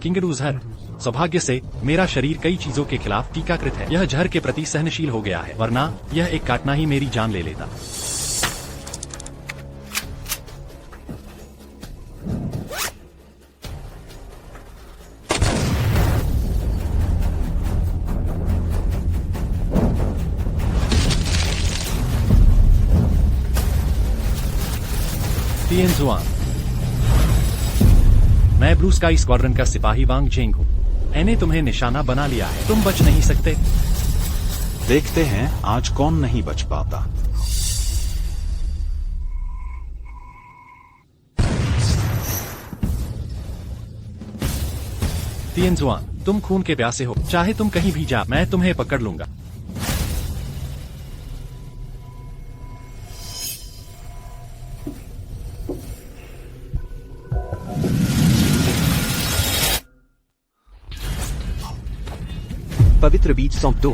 किंगडू जहर। सौभाग्य से मेरा शरीर कई चीजों के खिलाफ टीकाकृत है। यह जहर के प्रति सहनशील हो गया है, वरना यह एक काटना ही मेरी जान ले लेता। तिएनजुआन। मैं ब्लू स्काई स्क्वाड्रन का सिपाही वांग जेंग हूँ। मैंने तुम्हें निशाना बना लिया है, तुम बच नहीं सकते। देखते हैं आज कौन नहीं बच पाता। तिएनजुआन, तुम खून के प्यासे हो, चाहे तुम कहीं भी जा, मैं तुम्हें पकड़ लूंगा। पवित्र बीज सौंप दो।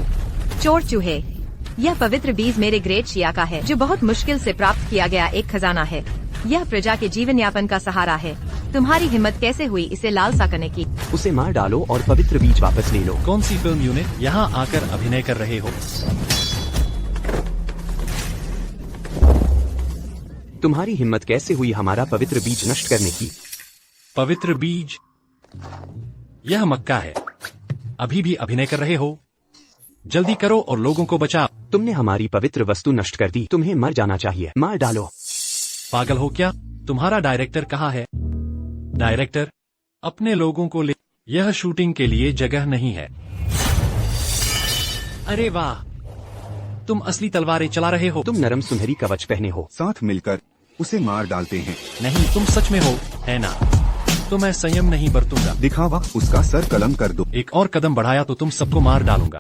चोर चूहे, यह पवित्र बीज मेरे ग्रेट शिया का है, जो बहुत मुश्किल से प्राप्त किया गया एक खजाना है। यह प्रजा के जीवन यापन का सहारा है। तुम्हारी हिम्मत कैसे हुई इसे लालसा करने की? उसे मार डालो और पवित्र बीज वापस ले लो। कौन सी फिल्म यूनिट यहाँ आकर अभिनय कर रहे हो? तुम्हारी हिम्मत कैसे हुई हमारा पवित्र बीज नष्ट करने की? पवित्र बीज? यह मक्का है। अभी भी अभिनय कर रहे हो? जल्दी करो और लोगों को बचाओ। तुमने हमारी पवित्र वस्तु नष्ट कर दी, तुम्हें मर जाना चाहिए। मार डालो। पागल हो क्या? तुम्हारा डायरेक्टर कहाँ है? डायरेक्टर, अपने लोगों को ले। यह शूटिंग के लिए जगह नहीं है। अरे वाह, तुम असली तलवारें चला रहे हो। तुम नरम सुनहरी कवच पहने हो। साथ मिलकर उसे मार डालते हैं। नहीं, तुम सच में हो, है ना? तो मैं संयम नहीं बरतूंगा। दिखावा, उसका सर कलम कर दो। एक और कदम बढ़ाया तो तुम सबको मार डालूंगा।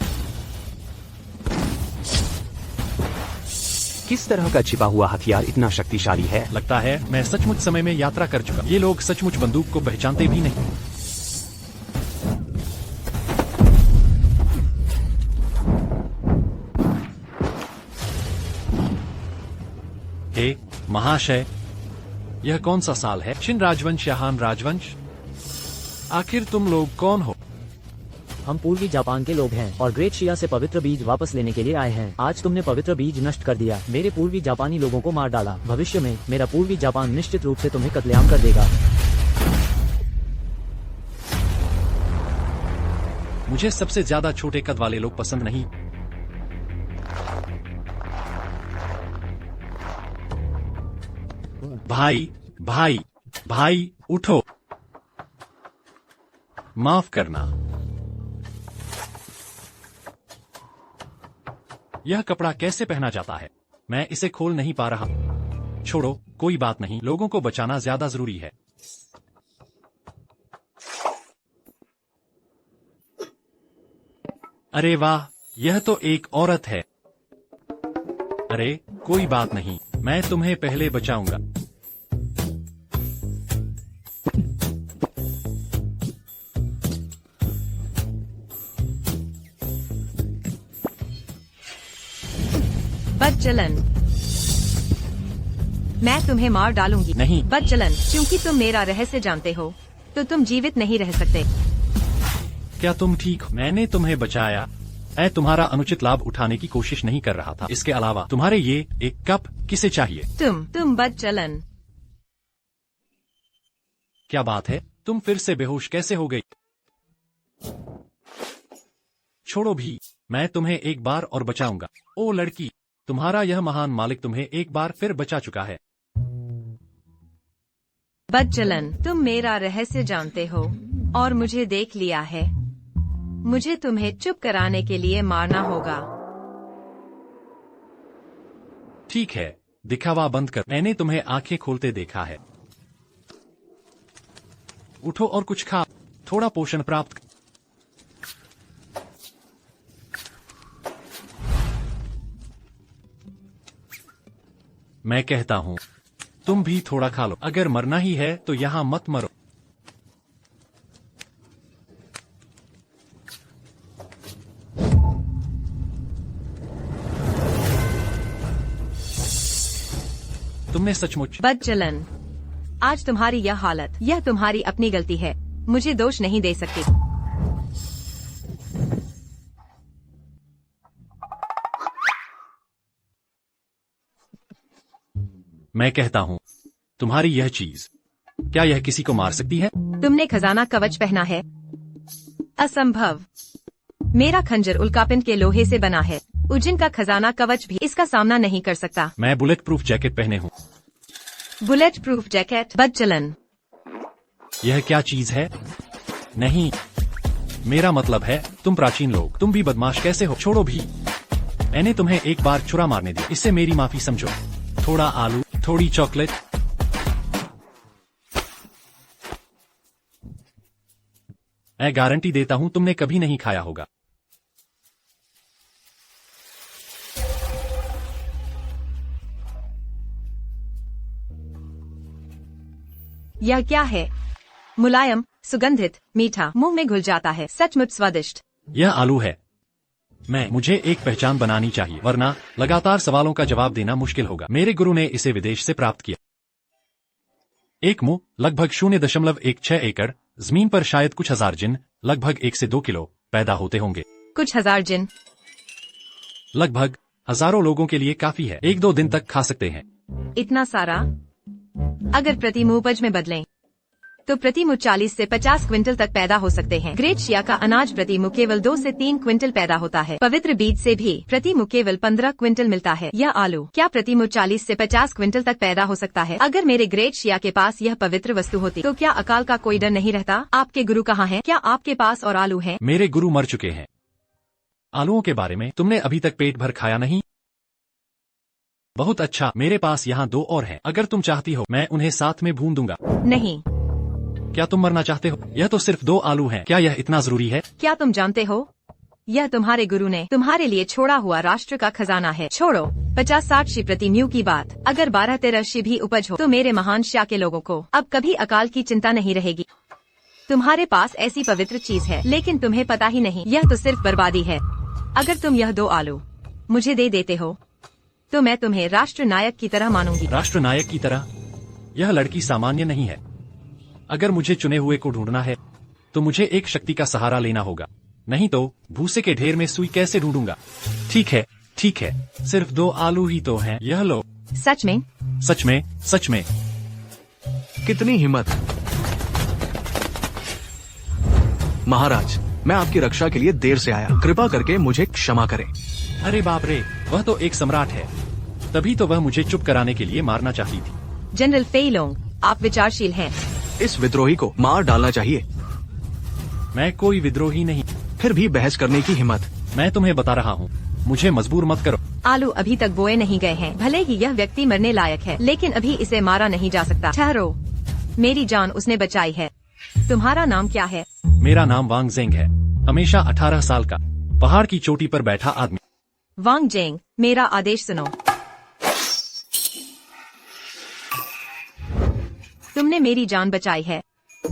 किस तरह का छिपा हुआ हथियार इतना शक्तिशाली है? लगता है मैं सचमुच समय में यात्रा कर चुका। ये लोग सचमुच बंदूक को पहचानते भी नहीं। हे महाशय, यह कौन सा साल है? शिन राजवंश या हान राजवंश? आखिर तुम लोग कौन हो? हम पूर्वी जापान के लोग हैं और ग्रेट शिया से पवित्र बीज वापस लेने के लिए आए हैं। आज तुमने पवित्र बीज नष्ट कर दिया, मेरे पूर्वी जापानी लोगों को मार डाला। भविष्य में मेरा पूर्वी जापान निश्चित रूप से तुम्हें कत्लेआम कर देगा। मुझे सबसे ज्यादा छोटे कद वाले लोग पसंद नहीं। भाई भाई भाई, उठो। माफ करना। यह कपड़ा कैसे पहना जाता है? मैं इसे खोल नहीं पा रहा। छोड़ो, कोई बात नहीं। लोगों को बचाना ज्यादा जरूरी है। अरे वाह, यह तो एक औरत है। अरे कोई बात नहीं, मैं तुम्हें पहले बचाऊंगा। बदचलन, मैं तुम्हें मार डालूंगी। नहीं। बदचलन, क्योंकि तुम मेरा रहस्य जानते हो तो तुम जीवित नहीं रह सकते। क्या तुम ठीक हो? मैंने तुम्हें बचाया। मैं तुम्हारा अनुचित लाभ उठाने की कोशिश नहीं कर रहा था। इसके अलावा तुम्हारे ये एक कप किसे चाहिए? तुम बदचलन। क्या बात है? तुम फिर से बेहोश कैसे हो गई? छोड़ो भी, मैं तुम्हें एक बार और बचाऊंगा। ओ लड़की, तुम्हारा यह महान मालिक तुम्हें एक बार फिर बचा चुका है। बदचलन, तुम मेरा रहस्य जानते हो और मुझे देख लिया है। मुझे तुम्हें चुप कराने के लिए मारना होगा। ठीक है, दिखावा बंद कर। मैंने तुम्हें आंखें खोलते देखा है। उठो और कुछ खा, थोड़ा पोषण प्राप्त कर। मैं कहता हूं, तुम भी थोड़ा खा लो। अगर मरना ही है तो यहां मत मरो। तुमने सचमुच। बदचलन, आज तुम्हारी यह हालत, यह तुम्हारी अपनी गलती है। मुझे दोष नहीं दे सकती। मैं कहता हूँ, तुम्हारी यह चीज, क्या यह किसी को मार सकती है? तुमने खजाना कवच पहना है? असंभव। मेरा खंजर उल्कापिंड के लोहे से बना है। उजिन का खजाना कवच भी इसका सामना नहीं कर सकता। मैं बुलेट प्रूफ जैकेट पहने हूँ। Bullet proof jacket? बदचलन। यह क्या चीज है? नहीं, मेरा मतलब है तुम प्राचीन लोग, तुम भी बदमाश कैसे हो? छोड़ो भी, मैंने तुम्हें एक बार छुरा मारने दी, इससे मेरी माफी समझो। थोड़ा आलू, थोड़ी चॉकलेट। मैं गारंटी देता हूँ तुमने कभी नहीं खाया होगा। यह क्या है? मुलायम, सुगंधित, मीठा, मुंह में घुल जाता है, सचमुच स्वादिष्ट। यह आलू है। मुझे एक पहचान बनानी चाहिए, वरना लगातार सवालों का जवाब देना मुश्किल होगा। मेरे गुरु ने इसे विदेश से प्राप्त किया। एक मुंह, लगभग 0.16 एकड़ जमीन पर शायद कुछ हजार जिन, लगभग 1 से 2 किलो पैदा होते होंगे। कुछ हजार जिन? लगभग हजारों लोगों के लिए काफी है, 1-2 दिन तक खा सकते हैं। इतना सारा? अगर प्रति मुंह उपज में बदलें तो प्रति मुंह 40 से 50 क्विंटल तक पैदा हो सकते हैं। ग्रेट शिया का अनाज प्रति मुंह केवल 2 से 3 क्विंटल पैदा होता है। पवित्र बीज से भी प्रति मुंह केवल 15 क्विंटल मिलता है। यह आलू क्या प्रति मुंह 40 से 50 क्विंटल तक पैदा हो सकता है? अगर मेरे ग्रेट शिया के पास यह पवित्र वस्तु होती तो क्या अकाल का कोई डर नहीं रहता? आपके गुरु कहाँ हैं? क्या आपके पास और आलू हैं? मेरे गुरु मर चुके हैं। आलूओं के बारे में तुमने अभी तक पेट भर खाया नहीं? बहुत अच्छा, मेरे पास यहाँ 2 और हैं। अगर तुम चाहती हो मैं उन्हें साथ में भून दूंगा। नहीं। क्या तुम मरना चाहते हो? यह तो सिर्फ 2 आलू हैं। क्या यह इतना जरूरी है? क्या तुम जानते हो, यह तुम्हारे गुरु ने तुम्हारे लिए छोड़ा हुआ राष्ट्र का खजाना है। छोड़ो 50-60 शी प्रति म्यू की बात। अगर 12-13 शी भी उपज हो तो मेरे महान श्या के लोगों को अब कभी अकाल की चिंता नहीं रहेगी। तुम्हारे पास ऐसी पवित्र चीज है, लेकिन तुम्हें पता ही नहीं। यह तो सिर्फ बर्बादी है। अगर तुम यह 2 आलू मुझे दे देते हो तो मैं तुम्हें राष्ट्र नायक की तरह मानूंगी। राष्ट्र नायक की तरह? यह लड़की सामान्य नहीं है। अगर मुझे चुने हुए को ढूंढना है तो मुझे एक शक्ति का सहारा लेना होगा, नहीं तो भूसे के ढेर में सुई कैसे ढूंढूंगा? ठीक है, ठीक है, सिर्फ 2 आलू ही तो हैं। यह लो। सच में? सच में, सच में। कितनी हिम्मत! महाराज, मैं आपकी रक्षा के लिए देर से आया, कृपा करके मुझे क्षमा करें। अरे बाप रे, वह तो एक सम्राट है, तभी तो वह मुझे चुप कराने के लिए मारना चाहती थी। जनरल फेइलोंग, आप विचारशील हैं। इस विद्रोही को मार डालना चाहिए। मैं कोई विद्रोही नहीं। फिर भी बहस करने की हिम्मत। मैं तुम्हें बता रहा हूँ, मुझे मजबूर मत करो। आलू अभी तक बोए नहीं गए हैं। भले ही यह व्यक्ति मरने लायक है, लेकिन अभी इसे मारा नहीं जा सकता। ठहरो, मेरी जान उसने बचाई है। तुम्हारा नाम क्या है? मेरा नाम वांग जेंग है, हमेशा 18 साल का, पहाड़ की चोटी पर बैठा आदमी। वांग जेंग, मेरा आदेश सुनो। तुमने मेरी जान बचाई है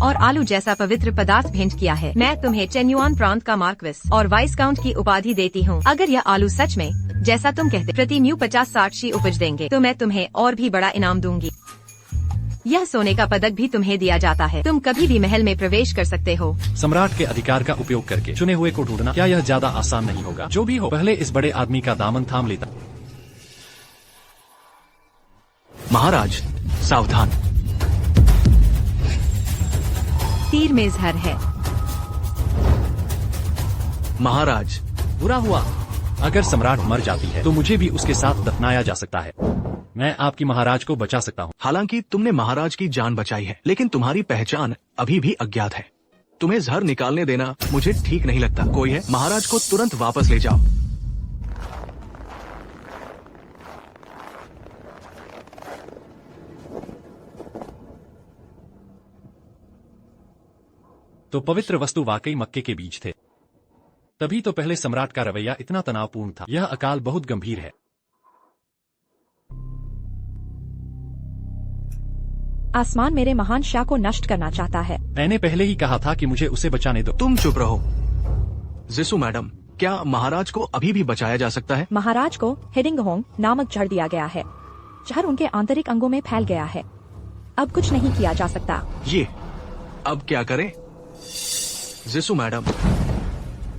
और आलू जैसा पवित्र पदार्थ भेंट किया है। मैं तुम्हें चेन्युआन प्रांत का मार्क्विस और वाइस काउंट की उपाधि देती हूँ। अगर यह आलू सच में, जैसा तुम कहते, प्रति म्यू 50-60 शी उपज देंगे तो मैं तुम्हें और भी बड़ा इनाम दूंगी। यह सोने का पदक भी तुम्हें दिया जाता है। तुम कभी भी महल में प्रवेश कर सकते हो। सम्राट के अधिकार का उपयोग करके चुने हुए को ढूंढना, क्या यह ज्यादा आसान नहीं होगा? जो भी हो, पहले इस बड़े आदमी का दामन थाम लेता। महाराज, सावधान। तीर में जहर है। महाराज, बुरा हुआ। अगर सम्राट मर जाती है तो मुझे भी उसके साथ दफनाया जा सकता है। मैं आपकी महाराज को बचा सकता हूँ। हालांकि तुमने महाराज की जान बचाई है, लेकिन तुम्हारी पहचान अभी भी अज्ञात है। तुम्हें जहर निकालने देना मुझे ठीक नहीं लगता। कोई है, महाराज को तुरंत वापस ले जाओ। तो पवित्र वस्तु वाकई मक्के के बीज थे। तभी तो पहले सम्राट का रवैया इतना तनावपूर्ण था। यह अकाल बहुत गंभीर है। आसमान मेरे महान शाह को नष्ट करना चाहता है। मैंने पहले ही कहा था कि मुझे उसे बचाने दो। तुम चुप रहो। जिसु मैडम, क्या महाराज को अभी भी बचाया जा सकता है? महाराज को हिडिंगहोंग नामक जहर दिया गया है। जहर उनके आंतरिक अंगों में फैल गया है। अब कुछ नहीं किया जा सकता। ये अब क्या करें? जिसु मैडम,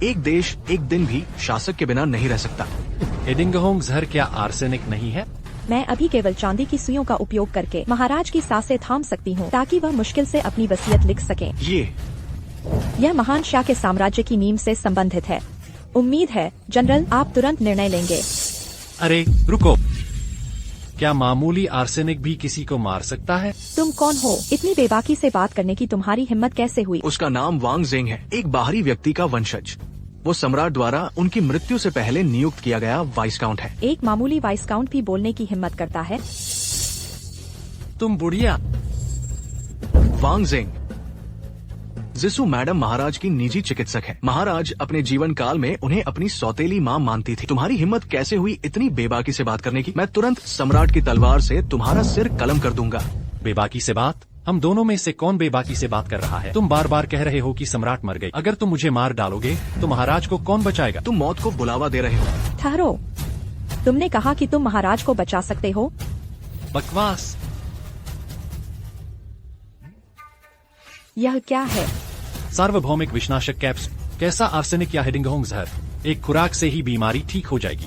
एक देश एक दिन भी शासक के बिना नहीं रह सकता। एडिंगहोंग जहर क्या आर्सेनिक नहीं है? मैं अभी केवल चांदी की सुइयों का उपयोग करके महाराज की सांसें थाम सकती हूँ ताकि वह मुश्किल से अपनी वसीयत लिख सकें। ये महान शाह के साम्राज्य की नींव से संबंधित है। उम्मीद है जनरल आप तुरंत निर्णय लेंगे। अरे रुको, क्या मामूली आर्सेनिक भी किसी को मार सकता है? तुम कौन हो? इतनी बेबाकी से बात करने की तुम्हारी हिम्मत कैसे हुई? उसका नाम वांग जेंग है, एक बाहरी व्यक्ति का वंशज। वो सम्राट द्वारा उनकी मृत्यु से पहले नियुक्त किया गया वाइस काउंट है। एक मामूली वाइस काउंट भी बोलने की हिम्मत करता है? तुम बुढ़िया। वांग जेंग, जिसु मैडम महाराज की निजी चिकित्सक है। महाराज अपने जीवन काल में उन्हें अपनी सौतेली माँ मानती थी। तुम्हारी हिम्मत कैसे हुई इतनी बेबाकी से बात करने की? मैं तुरंत सम्राट की तलवार से तुम्हारा सिर कलम कर दूंगा। बेबाकी से बात? हम दोनों में से कौन बेबाकी से बात कर रहा है? तुम बार बार कह रहे हो कि सम्राट मर गई। अगर तुम मुझे मार डालोगे तो महाराज को कौन बचाएगा? तुम मौत को बुलावा दे रहे हो। ठहरो, तुमने कहा कि तुम महाराज को बचा सकते हो। बकवास। यह क्या है? सार्वभौमिक विषनाशक कैप्स। कैसा आर्सेनिक या एडिंगहोंग जहर? एक खुराक से ही बीमारी ठीक हो जाएगी।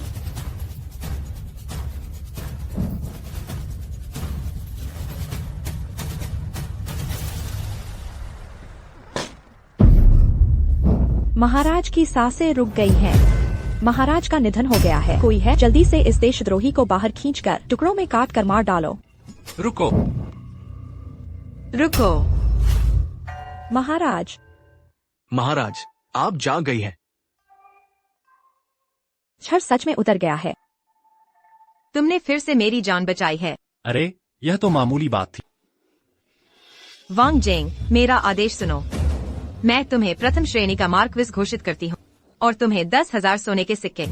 महाराज की सांसें रुक गई हैं। महाराज का निधन हो गया है। कोई है? जल्दी से इस देशद्रोही को बाहर खींचकर टुकड़ों में काट कर मार डालो। रुको। रुको। महाराज, महाराज, आप जाग गई हैं। छर सच में उतर गया है। तुमने फिर से मेरी जान बचाई है। अरे यह तो मामूली बात थी। वांग जेंग, मेरा आदेश सुनो। मैं तुम्हें प्रथम श्रेणी का मार्क्विस घोषित करती हूँ और तुम्हें 10,000 सोने के सिक्के,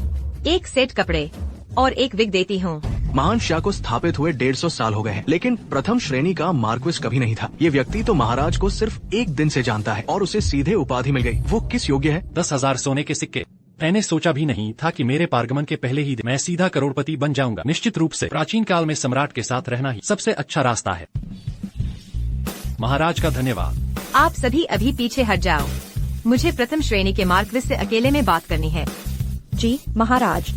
एक सेट कपड़े और एक विग देती हूँ। महान शाह को स्थापित हुए 150 साल हो गए हैं, लेकिन प्रथम श्रेणी का मार्क्विस कभी नहीं था। ये व्यक्ति तो महाराज को सिर्फ एक दिन से जानता है और उसे सीधे उपाधि मिल गई। वो किस योग्य है? 10,000 सोने के सिक्के। मैंने सोचा भी नहीं था कि मेरे पारगमन के पहले ही मैं सीधा करोड़पति बन जाऊंगा। निश्चित रूप से प्राचीन काल में सम्राट के साथ रहना ही सबसे अच्छा रास्ता है। महाराज का धन्यवाद। आप सभी अभी पीछे हट जाओ। मुझे प्रथम श्रेणी के मार्क्विस से अकेले में बात करनी है। जी महाराज।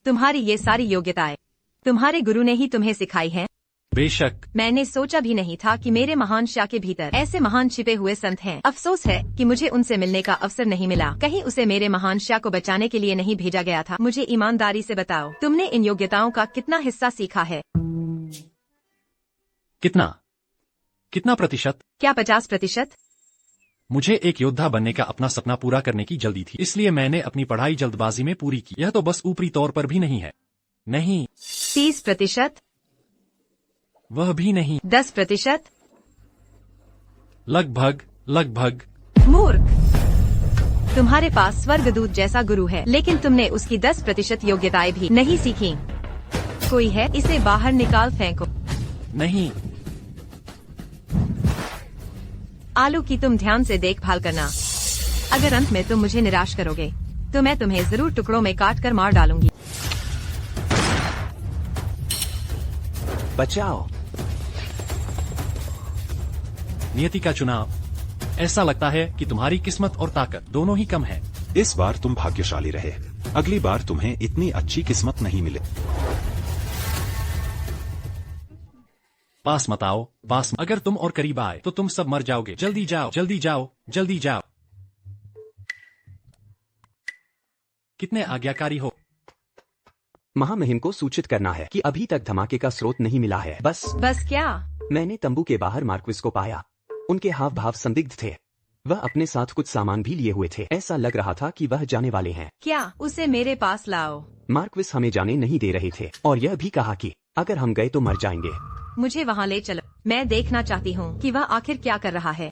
तुम्हारी ये सारी योग्यताएं तुम्हारे गुरु ने ही तुम्हें सिखाई हैं। बेशक। मैंने सोचा भी नहीं था कि मेरे महान शाह के भीतर ऐसे महान छिपे हुए संत हैं। अफसोस है कि मुझे उनसे मिलने का अवसर नहीं मिला। कहीं उसे मेरे महान शाह को बचाने के लिए नहीं भेजा गया था। मुझे ईमानदारी से बताओ, तुमने इन योग्यताओं का कितना हिस्सा सीखा है? कितना प्रतिशत? क्या 50%? मुझे एक योद्धा बनने का अपना सपना पूरा करने की जल्दी थी, इसलिए मैंने अपनी पढ़ाई जल्दबाजी में पूरी की। यह तो बस ऊपरी तौर पर भी नहीं है। नहीं। 30%? वह भी नहीं। 10%? लगभग। मूर्ख, तुम्हारे पास स्वर्गदूत जैसा गुरु है, लेकिन तुमने उसकी 10% योग्यताएं भी नहीं सीखी। कोई है? इसे बाहर निकाल फेंको। नहीं। आलू की तुम ध्यान से देखभाल करना। अगर अंत में तुम मुझे निराश करोगे तो मैं तुम्हें जरूर टुकड़ों में काट कर मार डालूंगी। बचाओ। नियति का चुनाव। ऐसा लगता है कि तुम्हारी किस्मत और ताकत दोनों ही कम है। इस बार तुम भाग्यशाली रहे। अगली बार तुम्हें इतनी अच्छी किस्मत नहीं मिले। पास मत आओ, पास। अगर तुम और करीब आए तो तुम सब मर जाओगे। जल्दी जाओ, जल्दी जाओ, जल्दी जाओ। कितने आज्ञाकारी हो। महामहिम को सूचित करना है कि अभी तक धमाके का स्रोत नहीं मिला है। बस क्या? मैंने तंबू के बाहर मार्क्विस को पाया। उनके हाव भाव संदिग्ध थे। वह अपने साथ कुछ सामान भी लिए हुए थे। ऐसा लग रहा था कि वह जाने वाले हैं। क्या? उसे मेरे पास लाओ। मार्क्विस हमें जाने नहीं दे रहे थे और यह भी कहा कि अगर हम गए तो मर जाएंगे। मुझे वहाँ ले चलो। मैं देखना चाहती हूँ कि वह आखिर क्या कर रहा है।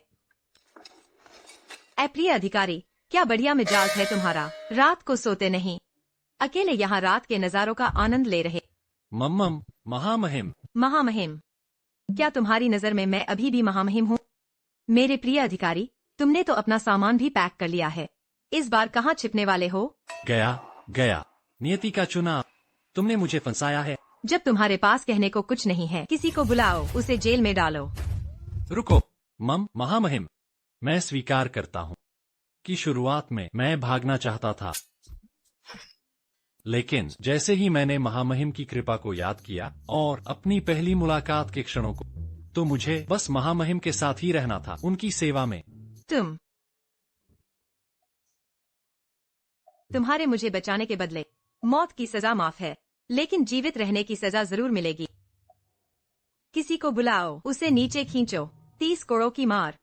प्रिय अधिकारी, क्या बढ़िया मिजाज है तुम्हारा। रात को सोते नहीं, अकेले यहाँ रात के नजारों का आनंद ले रहे। मम्मम, महामहिम। महामहिम, क्या तुम्हारी नजर में मैं अभी भी महामहिम हूँ? मेरे प्रिय अधिकारी, तुमने तो अपना सामान भी पैक कर लिया है। इस बार कहाँ छिपने वाले हो? गया। नियति का चुनाव। तुमने मुझे फंसाया है। जब तुम्हारे पास कहने को कुछ नहीं है, किसी को बुलाओ, उसे जेल में डालो। रुको महामहिम, मैं स्वीकार करता हूँ कि शुरुआत में मैं भागना चाहता था, लेकिन जैसे ही मैंने महामहिम की कृपा को याद किया और अपनी पहली मुलाकात के क्षणों को, तो मुझे बस महामहिम के साथ ही रहना था, उनकी सेवा में। तुम्हारे मुझे बचाने के बदले मौत की सजा माफ है, लेकिन जीवित रहने की सजा जरूर मिलेगी। किसी को बुलाओ, उसे नीचे खींचो, 30 करोड़ की मार।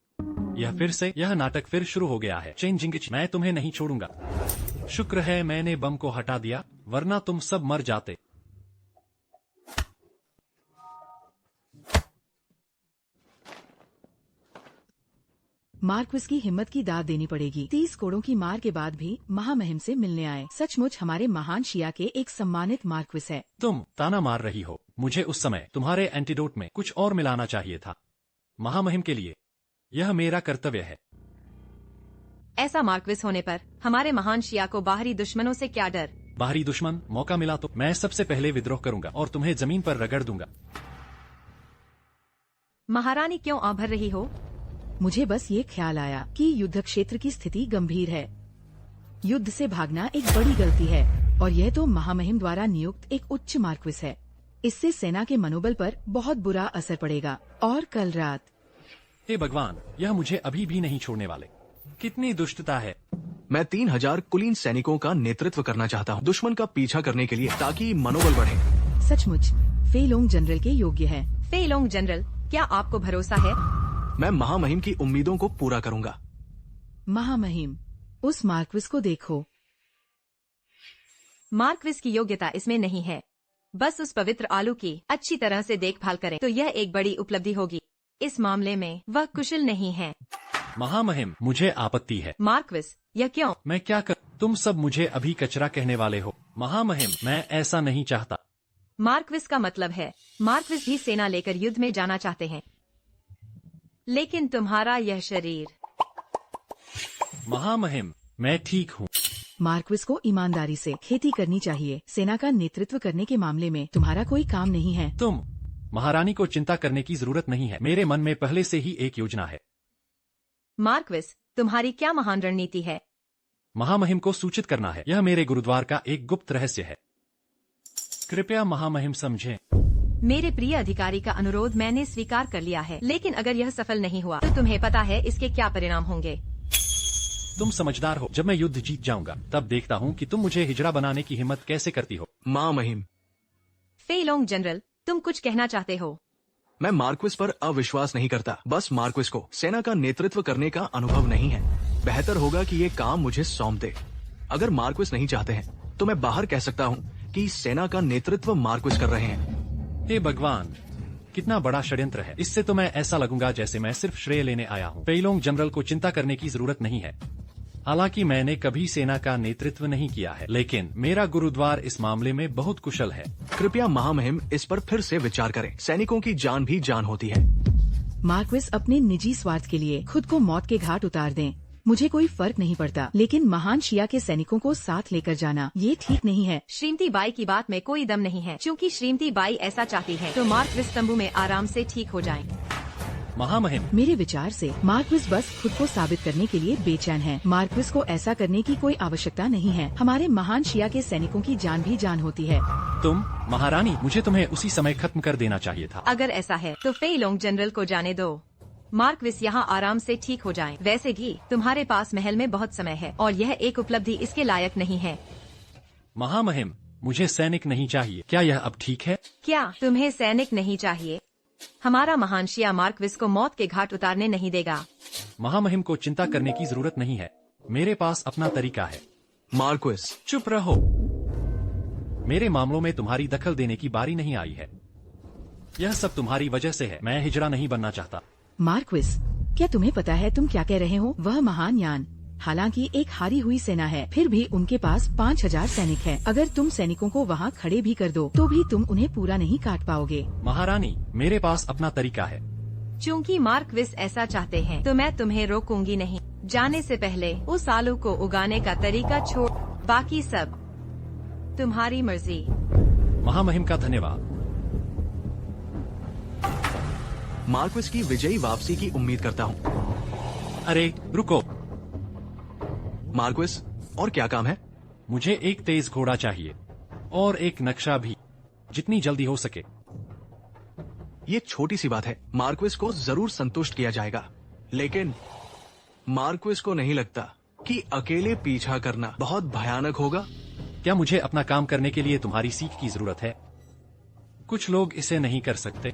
यह नाटक फिर शुरू हो गया है। चेंजिंगिच, मैं तुम्हें नहीं छोड़ूंगा। शुक्र है मैंने बम को हटा दिया, वरना तुम सब मर जाते। मार्क्विस की हिम्मत की दाद देनी पड़ेगी। 30 कोड़ों की मार के बाद भी महामहिम से मिलने आए। सचमुच हमारे महान शिया के एक सम्मानित मार्क्विस है। तुम ताना मार रही हो। मुझे उस समय तुम्हारे एंटीडोट में कुछ और मिलाना चाहिए था। महामहिम के लिए यह मेरा कर्तव्य है। ऐसा मार्क्विस होने पर हमारे महान शिया को बाहरी दुश्मनों से क्या डर? बाहरी दुश्मन, मौका मिला तो मैं सबसे पहले विद्रोह करूंगा और तुम्हें जमीन पर रगड़ दूंगा। महारानी क्यों आभर रही हो? मुझे बस ये ख्याल आया कि युद्ध क्षेत्र की स्थिति गंभीर है। युद्ध से भागना एक बड़ी गलती है, और यह तो महामहिम द्वारा नियुक्त एक उच्च मार्क्विस है। इससे सेना के मनोबल पर बहुत बुरा असर पड़ेगा। और कल रात, हे भगवान, यह मुझे अभी भी नहीं छोड़ने वाले। कितनी दुष्टता है। मैं 3000 कुलीन सैनिकों का नेतृत्व करना चाहता हूँ दुश्मन का पीछा करने के लिए, ताकि मनोबल बढ़े। सचमुच फेलोंग जनरल के योग्य है। फेलोंग जनरल, क्या आपको भरोसा है? मैं महामहिम की उम्मीदों को पूरा करूंगा। महामहिम, उस मार्क्विस को देखो। मार्क्विस की योग्यता इसमें नहीं है। बस उस पवित्र आलू की अच्छी तरह से देखभाल करें तो यह एक बड़ी उपलब्धि होगी। इस मामले में वह कुशल नहीं है। महामहिम, मुझे आपत्ति है। मार्क्विस, यह क्यों? मैं क्या कर? तुम सब मुझे अभी कचरा कहने वाले हो। महामहिम, मैं ऐसा नहीं चाहता। मार्क्विस का मतलब है मार्क्विस भी सेना लेकर युद्ध में जाना चाहते हैं, लेकिन तुम्हारा यह शरीर। महामहिम, मैं ठीक हूँ। मार्क्विस को ईमानदारी से खेती करनी चाहिए। सेना का नेतृत्व करने के मामले में तुम्हारा कोई काम नहीं है। तुम महारानी को चिंता करने की जरूरत नहीं है। मेरे मन में पहले से ही एक योजना है। मार्क्विस, तुम्हारी क्या महान रणनीति है? महामहिम को सूचित करना है। यह मेरे गुरुद्वार का एक गुप्त रहस्य है। कृपया महामहिम समझें। मेरे प्रिय अधिकारी का अनुरोध मैंने स्वीकार कर लिया है, लेकिन अगर यह सफल नहीं हुआ तो तुम्हें पता है इसके क्या परिणाम होंगे। तुम समझदार हो। जब मैं युद्ध जीत जाऊंगा तब देखता हूँ कि तुम मुझे हिजड़ा बनाने की हिम्मत कैसे करती हो। महामहिम, फेलोंग जनरल, तुम कुछ कहना चाहते हो? मैं मार्क्विस पर अविश्वास नहीं करता। बस मार्क्विस को सेना का नेतृत्व करने का अनुभव नहीं है। बेहतर होगा कि ये काम मुझे सौंप दे। अगर मार्क्विस नहीं चाहते हैं तो मैं बाहर कह सकता हूँ कि सेना का नेतृत्व मार्क्विस कर रहे हैं। हे भगवान, कितना बड़ा षड्यंत्र है। इससे तो मैं ऐसा लगूंगा जैसे मैं सिर्फ श्रेय लेने आया हूँ। फेलोंग जनरल को चिंता करने की जरूरत नहीं है। हालांकि मैंने कभी सेना का नेतृत्व नहीं किया है, लेकिन मेरा गुरुद्वार इस मामले में बहुत कुशल है। कृपया महामहिम इस पर फिर से विचार करें। सैनिकों की जान भी जान होती है। मार्क्विस अपने निजी स्वार्थ के लिए खुद को मौत के घाट उतार दें। मुझे कोई फर्क नहीं पड़ता, लेकिन महान शिया के सैनिकों को साथ लेकर जाना ये ठीक नहीं है। श्रीमती बाई की बात में कोई दम नहीं है। क्योंकि श्रीमती बाई ऐसा चाहती है तो मार्क्विस तंबू में आराम से ठीक हो जाएं। महामहिम, मेरे विचार से मार्क्विस बस खुद को साबित करने के लिए बेचैन है। मार्क्विस को ऐसा करने की कोई आवश्यकता नहीं है। हमारे महान शिया के सैनिकों की जान भी जान होती है। तुम महारानी, मुझे तुम्हें उसी समय खत्म कर देना चाहिए था। अगर ऐसा है तो फेलोंग जनरल को जाने दो। मार्क्विस यहाँ आराम से ठीक हो जाएं। वैसे भी तुम्हारे पास महल में बहुत समय है और यह एक उपलब्धि इसके लायक नहीं है। महामहिम, मुझे सैनिक नहीं चाहिए। क्या यह अब ठीक है? क्या तुम्हें सैनिक नहीं चाहिए? हमारा महान शिया मार्क्विस को मौत के घाट उतारने नहीं देगा। महामहिम को चिंता करने की जरूरत नहीं है। मेरे पास अपना तरीका है। मार्क्विस, चुप रहो। मेरे मामलों में तुम्हारी दखल देने की बारी नहीं आई है। यह सब तुम्हारी वजह से है। मैं हिजड़ा नहीं बनना चाहता। मार्क्विस, क्या तुम्हें पता है तुम क्या कह रहे हो? वह महान यान हालांकि एक हारी हुई सेना है, फिर भी उनके पास 5000 सैनिक हैं। अगर तुम सैनिकों को वहाँ खड़े भी कर दो तो भी तुम उन्हें पूरा नहीं काट पाओगे। महारानी, मेरे पास अपना तरीका है। चूँकि मार्क्विस ऐसा चाहते हैं तो मैं तुम्हें रोकूंगी नहीं। जाने से पहले उस आलू को उगाने का तरीका छोड़, बाकी सब तुम्हारी मर्जी। महामहिम का धन्यवाद। मार्क्विस की विजयी वापसी की उम्मीद करता हूँ। अरे रुको, मार्क्विस, और क्या काम है? मुझे एक तेज घोड़ा चाहिए और एक नक्शा भी, जितनी जल्दी हो सके। ये एक छोटी सी बात है, मार्क्विस को जरूर संतुष्ट किया जाएगा, लेकिन मार्क्विस को नहीं लगता कि अकेले पीछा करना बहुत भयानक होगा। क्या मुझे अपना काम करने के लिए तुम्हारी सीख की जरूरत है? कुछ लोग इसे नहीं कर सकते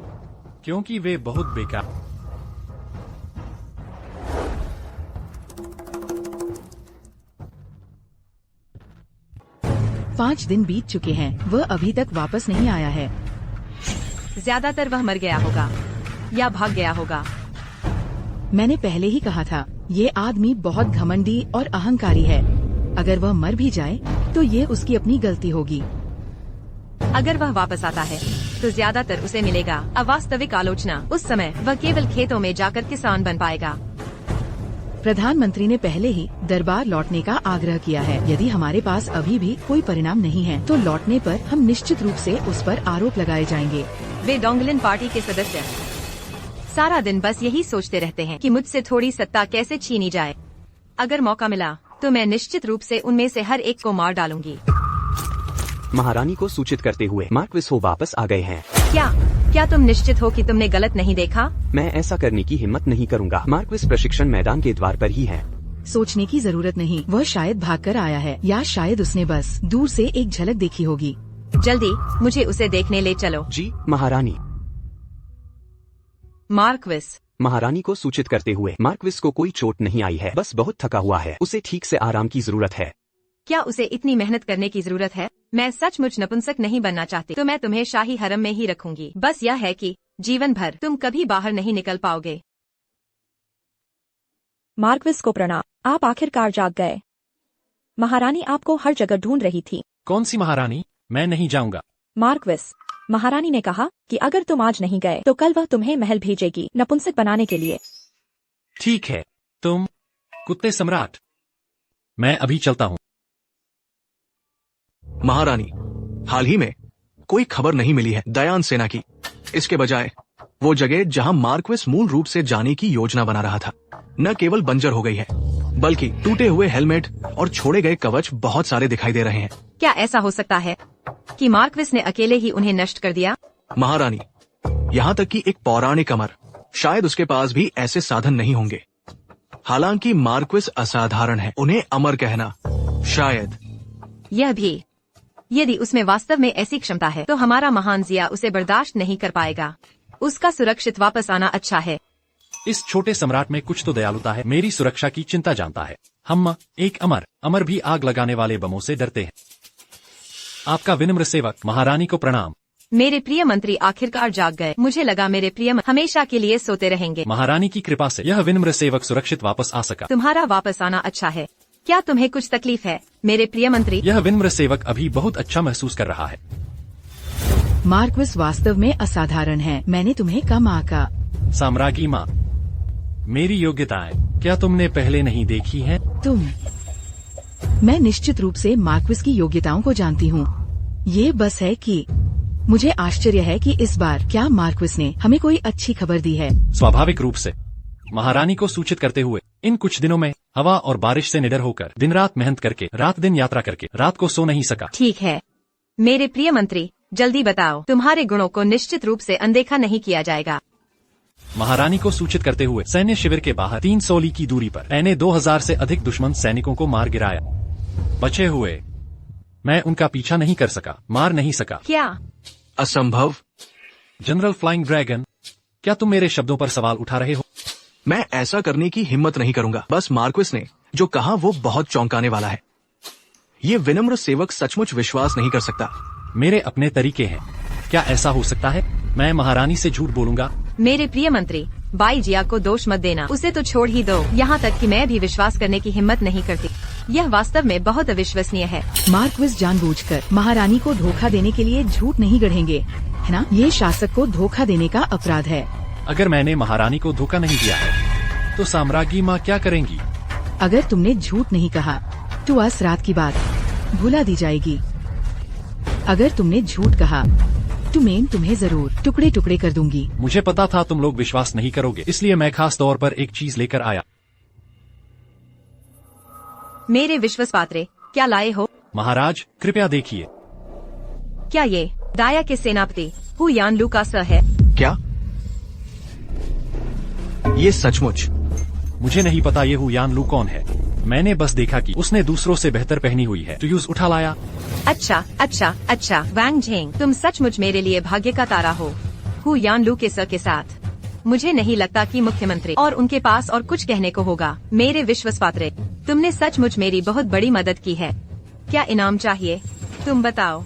क्योंकि वे बहुत बेकार। 5 दिन बीत चुके हैं, वह अभी तक वापस नहीं आया है। ज्यादातर वह मर गया होगा या भाग गया होगा। मैंने पहले ही कहा था, ये आदमी बहुत घमंडी और अहंकारी है। अगर वह मर भी जाए तो ये उसकी अपनी गलती होगी। अगर वह वापस आता है तो ज्यादातर उसे मिलेगा अवास्तविक आलोचना। उस समय वह केवल खेतों में जाकर किसान बन पाएगा। प्रधानमंत्री ने पहले ही दरबार लौटने का आग्रह किया है। यदि हमारे पास अभी भी कोई परिणाम नहीं है तो लौटने पर हम निश्चित रूप से उस पर आरोप लगाए जाएंगे। वे डोंगलिन पार्टी के सदस्य सारा दिन बस यही सोचते रहते हैं कि मुझसे थोड़ी सत्ता कैसे छीनी जाए। अगर मौका मिला तो मैं निश्चित रूप से उनमें से हर एक को मार डालूंगी। महारानी को सूचित करते हुए मार्क्विस वापस आ गए हैं। क्या तुम निश्चित हो कि तुमने गलत नहीं देखा? मैं ऐसा करने की हिम्मत नहीं करूंगा। मार्क्विस प्रशिक्षण मैदान के द्वार पर ही है। सोचने की जरूरत नहीं, वह शायद भागकर आया है या शायद उसने बस दूर से एक झलक देखी होगी। जल्दी मुझे उसे देखने ले चलो। जी महारानी। मार्क्विस। महारानी को सूचित करते हुए मार्क्विस को कोई चोट नहीं आई है, बस बहुत थका हुआ है। उसे ठीक से आराम की जरूरत है। क्या उसे इतनी मेहनत करने की जरूरत है? मैं सचमुच नपुंसक नहीं बनना चाहती तो मैं तुम्हें शाही हरम में ही रखूंगी। बस यह है कि जीवन भर तुम कभी बाहर नहीं निकल पाओगे। मार्क्विस को प्रणाम, आप आखिरकार जाग गए। महारानी आपको हर जगह ढूंढ रही थी। कौन सी महारानी? मैं नहीं जाऊंगा। मार्क्विस, महारानी ने कहा कि अगर तुम आज नहीं गए तो कल वह तुम्हें महल भेजेगी नपुंसक बनाने के लिए। ठीक है, तुम कुत्ते सम्राट। मैं अभी चलता हूँ। महारानी, हाल ही में कोई खबर नहीं मिली है दयान सेना की। इसके बजाय वो जगह जहां मार्क्विस मूल रूप से जाने की योजना बना रहा था न केवल बंजर हो गई है, बल्कि टूटे हुए हेलमेट और छोड़े गए कवच बहुत सारे दिखाई दे रहे हैं। क्या ऐसा हो सकता है कि मार्क्विस ने अकेले ही उन्हें नष्ट कर दिया? महारानी, यहाँ तक कि एक पौराणिक अमर, शायद उसके पास भी ऐसे साधन नहीं होंगे। हालांकि मार्क्विस असाधारण है, उन्हें अमर कहना शायद। यह भी, यदि उसमें वास्तव में ऐसी क्षमता है तो हमारा महान जिया उसे बर्दाश्त नहीं कर पाएगा। उसका सुरक्षित वापस आना अच्छा है। इस छोटे सम्राट में कुछ तो दयालुता है। मेरी सुरक्षा की चिंता जानता है। हम एक अमर भी आग लगाने वाले बमों से डरते हैं। आपका विनम्र सेवक। महारानी को प्रणाम। मेरे प्रिय मंत्री आखिरकार जाग गए। मुझे लगा मेरे प्रिय हमेशा के लिए सोते रहेंगे। महारानी की कृपा से यह विनम्र सेवक सुरक्षित वापस आ सका। तुम्हारा वापस आना अच्छा है। क्या तुम्हें कुछ तकलीफ है मेरे प्रिय मंत्री? यह विनम्र सेवक अभी बहुत अच्छा महसूस कर रहा है। मार्क्विस वास्तव में असाधारण है। मैंने तुम्हें कम आका। साम्राज्ञी माँ, मेरी योग्यताएं क्या तुमने पहले नहीं देखी हैं? मैं निश्चित रूप से मार्क्विस की योग्यताओं को जानती हूँ। ये बस है कि मुझे आश्चर्य है कि इस बार क्या मार्क्विस ने हमें कोई अच्छी खबर दी है। स्वाभाविक रूप से। महारानी को सूचित करते हुए इन कुछ दिनों में हवा और बारिश से निडर होकर दिन रात मेहनत करके रात दिन यात्रा करके रात को सो नहीं सका। ठीक है मेरे प्रिय मंत्री, जल्दी बताओ। तुम्हारे गुणों को निश्चित रूप से अनदेखा नहीं किया जाएगा। महारानी को सूचित करते हुए सैन्य शिविर के बाहर 300 ली की दूरी पर मैंने 2000 से अधिक दुश्मन सैनिकों को मार गिराया। बचे हुए मैं उनका पीछा नहीं कर सका, मार नहीं सका। क्या असंभव? जनरल फ्लाइंग ड्रैगन, क्या तुम मेरे शब्दों पर सवाल उठा रहे हो? मैं ऐसा करने की हिम्मत नहीं करूंगा। बस मार्क्विस ने जो कहा वो बहुत चौंकाने वाला है। ये विनम्र सेवक सचमुच विश्वास नहीं कर सकता। मेरे अपने तरीके हैं। क्या ऐसा हो सकता है? मैं महारानी से झूठ बोलूंगा? मेरे प्रिय मंत्री, बाई जिया को दोष मत देना। उसे तो छोड़ ही दो। यहाँ तक कि मैं भी विश्वास करने की हिम्मत नहीं करती। यह वास्तव में बहुत अविश्वसनीय है। मार्क्विस जानबूझकर महारानी को धोखा देने के लिए झूठ नहीं गढ़ेंगे, है ना? ये शासक को धोखा देने का अपराध है। अगर मैंने महारानी को धोखा नहीं दिया है तो साम्राज्ञी माँ क्या करेंगी? अगर तुमने झूठ नहीं कहा तो आज रात की बात भुला दी जाएगी। अगर तुमने झूठ कहा टुमेन तुम्हें जरूर टुकड़े टुकड़े कर दूंगी। मुझे पता था तुम लोग विश्वास नहीं करोगे, इसलिए मैं खास तौर पर एक चीज लेकर आया। मेरे विश्वास पात्रे, क्या लाए हो? महाराज कृपया देखिए। क्या ये दाया के सेनापति हु यान लू का सर है? क्या ये सचमुच? मुझे नहीं पता ये हुयान लू कौन है। मैंने बस देखा कि उसने दूसरों से बेहतर पहनी हुई है तो यूज उठा लाया। अच्छा अच्छा अच्छा, वांग झेंग, तुम सचमुच मेरे लिए भाग्य का तारा हो। हु यान लू के सर के साथ मुझे नहीं लगता कि मुख्यमंत्री और उनके पास और कुछ कहने को होगा। मेरे विश्वास पात्रे, तुमने सचमुच मेरी बहुत बड़ी मदद की है। क्या इनाम चाहिए? तुम बताओ,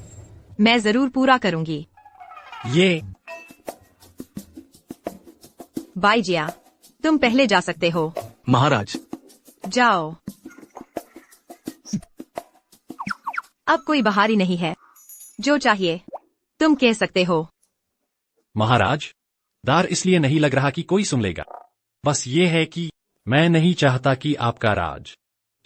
मैं जरूर पूरा करूंगी। ये बाईजिया, तुम पहले जा सकते हो। महाराज, जाओ। अब कोई बाहरी नहीं है। जो चाहिए तुम कह सकते हो। महाराज, दार इसलिए नहीं लग रहा कि कोई सुन लेगा। बस ये है कि मैं नहीं चाहता कि आपका राज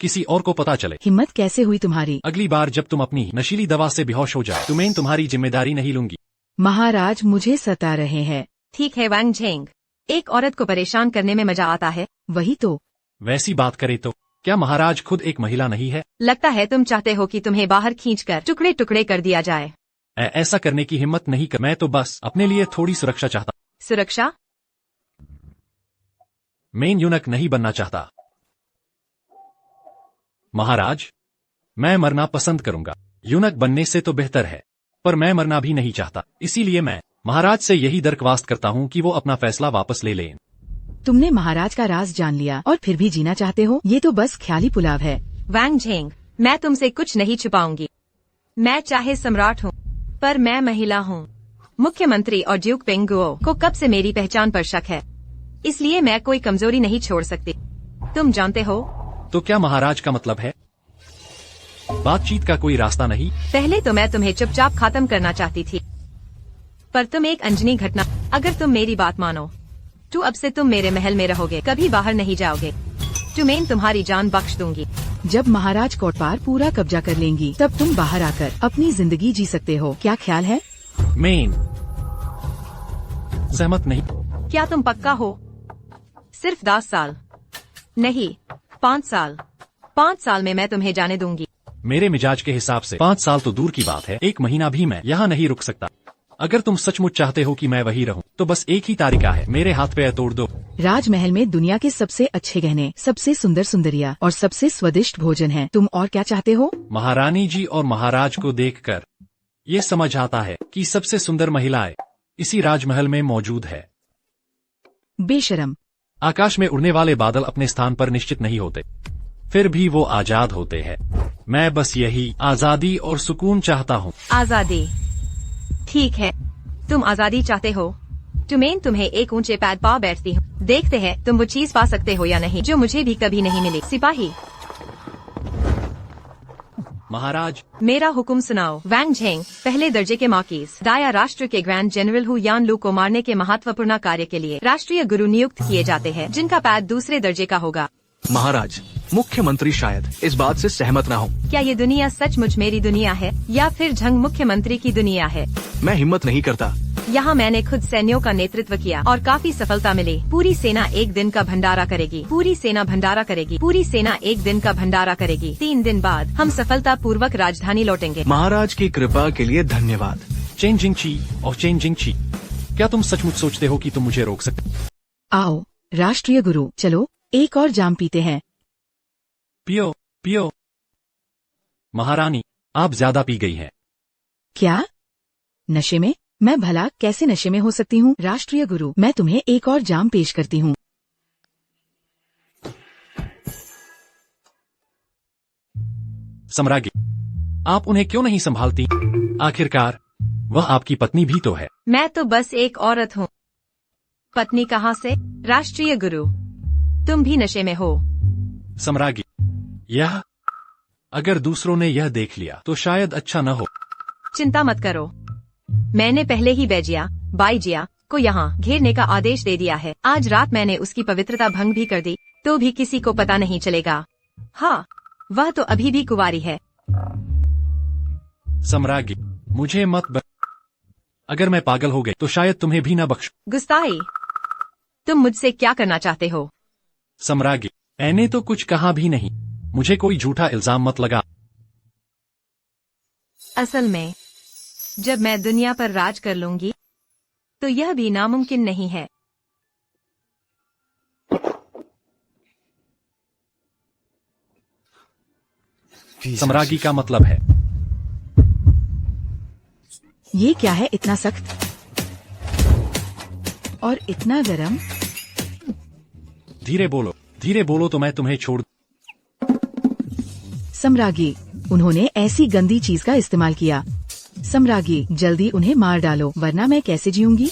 किसी और को पता चले। हिम्मत कैसे हुई तुम्हारी? अगली बार जब तुम अपनी नशीली दवा से बेहोश हो जाए तो मैं तुम्हारी जिम्मेदारी नहीं लूंगी। महाराज मुझे सता रहे हैं। ठीक है वांग झेंग, एक औरत को परेशान करने में मजा आता है। वही तो। वैसी बात करे तो क्या महाराज खुद एक महिला नहीं है? लगता है तुम चाहते हो कि तुम्हें बाहर खींचकर टुकड़े टुकड़े कर दिया जाए। ऐसा करने की हिम्मत नहीं कर। मैं तो बस अपने लिए थोड़ी सुरक्षा चाहता। सुरक्षा? मेन यूनक नहीं बनना चाहता। महाराज, मैं मरना पसंद करूंगा। यूनक बनने से तो बेहतर है, पर मैं मरना भी नहीं चाहता। इसीलिए मैं महाराज से यही दरख्वास्त करता हूँ कि वो अपना फैसला वापस ले लें। तुमने महाराज का राज जान लिया और फिर भी जीना चाहते हो? ये तो बस ख्याली पुलाव है। वांग झेंग, मैं तुमसे कुछ नहीं छुपाऊंगी। मैं चाहे सम्राट हूँ, पर मैं महिला हूँ। मुख्यमंत्री और ड्यूक पेंगुओ को कब से मेरी पहचान पर शक है, इसलिए मैं कोई कमजोरी नहीं छोड़ सकती। तुम जानते हो। तो क्या महाराज का मतलब है बातचीत का कोई रास्ता नहीं? पहले तो मैं तुम्हें चुपचाप खत्म करना चाहती थी, पर तुम एक अनजनी घटना। अगर तुम मेरी बात मानो तो अब से तुम मेरे महल में रहोगे, कभी बाहर नहीं जाओगे। तुम्हें तुम्हारी जान बख्श दूंगी। जब महाराज कोटपार पूरा कब्जा कर लेंगी तब तुम बाहर आकर अपनी जिंदगी जी सकते हो। क्या ख्याल है? मेन सहमत नहीं। क्या तुम पक्का हो? सिर्फ 10 साल नहीं, 5 साल। 5 साल में मैं तुम्हें जाने दूंगी। मेरे मिजाज के हिसाब से 5 साल तो दूर की बात है, 1 महीना भी मैं यहाँ नहीं रुक सकता। अगर तुम सचमुच चाहते हो कि मैं वही रहूं, तो बस एक ही तरीका है, मेरे हाथ पे तोड़ दो। राजमहल में दुनिया के सबसे अच्छे गहने, सबसे सुंदर सुंदरिया और सबसे स्वादिष्ट भोजन है। तुम और क्या चाहते हो? महारानी जी और महाराज को देखकर ये समझ आता है कि सबसे सुंदर महिलाएं इसी राजमहल में मौजूद है। बेशरम। आकाश में उड़ने वाले बादल अपने स्थान पर निश्चित नहीं होते, फिर भी वो आजाद होते हैं। मैं बस यही आजादी और सुकून चाहता हूँ। आजादी? ठीक है, तुम आजादी चाहते हो। तुम्हें एक ऊंचे पैद पा बैठती हूँ। देखते हैं तुम वो चीज पा सकते हो या नहीं जो मुझे भी कभी नहीं मिली। सिपाही, महाराज, मेरा हुक्म सुनाओ। वांग झेंग, पहले दर्जे के मार्किस दाया राष्ट्र के ग्रैंड जनरल हु यान लू को मारने के महत्वपूर्ण कार्य के लिए राष्ट्रीय गुरु नियुक्त किए जाते हैं, जिनका पैद दूसरे दर्जे का होगा। महाराज, मुख्यमंत्री शायद इस बात से सहमत ना हो। क्या ये दुनिया सचमुच मेरी दुनिया है या फिर झंग मुख्यमंत्री की दुनिया है? मैं हिम्मत नहीं करता। यहाँ मैंने खुद सैन्यों का नेतृत्व किया और काफी सफलता मिली। पूरी सेना एक दिन का भंडारा करेगी। पूरी सेना भंडारा करेगी। पूरी सेना एक दिन का भंडारा करेगी। 3 दिन बाद हम सफलता पूर्वक राजधानी लौटेंगे। महाराज की कृपा के लिए धन्यवाद। चेंजिंग ची और चेंजिंग ची, क्या तुम सचमुच सोचते हो कि तुम मुझे रोक सकते? आओ राष्ट्रीय गुरु, चलो एक और जाम पीते हैं। पियो पियो। महारानी, आप ज्यादा पी गई हैं। क्या? नशे में? मैं भला कैसे नशे में हो सकती हूँ? राष्ट्रीय गुरु, मैं तुम्हें एक और जाम पेश करती हूँ। सम्राज्ञी, आप उन्हें क्यों नहीं संभालती? आखिरकार वह आपकी पत्नी भी तो है। मैं तो बस एक औरत हूँ। पत्नी कहाँ से? राष्ट्रीय गुरु, तुम भी नशे में हो। सम्राज्ञी, यह अगर दूसरों ने यह देख लिया तो शायद अच्छा न हो। चिंता मत करो, मैंने पहले ही बैजिया बाईजिया को यहाँ घेरने का आदेश दे दिया है। आज रात मैंने उसकी पवित्रता भंग भी कर दी, तो भी किसी को पता नहीं चलेगा। हाँ, वह तो अभी भी कुंवारी है। सम्राज्ञी, मुझे मत अगर मैं पागल हो गई तो शायद तुम्हें भी न बख्शूं। गुस्ताई, तुम मुझसे क्या करना चाहते हो? सम्राज्ञी, मैंने तो कुछ कहा भी नहीं। मुझे कोई झूठा इल्जाम मत लगा। असल में जब मैं दुनिया पर राज कर लूंगी तो यह भी नामुमकिन नहीं है। सम्राज्ञी का मतलब है। ये क्या है इतना सख्त और इतना गरम? धीरे बोलो तो मैं तुम्हें छोड़। सम्राज्ञी, उन्होंने ऐसी गंदी चीज का इस्तेमाल किया। सम्राज्ञी, जल्दी उन्हें मार डालो वरना मैं कैसे जीऊंगी?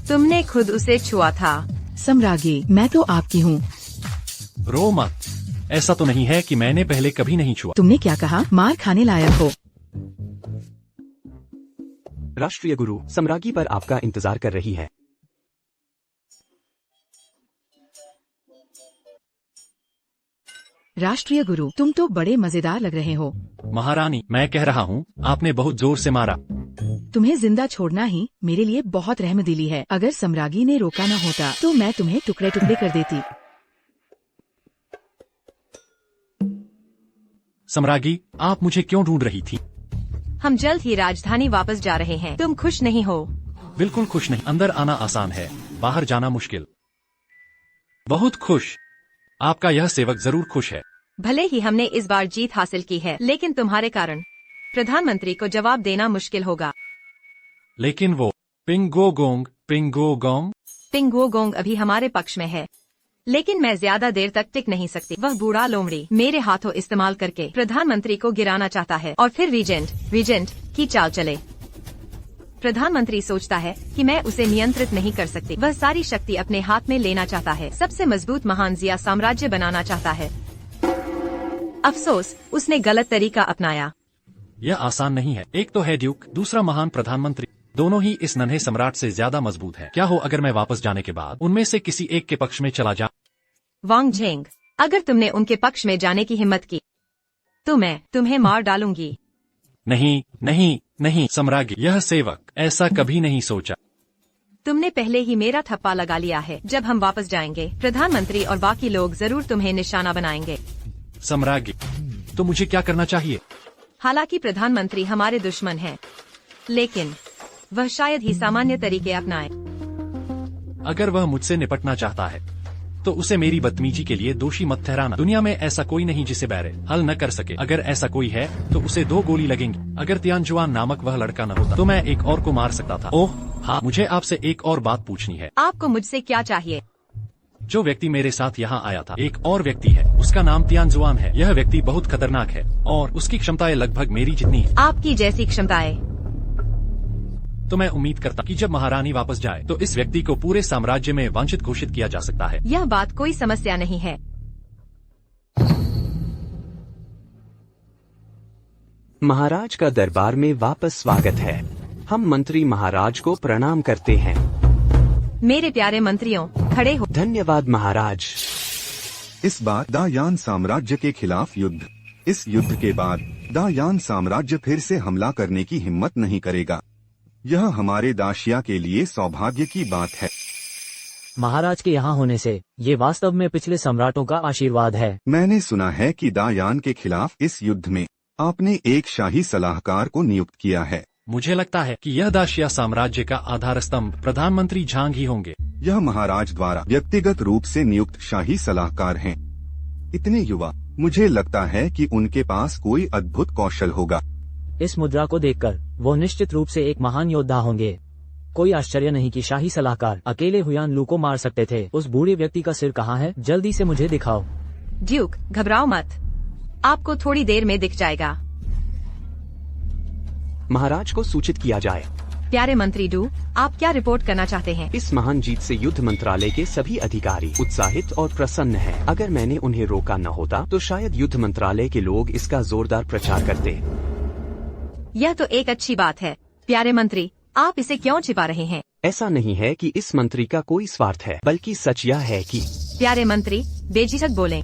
तुमने खुद उसे छुआ था। सम्राज्ञी, मैं तो आपकी हूँ। रो मत। ऐसा तो नहीं है कि मैंने पहले कभी नहीं छुआ। तुमने क्या कहा? मार खाने लायक हो। राष्ट्रीय गुरु सम्राज्ञी पर आपका इंतजार कर रही है। राष्ट्रीय गुरु, तुम तो बड़े मजेदार लग रहे हो। महारानी, मैं कह रहा हूँ आपने बहुत जोर से मारा। तुम्हें जिंदा छोड़ना ही मेरे लिए बहुत रहमदिली है। अगर सम्राज्ञी ने रोका न होता तो मैं तुम्हें टुकड़े टुकड़े कर देती। सम्राज्ञी, आप मुझे क्यों ढूंढ रही थी? हम जल्द ही राजधानी वापस जा रहे हैं। तुम खुश नहीं हो? बिल्कुल खुश नहीं। अंदर आना आसान है, बाहर जाना मुश्किल। बहुत खुश। आपका यह सेवक जरूर खुश है। भले ही हमने इस बार जीत हासिल की है, लेकिन तुम्हारे कारण प्रधानमंत्री को जवाब देना मुश्किल होगा। लेकिन वो पिंगोगोंग अभी हमारे पक्ष में है, लेकिन मैं ज्यादा देर तक टिक नहीं सकती। वह बूढ़ा लोमड़ी मेरे हाथों इस्तेमाल करके प्रधानमंत्री को गिराना चाहता है और फिर रीजेंट की चाल चले। प्रधानमंत्री सोचता है कि मैं उसे नियंत्रित नहीं कर सकती। वह सारी शक्ति अपने हाथ में लेना चाहता है। सबसे मजबूत महान जिया साम्राज्य बनाना चाहता है। अफसोस, उसने गलत तरीका अपनाया। यह आसान नहीं है। एक तो है ड्यूक, दूसरा महान प्रधानमंत्री। दोनों ही इस नन्हे सम्राट से ज्यादा मजबूत है। क्या हो अगर मैं वापस जाने के बाद उनमें से किसी एक के पक्ष में चला जा? वांग झेंग, अगर तुमने उनके पक्ष में जाने की हिम्मत की तो मैं तुम्हें मार डालूंगी। नहीं सम्राज्ञी, यह सेवक ऐसा कभी नहीं सोचा। तुमने पहले ही मेरा ठप्पा लगा लिया है। जब हम वापस जाएंगे प्रधानमंत्री और बाकी लोग जरूर तुम्हें निशाना बनाएंगे। सम्राज्ञी, तो मुझे क्या करना चाहिए? हालांकि प्रधानमंत्री हमारे दुश्मन हैं, लेकिन वह शायद ही सामान्य तरीके अपनाए। अगर वह मुझसे निपटना चाहता है तो उसे मेरी बदतमीजी के लिए दोषी मत ठहराना। दुनिया में ऐसा कोई नहीं जिसे बैरे हल न कर सके। अगर ऐसा कोई है तो उसे 2 गोली लगेंगी। अगर तियानजुआन नामक वह लड़का न होता तो मैं एक और को मार सकता था। ओह हाँ, मुझे आपसे एक और बात पूछनी है। आपको मुझसे क्या चाहिए? जो व्यक्ति मेरे साथ यहाँ आया था, एक और व्यक्ति है, उसका नाम तियानजुआन है। यह व्यक्ति बहुत खतरनाक है और उसकी क्षमताएं लगभग मेरी जितनी है। आपकी जैसी क्षमताएं? तो मैं उम्मीद करता कि जब महारानी वापस जाए तो इस व्यक्ति को पूरे साम्राज्य में वांछित घोषित किया जा सकता है। यह बात कोई समस्या नहीं है। महाराज का दरबार में वापस स्वागत है। हम मंत्री महाराज को प्रणाम करते हैं। मेरे प्यारे मंत्रियों, खड़े हो। धन्यवाद महाराज। इस बार दायान साम्राज्य के खिलाफ युद्ध। इस युद्ध के बाद दायान साम्राज्य फिर से हमला करने की हिम्मत नहीं करेगा। यह हमारे दाशिया के लिए सौभाग्य की बात है। महाराज के यहाँ होने से ये वास्तव में पिछले सम्राटों का आशीर्वाद है। मैंने सुना है कि दायान के खिलाफ इस युद्ध में आपने एक शाही सलाहकार को नियुक्त किया है। मुझे लगता है कि यह दाशिया साम्राज्य का आधार स्तंभ प्रधानमंत्री झांग ही होंगे। यह महाराज द्वारा व्यक्तिगत रूप से नियुक्त शाही सलाहकार हैं। इतने युवा, मुझे लगता है कि उनके पास कोई अद्भुत कौशल होगा। इस मुद्रा को देखकर वो निश्चित रूप से एक महान योद्धा होंगे। कोई आश्चर्य नहीं कि शाही सलाहकार अकेले हुयान लू को मार सकते थे। उस बूढ़े व्यक्ति का सिर कहाँ है? जल्दी से मुझे दिखाओ। ड्यूक, घबराओ मत, आपको थोड़ी देर में दिख जाएगा। महाराज को सूचित किया जाए। प्यारे मंत्री डू, आप क्या रिपोर्ट करना चाहते हैं? इस महान जीत से युद्ध मंत्रालय के सभी अधिकारी उत्साहित और प्रसन्न हैं। अगर मैंने उन्हें रोका न होता तो शायद युद्ध मंत्रालय के लोग इसका जोरदार प्रचार करते। यह तो एक अच्छी बात है। प्यारे मंत्री, आप इसे क्यों छिपा रहे हैं? ऐसा नहीं है कि इस मंत्री का कोई स्वार्थ है, बल्कि सच यह है कि प्यारे मंत्री, बेझिझक बोलें।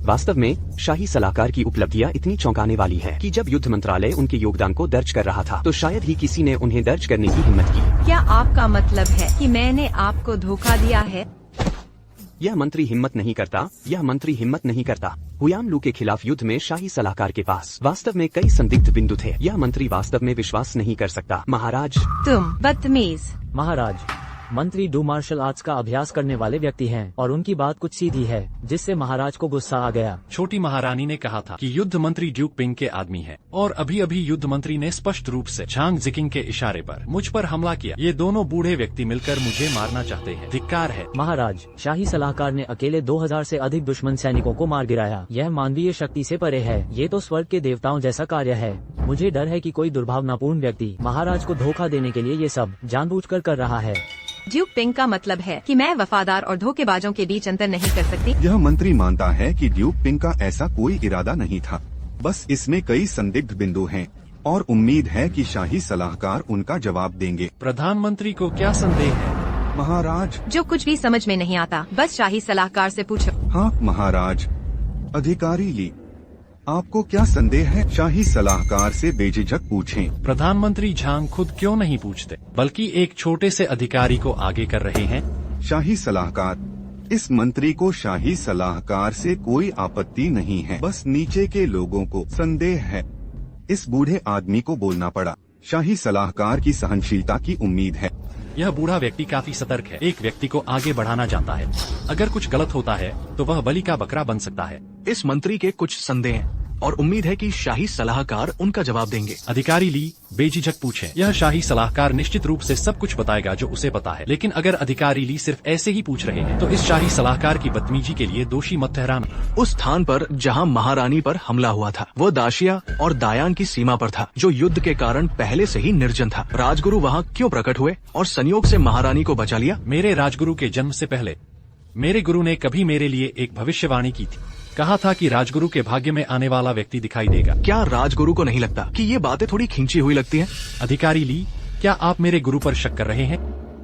वास्तव में शाही सलाहकार की उपलब्धियां इतनी चौंकाने वाली हैं कि जब युद्ध मंत्रालय उनके योगदान को दर्ज कर रहा था तो शायद ही किसी ने उन्हें दर्ज करने की हिम्मत की। क्या आपका मतलब है कि मैंने आपको धोखा दिया है? यह मंत्री हिम्मत नहीं करता, यह मंत्री हिम्मत नहीं करता। हुयान लू के खिलाफ युद्ध में शाही सलाहकार के पास वास्तव में कई संदिग्ध बिंदु थे। यह मंत्री वास्तव में विश्वास नहीं कर सकता। महाराज, तुम बदतमीज। महाराज, मंत्री डू मार्शल आर्ट्स का अभ्यास करने वाले व्यक्ति हैं और उनकी बात कुछ सीधी है जिससे महाराज को गुस्सा आ गया। छोटी महारानी ने कहा था कि युद्ध मंत्री ड्यूक पिंग के आदमी है और अभी अभी युद्ध मंत्री ने स्पष्ट रूप से झांग जिकिंग के इशारे पर मुझ पर हमला किया। ये दोनों बूढ़े व्यक्ति मिलकर मुझे मारना चाहते हैं। धिक्कार है। महाराज, शाही सलाहकार ने अकेले 2000 से अधिक दुश्मन सैनिकों को मार गिराया। यह मानवीय शक्ति से परे है। ये तो स्वर्ग के देवताओं जैसा कार्य है। मुझे डर है कि कोई दुर्भावनापूर्ण व्यक्ति महाराज को धोखा देने के लिए ये सब जानबूझकर कर रहा है। ड्यूक पिंग का मतलब है कि मैं वफादार और धोखेबाजों के बीच अंतर नहीं कर सकती। यह मंत्री मानता है कि ड्यूक पिंग का ऐसा कोई इरादा नहीं था, बस इसमें कई संदिग्ध बिंदु हैं और उम्मीद है कि शाही सलाहकार उनका जवाब देंगे। प्रधानमंत्री को क्या संदेह है? महाराज, जो कुछ भी समझ में नहीं आता बस शाही सलाहकार से पूछो। हाँ महाराज। अधिकारी ली, आपको क्या संदेह है? शाही सलाहकार से बेझिझक पूछें। प्रधानमंत्री झांग खुद क्यों नहीं पूछते बल्कि एक छोटे से अधिकारी को आगे कर रहे हैं? शाही सलाहकार, इस मंत्री को शाही सलाहकार से कोई आपत्ति नहीं है, बस नीचे के लोगों को संदेह है। इस बूढ़े आदमी को बोलना पड़ा। शाही सलाहकार की सहनशीलता की उम्मीद है। यह बूढ़ा व्यक्ति काफी सतर्क है। एक व्यक्ति को आगे बढ़ाना जानता है। अगर कुछ गलत होता है तो वह बलि का बकरा बन सकता है। इस मंत्री के कुछ संदेह और उम्मीद है कि शाही सलाहकार उनका जवाब देंगे। अधिकारी ली, बेझिझक पूछें। यह शाही सलाहकार निश्चित रूप से सब कुछ बताएगा जो उसे पता है, लेकिन अगर अधिकारी ली सिर्फ ऐसे ही पूछ रहे हैं तो इस शाही सलाहकार की बदतमीजी के लिए दोषी मत ठहराना। उस स्थान पर जहां महारानी पर हमला हुआ था वो दाशिया और दायांग की सीमा पर था, जो युद्ध के कारण पहले से ही निर्जन था। राजगुरु वहां क्यों प्रकट हुए और संयोग से महारानी को बचा लिया? मेरे राजगुरु के जन्म से पहले मेरे गुरु ने कभी मेरे लिए एक भविष्यवाणी की थी। कहा था कि राजगुरु के भाग्य में आने वाला व्यक्ति दिखाई देगा। क्या राजगुरु को नहीं लगता कि ये बातें थोड़ी खींची हुई लगती हैं? अधिकारी ली, क्या आप मेरे गुरु पर शक कर रहे हैं?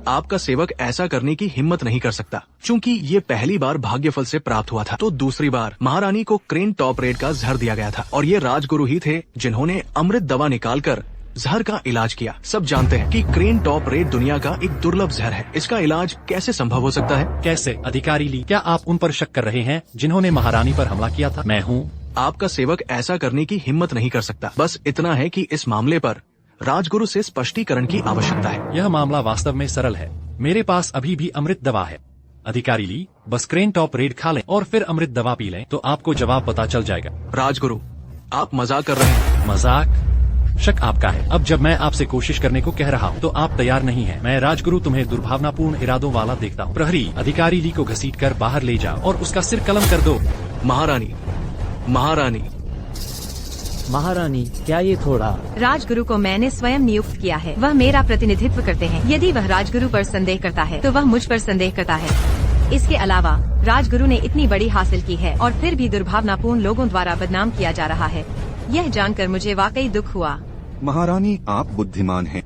आपका सेवक ऐसा करने की हिम्मत नहीं कर सकता, क्योंकि ये पहली बार भाग्यफल से प्राप्त हुआ था, तो दूसरी बार महारानी को क्रेन टॉप रेड का जहर दिया गया था और ये राजगुरु ही थे जिन्होंने अमृत दवा निकालकर जहर का इलाज किया। सब जानते हैं कि क्रेन टॉप रेड दुनिया का एक दुर्लभ जहर है। इसका इलाज कैसे संभव हो सकता है? कैसे? अधिकारी ली, क्या आप उन पर शक कर रहे हैं जिन्होंने महारानी पर हमला किया था? मैं हूँ। आपका सेवक ऐसा करने की हिम्मत नहीं कर सकता। बस इतना है कि इस मामले पर राजगुरु से स्पष्टीकरण की आवश्यकता है। यह मामला वास्तव में सरल है। मेरे पास अभी भी अमृत दवा है। अधिकारी ली, बस क्रेन टॉप रेड खा लें और फिर अमृत दवा पी लें तो आपको जवाब पता चल जाएगा। राजगुरु, आप मजाक कर रहे हैं। मजाक? शक आपका है। अब जब मैं आपसे कोशिश करने को कह रहा हूँ तो आप तैयार नहीं हैं। मैं राजगुरु तुम्हें दुर्भावनापूर्ण इरादों वाला देखता हूँ। प्रहरी, अधिकारी ली को घसीटकर बाहर ले जाओ और उसका सिर कलम कर दो। महारानी, महारानी, महारानी, क्या ये थोड़ा? राजगुरु को मैंने स्वयं नियुक्त किया है। वह मेरा प्रतिनिधित्व करते हैं। यदि वह राजगुरु पर संदेह करता है तो वह मुझ पर संदेह करता है। इसके अलावा राजगुरु ने इतनी बड़ी हासिल की है और फिर भी दुर्भावनापूर्ण लोगों द्वारा बदनाम किया जा रहा है। यह जानकर मुझे वाकई दुख हुआ। महारानी, आप बुद्धिमान हैं।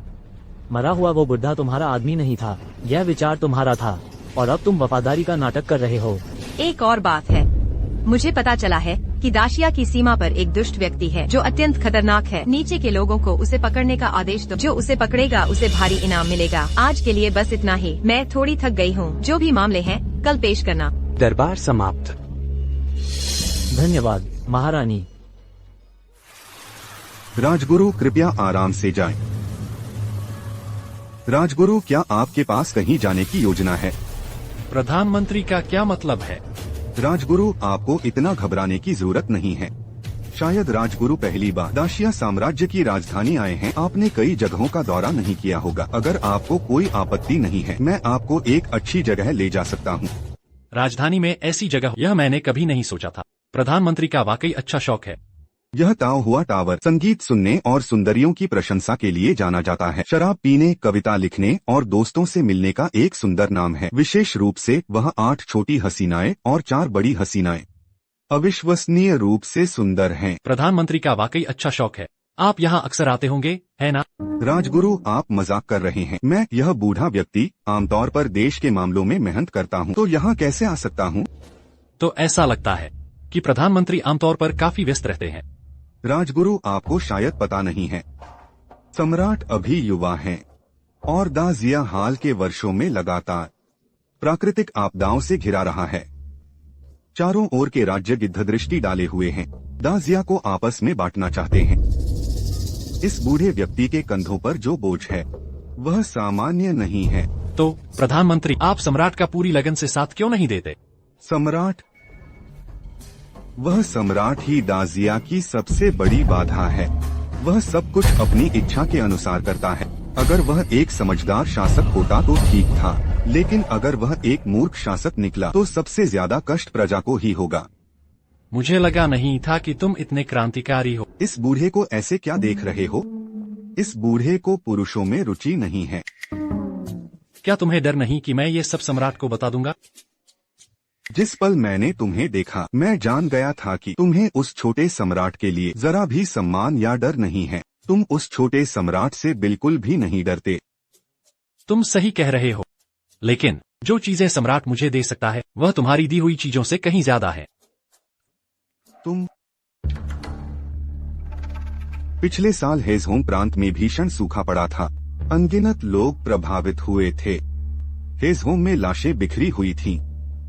मरा हुआ वो बुढ़ा तुम्हारा आदमी नहीं था, यह विचार तुम्हारा था और अब तुम वफादारी का नाटक कर रहे हो। एक और बात है, मुझे पता चला है कि दाशिया की सीमा पर एक दुष्ट व्यक्ति है जो अत्यंत खतरनाक है। नीचे के लोगों को उसे पकड़ने का आदेश दो। जो उसे पकड़ेगा उसे भारी इनाम मिलेगा। आज के लिए बस इतना ही। मैं थोड़ी थक गई हूँ। जो भी मामले हैं कल पेश करना। दरबार समाप्त। धन्यवाद महारानी। राजगुरु, कृपया आराम से जाएं। राजगुरु, क्या आपके पास कहीं जाने की योजना है? प्रधानमंत्री का क्या मतलब है? राजगुरु, आपको इतना घबराने की जरूरत नहीं है। शायद राजगुरु पहली बार दाशिया साम्राज्य की राजधानी आए हैं। आपने कई जगहों का दौरा नहीं किया होगा। अगर आपको कोई आपत्ति नहीं है, मैं आपको एक अच्छी जगह ले जा सकता हूँ। राजधानी में ऐसी जगह? यह मैंने कभी नहीं सोचा था। प्रधानमंत्री का वाकई अच्छा शौक है। यह ताओ हुआ टावर संगीत सुनने और सुंदरियों की प्रशंसा के लिए जाना जाता है। शराब पीने, कविता लिखने और दोस्तों से मिलने का एक सुंदर नाम है। विशेष रूप से वह 8 छोटी हसीनाएं और 4 बड़ी हसीनाएं अविश्वसनीय रूप से सुंदर हैं। प्रधानमंत्री का वाकई अच्छा शौक है। आप यहाँ अक्सर आते होंगे, है ना? राजगुरु, आप मजाक कर रहे हैं। मैं, यह बूढ़ा व्यक्ति, आमतौर पर देश के मामलों में मेहनत करता हूँ, तो यहाँ कैसे आ सकता हूँ? तो ऐसा लगता है कि प्रधानमंत्री आमतौर पर काफी व्यस्त रहते हैं। राजगुरु, आपको शायद पता नहीं है, सम्राट अभी युवा हैं और दाजिया हाल के वर्षों में लगातार प्राकृतिक आपदाओं से घिरा रहा है। चारों ओर के राज्य गिद्धदृष्टि डाले हुए हैं, दाजिया को आपस में बांटना चाहते हैं। इस बूढ़े व्यक्ति के कंधों पर जो बोझ है वह सामान्य नहीं है। तो प्रधानमंत्री, आप सम्राट का पूरी लगन से साथ क्यों नहीं देते? सम्राट, वह सम्राट ही दाजिया की सबसे बड़ी बाधा है। वह सब कुछ अपनी इच्छा के अनुसार करता है। अगर वह एक समझदार शासक होता तो ठीक था, लेकिन अगर वह एक मूर्ख शासक निकला तो सबसे ज्यादा कष्ट प्रजा को ही होगा। मुझे लगा नहीं था कि तुम इतने क्रांतिकारी हो। इस बूढ़े को ऐसे क्या देख रहे हो? इस बूढ़े को पुरुषों में रुचि नहीं है। क्या तुम्हें डर नहीं कि मैं ये सब सम्राट को बता दूंगा? जिस पल मैंने तुम्हें देखा, मैं जान गया था कि तुम्हें उस छोटे सम्राट के लिए जरा भी सम्मान या डर नहीं है। तुम उस छोटे सम्राट से बिल्कुल भी नहीं डरते। तुम सही कह रहे हो, लेकिन जो चीजें सम्राट मुझे दे सकता है वह तुम्हारी दी हुई चीजों से कहीं ज्यादा है। तुम पिछले साल हेजहोंग प्रांत में भीषण सूखा पड़ा था। अनगिनत लोग प्रभावित हुए थे। हेजहोंग में लाशें बिखरी हुई थीं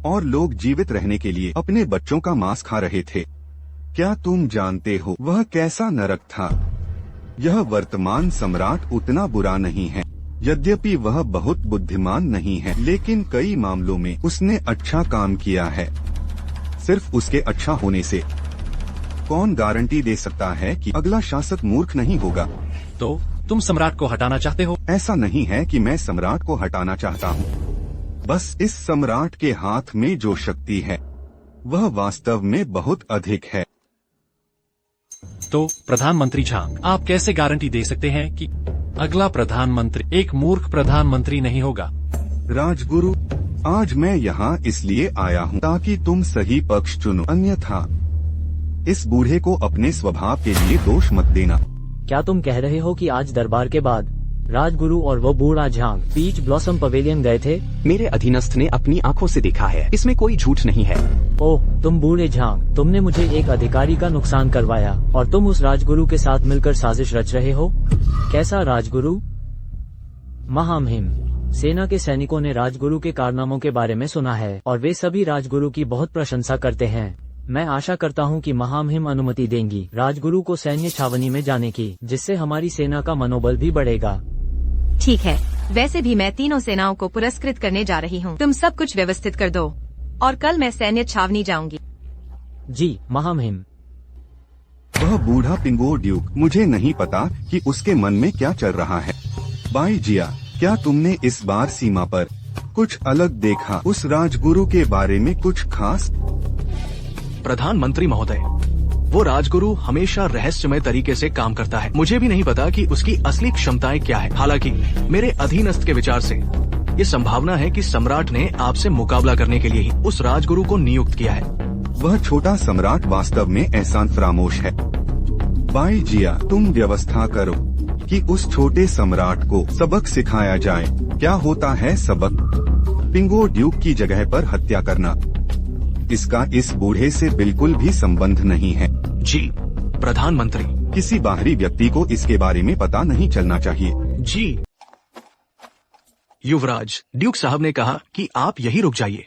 और लोग जीवित रहने के लिए अपने बच्चों का मांस खा रहे थे। क्या तुम जानते हो वह कैसा नरक था? यह वर्तमान सम्राट उतना बुरा नहीं है, यद्यपि वह बहुत बुद्धिमान नहीं है, लेकिन कई मामलों में उसने अच्छा काम किया है। सिर्फ उसके अच्छा होने से कौन गारंटी दे सकता है कि अगला शासक मूर्ख नहीं होगा? तो तुम सम्राट को हटाना चाहते हो? ऐसा नहीं है कि मैं सम्राट को हटाना चाहता हूँ। बस इस सम्राट के हाथ में जो शक्ति है वह वास्तव में बहुत अधिक है। तो प्रधानमंत्री झांग, आप कैसे गारंटी दे सकते हैं कि अगला प्रधानमंत्री एक मूर्ख प्रधानमंत्री नहीं होगा? राजगुरु, आज मैं यहाँ इसलिए आया हूँ ताकि तुम सही पक्ष चुनो, अन्यथा इस बूढ़े को अपने स्वभाव के लिए दोष मत देना। क्या तुम कह रहे हो कि आज दरबार के बाद राजगुरु और वो बूढ़ा झांग पीच ब्लॉसम पवेलियन गए थे? मेरे अधीनस्थ ने अपनी आंखों से देखा है, इसमें कोई झूठ नहीं है। ओह, तुम बूढ़े झांग, तुमने मुझे एक अधिकारी का नुकसान करवाया और तुम उस राजगुरु के साथ मिलकर साजिश रच रहे हो। कैसा राजगुरु? महामहिम, सेना के सैनिकों ने राजगुरु के कारनामों के बारे में सुना है और वे सभी राजगुरु की बहुत प्रशंसा करते हैं। मैं आशा करता हूं कि महामहिम अनुमति देंगी राजगुरु को सैन्य छावनी में जाने की, जिससे हमारी सेना का मनोबल भी बढ़ेगा। ठीक है, वैसे भी मैं तीनों सेनाओं को पुरस्कृत करने जा रही हूँ। तुम सब कुछ व्यवस्थित कर दो और कल मैं सैन्य छावनी जाऊंगी। जी महामहिम। वह बूढ़ा पिंगो ड्यूक, मुझे नहीं पता कि उसके मन में क्या चल रहा है। बाई जिया, क्या तुमने इस बार सीमा पर कुछ अलग देखा? उस राजगुरु के बारे में कुछ खास? प्रधानमंत्री महोदय, वो राजगुरु हमेशा रहस्यमय तरीके से काम करता है। मुझे भी नहीं पता कि उसकी असली क्षमताएं क्या है। हालांकि मेरे अधीनस्थ के विचार से ये संभावना है कि सम्राट ने आपसे मुकाबला करने के लिए ही उस राजगुरु को नियुक्त किया है। वह छोटा सम्राट वास्तव में एहसान फरामोश है। बाई जिया, तुम व्यवस्था करो कि उस छोटे सम्राट को सबक सिखाया जाए। क्या होता है सबक? पिंगो ड्यूक की जगह पर हत्या करना। इसका इस बूढ़े से बिल्कुल भी संबंध नहीं है। जी प्रधानमंत्री। किसी बाहरी व्यक्ति को इसके बारे में पता नहीं चलना चाहिए। जी युवराज, ड्यूक साहब ने कहा कि आप यही रुक जाइए।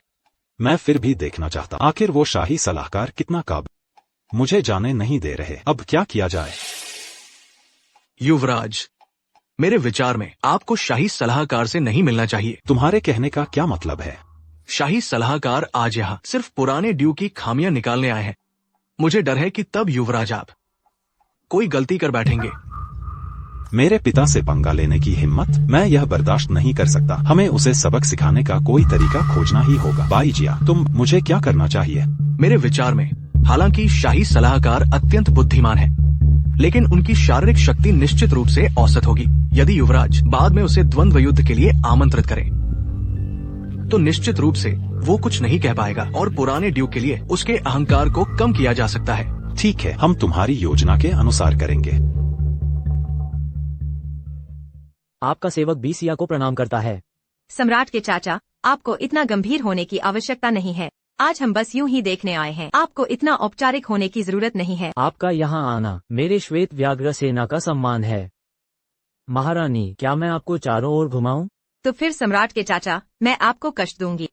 मैं फिर भी देखना चाहता, आखिर वो शाही सलाहकार कितना काबिल। मुझे जाने नहीं दे रहे, अब क्या किया जाए? युवराज, मेरे विचार में आपको शाही सलाहकार से नहीं मिलना चाहिए। तुम्हारे कहने का क्या मतलब है? शाही सलाहकार आज यहाँ सिर्फ पुराने ड्यूक की खामियां निकालने आए हैं। मुझे डर है कि तब युवराज आप कोई गलती कर बैठेंगे। मेरे पिता से पंगा लेने की हिम्मत? मैं यह बर्दाश्त नहीं कर सकता। हमें उसे सबक सिखाने का कोई तरीका खोजना ही होगा। बाई जिया, तुम मुझे क्या करना चाहिए? मेरे विचार में हालांकि शाही सलाहकार अत्यंत बुद्धिमान है, लेकिन उनकी शारीरिक शक्ति निश्चित रूप से औसत होगी। यदि युवराज बाद में उसे द्वंद्व युद्ध के लिए आमंत्रित करें तो निश्चित रूप से वो कुछ नहीं कह पाएगा और पुराने ड्यूक के लिए उसके अहंकार को कम किया जा सकता है। ठीक है, हम तुम्हारी योजना के अनुसार करेंगे। आपका सेवक बीसिया को प्रणाम करता है। सम्राट के चाचा, आपको इतना गंभीर होने की आवश्यकता नहीं है। आज हम बस यूं ही देखने आए हैं, आपको इतना औपचारिक होने की जरूरत नहीं है। आपका यहाँ आना मेरे श्वेत व्याघ्र सेना का सम्मान है। महारानी, क्या मैं आपको चारों ओर घुमाऊं? तो फिर सम्राट के चाचा, मैं आपको कष्ट दूंगी।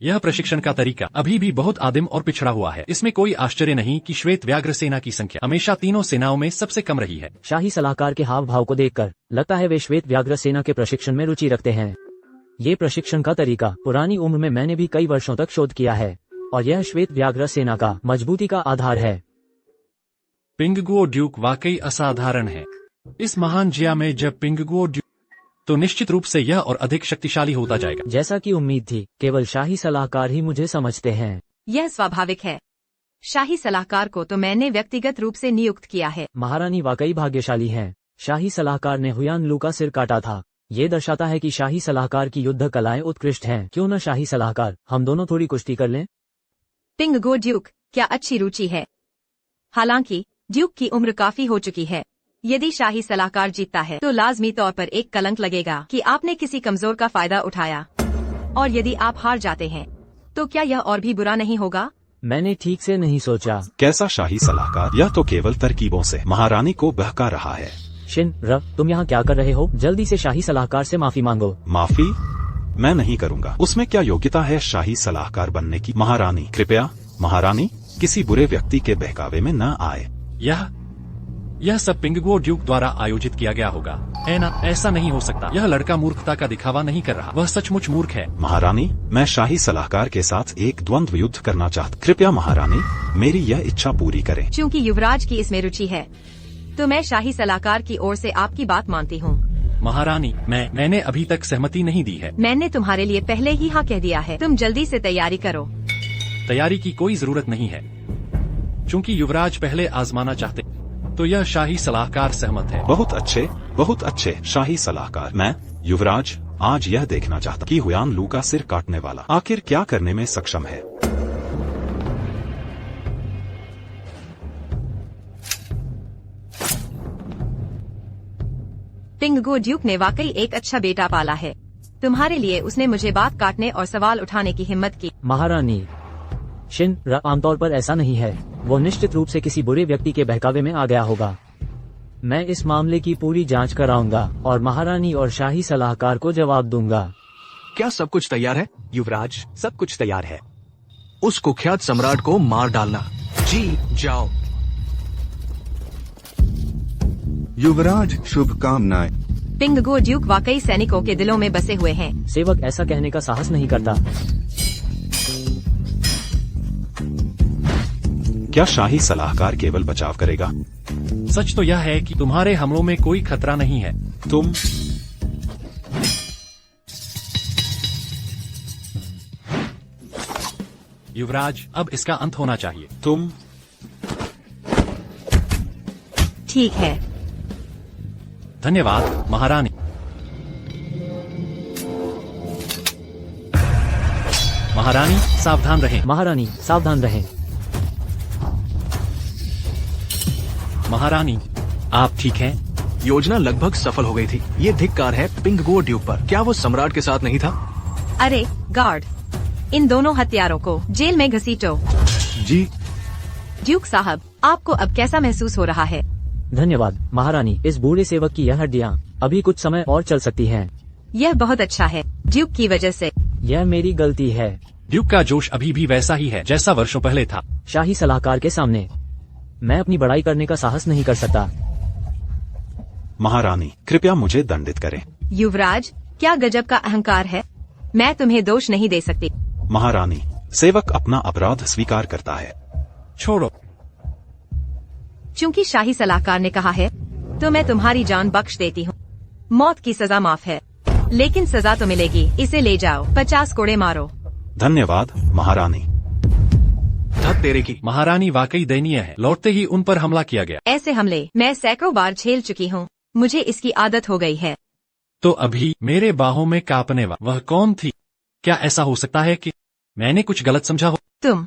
यह प्रशिक्षण का तरीका अभी भी बहुत आदिम और पिछड़ा हुआ है। इसमें कोई आश्चर्य नहीं कि श्वेत व्याघ्र सेना की संख्या हमेशा तीनों सेनाओं में सबसे कम रही है। शाही सलाहकार के हाव भाव को देखकर लगता है वे श्वेत व्याघ्र सेना के प्रशिक्षण में रुचि रखते हैं। ये प्रशिक्षण का तरीका पुरानी उम्र में मैंने भी कई वर्षों तक शोध किया है और यह श्वेत व्याघ्र सेना का मजबूती का आधार है। पिंगगुओ ड्यूक वाकई असाधारण है। इस महान जिया में जब पिंगगुओ ड्यूक, तो निश्चित रूप से यह और अधिक शक्तिशाली होता जाएगा। जैसा कि उम्मीद थी, केवल शाही सलाहकार ही मुझे समझते हैं। यह स्वाभाविक है। शाही सलाहकार को तो मैंने व्यक्तिगत रूप से नियुक्त किया है। महारानी वाकई भाग्यशाली हैं। शाही सलाहकार ने हुयान लू का सिर काटा था। ये दर्शाता है कि शाही सलाहकार की युद्ध कलाएं उत्कृष्ट हैं। क्यों न शाही सलाहकार, हम दोनों थोड़ी कुश्ती कर लें? पिंगगो ड्यूक, क्या अच्छी रुचि है। हालांकि ड्यूक की उम्र काफी हो चुकी है। यदि शाही सलाहकार जीतता है तो लाजमी तौर पर एक कलंक लगेगा कि आपने किसी कमजोर का फायदा उठाया, और यदि आप हार जाते हैं तो क्या यह और भी बुरा नहीं होगा? मैंने ठीक से नहीं सोचा। कैसा शाही सलाहकार, यह तो केवल तरकीबों से महारानी को बहका रहा है। शिन र, तुम यहाँ क्या कर रहे हो? जल्दी से शाही सलाहकार से माफी मांगो। माफी मैं नहीं करूँगा। उसमें क्या योग्यता है शाही सलाहकार बनने की? महारानी कृपया, महारानी किसी बुरे व्यक्ति के बहकावे में न आए। यह सब पिंगगुओ ड्यूक द्वारा आयोजित किया गया होगा, है ना? ऐसा नहीं हो सकता। यह लड़का मूर्खता का दिखावा नहीं कर रहा, वह सचमुच मूर्ख है। महारानी, मैं शाही सलाहकार के साथ एक द्वंद्व युद्ध करना चाहता। कृपया महारानी मेरी यह इच्छा पूरी करें। चूँकि युवराज की इसमें रुचि है तो मैं शाही सलाहकार की ओर से आपकी बात मानती हूँ। महारानी, मैंने अभी तक सहमति नहीं दी है। मैंने तुम्हारे लिए पहले ही हाँ कह दिया है। तुम जल्दी से तैयारी करो। तैयारी की कोई जरूरत नहीं है। चूँकि युवराज पहले आजमाना चाहते तो यह शाही सलाहकार सहमत है। बहुत अच्छे शाही सलाहकार। मैं युवराज आज यह देखना चाहता कि हुयान लू का सिर काटने वाला आखिर क्या करने में सक्षम है। पिंगगो ड्यूक ने वाकई एक अच्छा बेटा पाला है। तुम्हारे लिए उसने मुझे बात काटने और सवाल उठाने की हिम्मत की। महारानी, शिन र, आमतौर पर ऐसा नहीं है। वो निश्चित रूप से किसी बुरे व्यक्ति के बहकावे में आ गया होगा। मैं इस मामले की पूरी जांच कराऊंगा और महारानी और शाही सलाहकार को जवाब दूंगा। क्या सब कुछ तैयार है? युवराज, सब कुछ तैयार है। उस कुख्यात सम्राट को मार डालना। जी जाओ। युवराज, शुभकामनाएं। पिंगगो ड्यूक वाकई सैनिकों के दिलों में बसे हुए हैं। सेवक ऐसा कहने का साहस नहीं करता। क्या शाही सलाहकार केवल बचाव करेगा? सच तो यह है कि तुम्हारे हमलों में कोई खतरा नहीं है। तुम युवराज, अब इसका अंत होना चाहिए। तुम ठीक है। धन्यवाद महारानी। महारानी सावधान रहें। महारानी सावधान रहें। महारानी, आप ठीक हैं? योजना लगभग सफल हो गई थी। ये धिक्कार है पिंगगुओ ड्यूक पर। क्या वो सम्राट के साथ नहीं था? अरे गार्ड, इन दोनों हत्यारों को जेल में घसीटो। जी ड्यूक साहब, आपको अब कैसा महसूस हो रहा है? धन्यवाद महारानी। इस बूढ़े सेवक की यह हड्डियाँ अभी कुछ समय और चल सकती हैं। यह बहुत अच्छा है ड्यूक की वजह से। यह मेरी गलती है। ड्यूक का जोश अभी भी वैसा ही है जैसा वर्षों पहले था। शाही सलाहकार के सामने मैं अपनी बड़ाई करने का साहस नहीं कर सकता। महारानी कृपया मुझे दंडित करें। युवराज, क्या गजब का अहंकार है। मैं तुम्हें दोष नहीं दे सकती। महारानी, सेवक अपना अपराध स्वीकार करता है। छोड़ो। चूँकि शाही सलाहकार ने कहा है तो मैं तुम्हारी जान बख्श देती हूँ। मौत की सजा माफ है, लेकिन सजा तो मिलेगी। इसे ले जाओ, 50 कोड़े मारो। धन्यवाद महारानी। धत तेरे की। महारानी वाकई दयनीय है। लौटते ही उन पर हमला किया गया। ऐसे हमले मैं सैकड़ों बार झेल चुकी हूँ। मुझे इसकी आदत हो गई है। तो अभी मेरे बाहों में कांपने वह कौन थी? क्या ऐसा हो सकता है कि मैंने कुछ गलत समझा हो?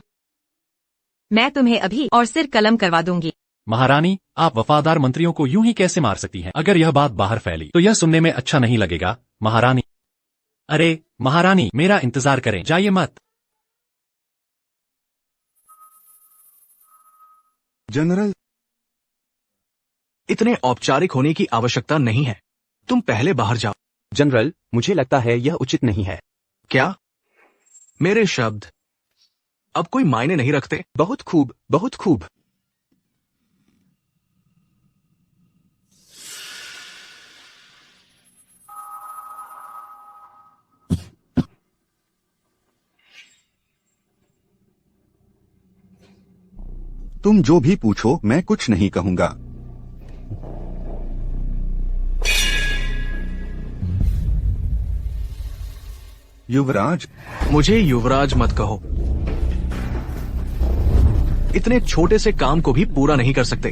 मैं तुम्हें अभी और सिर कलम करवा दूंगी। महारानी, आप वफादार मंत्रियों को यूं ही कैसे मार सकती हैं? अगर यह बात बाहर फैली तो यह सुनने में अच्छा नहीं लगेगा। महारानी, अरे महारानी, मेरा इंतजार करें, जाइए मत। जनरल, इतने औपचारिक होने की आवश्यकता नहीं है। तुम पहले बाहर जाओ। जनरल, मुझे लगता है यह उचित नहीं है। क्या? मेरे शब्द अब कोई मायने नहीं रखते? बहुत खूब, बहुत खूब। तुम जो भी पूछो मैं कुछ नहीं कहूंगा। युवराज, मुझे युवराज मत कहो। इतने छोटे से काम को भी पूरा नहीं कर सकते।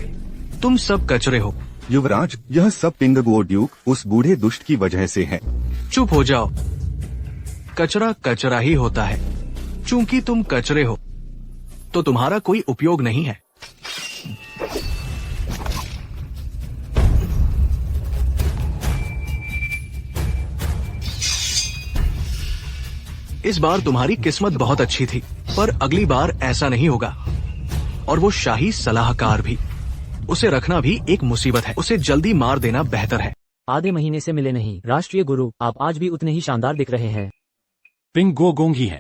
तुम सब कचरे हो। युवराज, यह सब पिंगगो ड्यूक उस बूढ़े दुष्ट की वजह से है। चुप हो जाओ। कचरा कचरा ही होता है। चूंकि तुम कचरे हो तो तुम्हारा कोई उपयोग नहीं है। इस बार तुम्हारी किस्मत बहुत अच्छी थी, पर अगली बार ऐसा नहीं होगा। और वो शाही सलाहकार भी, उसे रखना भी एक मुसीबत है। उसे जल्दी मार देना बेहतर है। आधे महीने से मिले नहीं। राष्ट्रीय गुरु, आप आज भी उतने ही शानदार दिख रहे हैं। पिंग गो गोंग ही है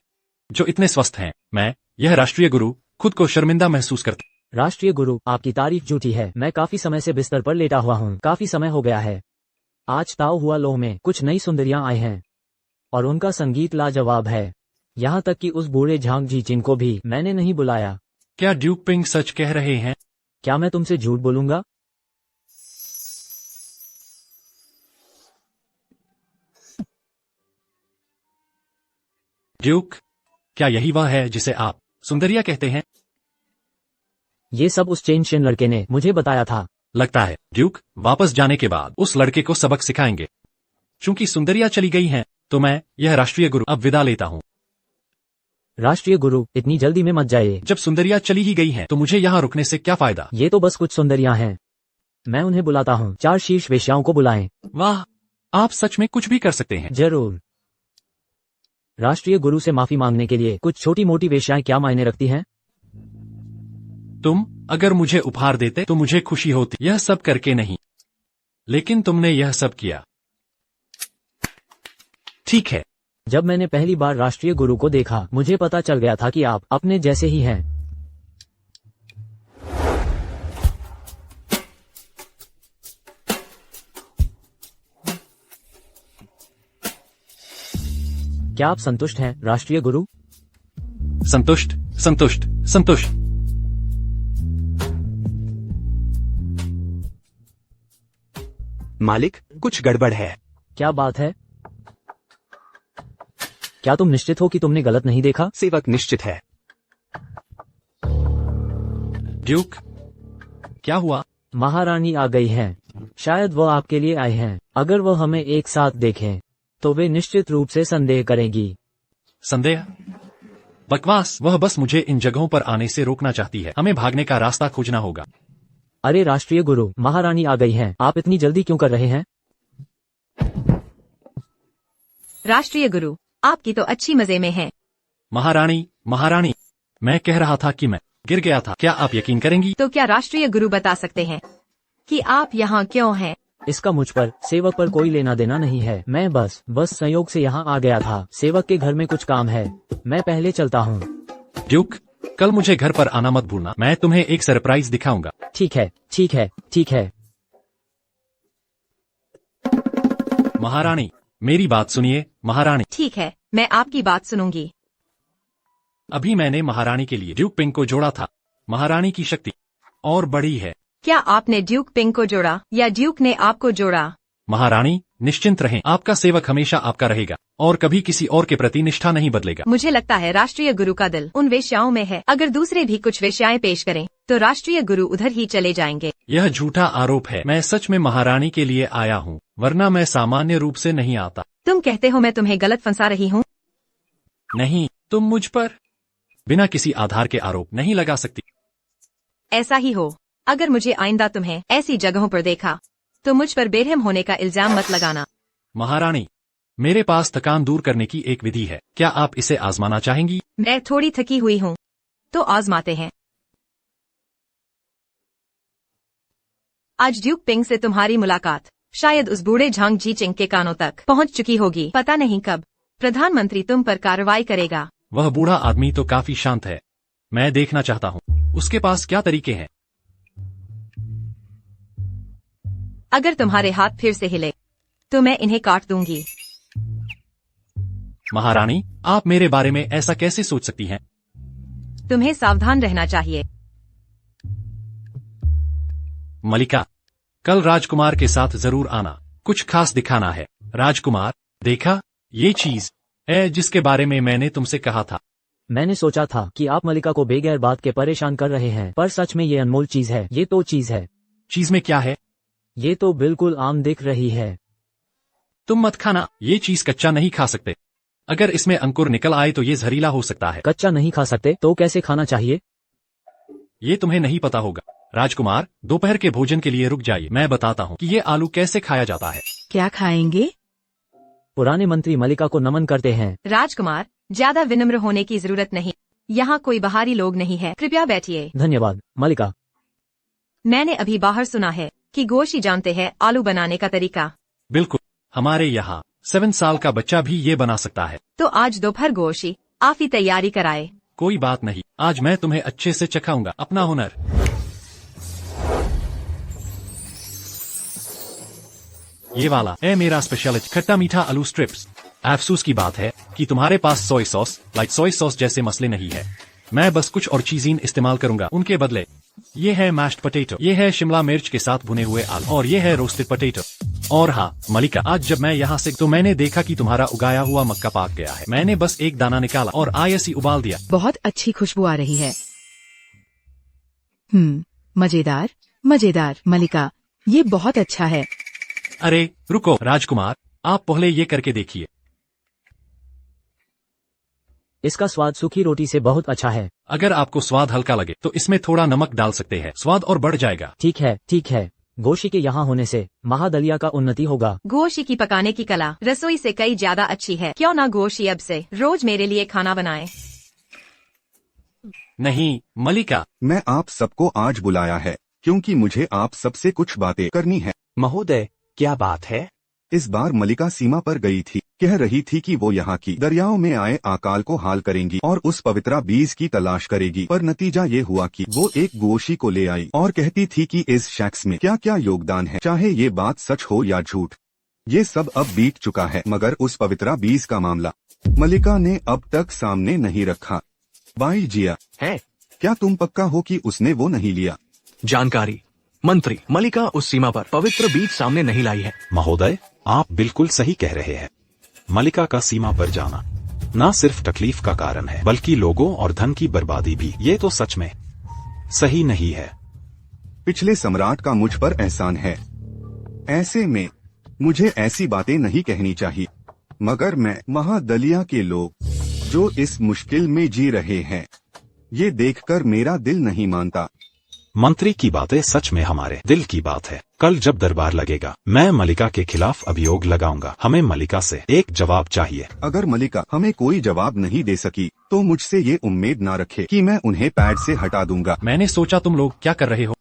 जो इतने स्वस्थ हैं। मैं, यह राष्ट्रीय गुरु, खुद को शर्मिंदा महसूस करता। राष्ट्रीय गुरु, आपकी तारीफ झूठी है। मैं काफी समय से बिस्तर पर लेटा हुआ हूँ। काफी समय हो गया है। आज ताओ हुआ लोह में कुछ नई सुंदरियां आई हैं और उनका संगीत लाजवाब है। यहाँ तक कि उस बूढ़े झांग जीचिन को भी मैंने नहीं बुलाया। क्या ड्यूक पिंग सच कह रहे हैं? क्या मैं तुमसे झूठ बोलूंगा? ड्यूक, क्या यही वह है जिसे आप सुंदरिया कहते हैं? ये सब उस चेन शेन लड़के ने मुझे बताया था। लगता है ड्यूक वापस जाने के बाद उस लड़के को सबक सिखाएंगे। चूंकि सुंदरिया चली गई हैं, तो मैं, यह राष्ट्रीय गुरु, अब विदा लेता हूँ। राष्ट्रीय गुरु, इतनी जल्दी में मत जाइए। जब सुंदरिया चली ही गई हैं, तो मुझे यहाँ रुकने से क्या फायदा? ये तो बस कुछ सुंदरियां हैं। मैं उन्हें बुलाता हूँ। 4 शीर्ष वेश्याओं को बुलाएं। वाह, आप सच में कुछ भी कर सकते हैं। जरूर। राष्ट्रीय गुरु से माफी मांगने के लिए कुछ छोटी मोटी वेश्याएं क्या मायने रखती हैं? तुम अगर मुझे उपहार देते तो मुझे खुशी होती। यह सब करके नहीं, लेकिन तुमने यह सब किया। ठीक है। जब मैंने पहली बार राष्ट्रीय गुरु को देखा, मुझे पता चल गया था कि आप अपने जैसे ही हैं। क्या आप संतुष्ट हैं, राष्ट्रीय गुरु? संतुष्ट, संतुष्ट, संतुष्ट। मालिक, कुछ गड़बड़ है। क्या बात है? क्या तुम निश्चित हो कि तुमने गलत नहीं देखा? सेवक निश्चित है। ड्यूक, क्या हुआ? महारानी आ गई हैं। शायद वह आपके लिए आए हैं। अगर वह हमें एक साथ देखें तो वे निश्चित रूप से संदेह करेंगी। संदेह? बकवास। वह बस मुझे इन जगहों पर आने से रोकना चाहती है। हमें भागने का रास्ता खोजना होगा। अरे राष्ट्रीय गुरु, महारानी आ गई हैं। आप इतनी जल्दी क्यों कर रहे हैं? राष्ट्रीय गुरु, आपकी तो अच्छी मजे में है। महारानी, महारानी, मैं कह रहा था कि मैं गिर गया था। क्या आप यकीन करेंगी? तो क्या राष्ट्रीय गुरु बता सकते हैं कि आप यहाँ क्यों हैं? इसका मुझ पर, सेवक पर कोई लेना देना नहीं है। मैं बस संयोग से यहाँ आ गया था। सेवक के घर में कुछ काम है। मैं पहले चलता हूँ। ड्यूक, कल मुझे घर पर आना मत भूलना। मैं तुम्हें एक सरप्राइज दिखाऊंगा। ठीक है, ठीक है, ठीक है। महारानी, मेरी बात सुनिए। महारानी, ठीक है, मैं आपकी बात सुनूंगी। अभी मैंने महारानी के लिए ड्यूक पिंग को जोड़ा था। महारानी की शक्ति और बड़ी है। क्या आपने ड्यूक पिंग को जोड़ा या ड्यूक ने आपको जोड़ा? महारानी, निश्चिंत रहें। आपका सेवक हमेशा आपका रहेगा और कभी किसी और के प्रति निष्ठा नहीं बदलेगा। मुझे लगता है राष्ट्रीय गुरु का दिल उन वेश्याओं में है। अगर दूसरे भी कुछ वेश्याएं पेश करें तो राष्ट्रीय गुरु उधर ही चले जाएंगे। यह झूठा आरोप है। मैं सच में महारानी के लिए आया हूँ, वरना मैं सामान्य रूप से नहीं आता। तुम कहते हो मैं तुम्हें गलत फंसा रही हूँ? नहीं, तुम मुझ पर बिना किसी आधार के आरोप नहीं लगा सकती। ऐसा ही हो। अगर मुझे आइंदा तुम्हें ऐसी जगहों पर देखा तो मुझ पर बेरहम होने का इल्जाम मत लगाना। महारानी, मेरे पास थकान दूर करने की एक विधि है, क्या आप इसे आजमाना चाहेंगी? मैं थोड़ी थकी हुई हूँ, तो आजमाते हैं। आज ड्यूक पिंग से तुम्हारी मुलाकात शायद उस बूढ़े झांग जी चिंग के कानों तक पहुंच चुकी होगी। पता नहीं कब प्रधानमंत्री तुम पर कार्रवाई करेगा। वह बूढ़ा आदमी तो काफी शांत है, मैं देखना चाहता हूँ उसके पास क्या तरीके हैं। अगर तुम्हारे हाथ फिर से हिले तो मैं इन्हें काट दूंगी। महारानी, आप मेरे बारे में ऐसा कैसे सोच सकती हैं? तुम्हें सावधान रहना चाहिए। मलिका, कल राजकुमार के साथ जरूर आना, कुछ खास दिखाना है। राजकुमार, देखा ये चीज है जिसके बारे में मैंने तुमसे कहा था। मैंने सोचा था कि आप मलिका को बेगैर बात के परेशान कर रहे हैं, पर सच में ये अनमोल चीज है। ये तो चीज है। चीज में क्या है? ये तो बिल्कुल आम दिख रही है। तुम मत खाना, ये चीज कच्चा नहीं खा सकते। अगर इसमें अंकुर निकल आए तो ये जहरीला हो सकता है। कच्चा नहीं खा सकते तो कैसे खाना चाहिए? ये तुम्हें नहीं पता होगा। राजकुमार, दोपहर के भोजन के लिए रुक जाइए, मैं बताता हूँ कि ये आलू कैसे खाया जाता है। क्या खाएंगे? पुराने मंत्री मलिका को नमन करते हैं। राजकुमार, ज्यादा विनम्र होने की जरूरत नहीं, यहाँ कोई बाहरी लोग नहीं है, कृपया बैठिए। धन्यवाद मलिका। मैंने अभी बाहर सुना है कि गोशी जानते हैं आलू बनाने का तरीका। बिल्कुल, हमारे यहाँ 7 साल का बच्चा भी ये बना सकता है। तो आज दोपहर गोशी आप ही तैयारी कराए। कोई बात नहीं, आज मैं तुम्हें अच्छे से चखाऊंगा अपना हुनर। ये वाला है मेरा स्पेशलिटी, खट्टा मीठा आलू स्ट्रिप्स। अफसोस की बात है कि तुम्हारे पास सोया सॉस जैसे मसले नहीं है। मैं बस कुछ और चीजें इस्तेमाल करूंगा उनके बदले। ये है मैश्ड पोटैटो, ये है शिमला मिर्च के साथ भुने हुए आलू, और ये है रोस्टेड पोटैटो। और हाँ मलिका, आज जब मैं यहाँ से तो मैंने देखा कि तुम्हारा उगाया हुआ मक्का पाक गया है। मैंने बस एक दाना निकाला और आयसी उबाल दिया। बहुत अच्छी खुशबू आ रही है। मजेदार मजेदार। मलिका, ये बहुत अच्छा है। अरे रुको राजकुमार, आप पहले ये करके देखिए। इसका स्वाद सूखी रोटी से बहुत अच्छा है। अगर आपको स्वाद हल्का लगे तो इसमें थोड़ा नमक डाल सकते हैं, स्वाद और बढ़ जाएगा। ठीक है ठीक है। गोशी के यहाँ होने से महादलिया का उन्नति होगा। गोशी की पकाने की कला रसोई से कई ज्यादा अच्छी है। क्यों ना गोशी अब से रोज मेरे लिए खाना बनाए। नहीं मलिका, मैं आप सबको आज बुलाया है क्योंकि मुझे आप सबसे कुछ बातें करनी है। महोदय, क्या बात है? इस बार मलिका सीमा पर गई थी, कह रही थी कि वो यहाँ की दरियाओं में आए अकाल को हाल करेंगी और उस पवित्रा बीज की तलाश करेगी। पर नतीजा ये हुआ कि वो एक गोशी को ले आई और कहती थी कि इस शख्स में क्या क्या योगदान है, चाहे ये बात सच हो या झूठ। ये सब अब बीत चुका है, मगर उस पवित्रा बीज का मामला मलिका ने अब तक सामने नहीं रखा। बाई जिया, है क्या तुम पक्का हो कि उसने वो नहीं लिया? जानकारी मंत्री, मलिका उस सीमा पर पवित्र बीज सामने नहीं लाई है। महोदय, आप बिल्कुल सही कह रहे हैं। मलिका का सीमा पर जाना न सिर्फ तकलीफ का कारण है बल्कि लोगों और धन की बर्बादी भी। ये तो सच में सही नहीं है। पिछले सम्राट का मुझ पर एहसान है, ऐसे में मुझे ऐसी बातें नहीं कहनी चाहिए। मगर मैं महादलिया के लोग जो इस मुश्किल में जी रहे हैं, ये देखकर मेरा दिल नहीं मानता। मंत्री की बातें सच में हमारे दिल की बात है। कल जब दरबार लगेगा मैं मलिका के खिलाफ अभियोग लगाऊंगा। हमें मलिका से एक जवाब चाहिए। अगर मलिका हमें कोई जवाब नहीं दे सकी तो मुझसे ये उम्मीद ना रखे कि मैं उन्हें पैड से हटा दूंगा। मैंने सोचा तुम लोग क्या कर रहे हो,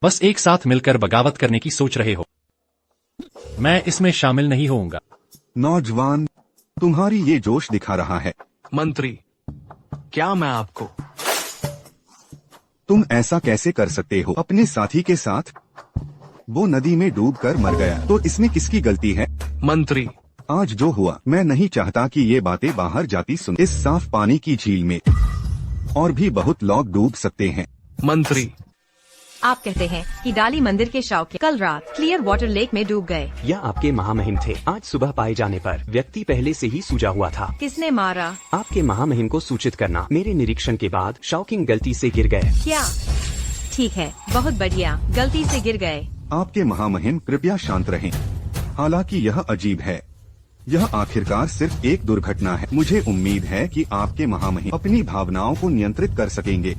बस एक साथ मिलकर बगावत करने की सोच रहे हो। मैं इसमें शामिल नहीं होऊंगा। नौजवान, तुम्हारी ये जोश दिखा रहा है। मंत्री, क्या मैं आपको तुम ऐसा कैसे कर सकते हो अपने साथी के साथ? वो नदी में डूबकर मर गया, तो इसमें किसकी गलती है? मंत्री, आज जो हुआ, मैं नहीं चाहता कि ये बातें बाहर जाती सुन। इस साफ पानी की झील में और भी बहुत लोग डूब सकते हैं। मंत्री, आप कहते हैं कि डाली मंदिर के शौक कल रात क्लियर वाटर लेक में डूब गए। यह आपके महामहिम थे। आज सुबह पाए जाने पर व्यक्ति पहले से ही सूजा हुआ था। किसने मारा? आपके महामहिम को सूचित करना। मेरे निरीक्षण के बाद शॉकिंग गलती से गिर गए। क्या? ठीक है, बहुत बढ़िया, गलती से गिर गए। आपके महामहिम कृपया शांत रहें। हालांकि यह अजीब है, यह आखिरकार सिर्फ एक दुर्घटना है। मुझे उम्मीद है कि आपके महामहिम अपनी भावनाओं को नियंत्रित कर सकेंगे।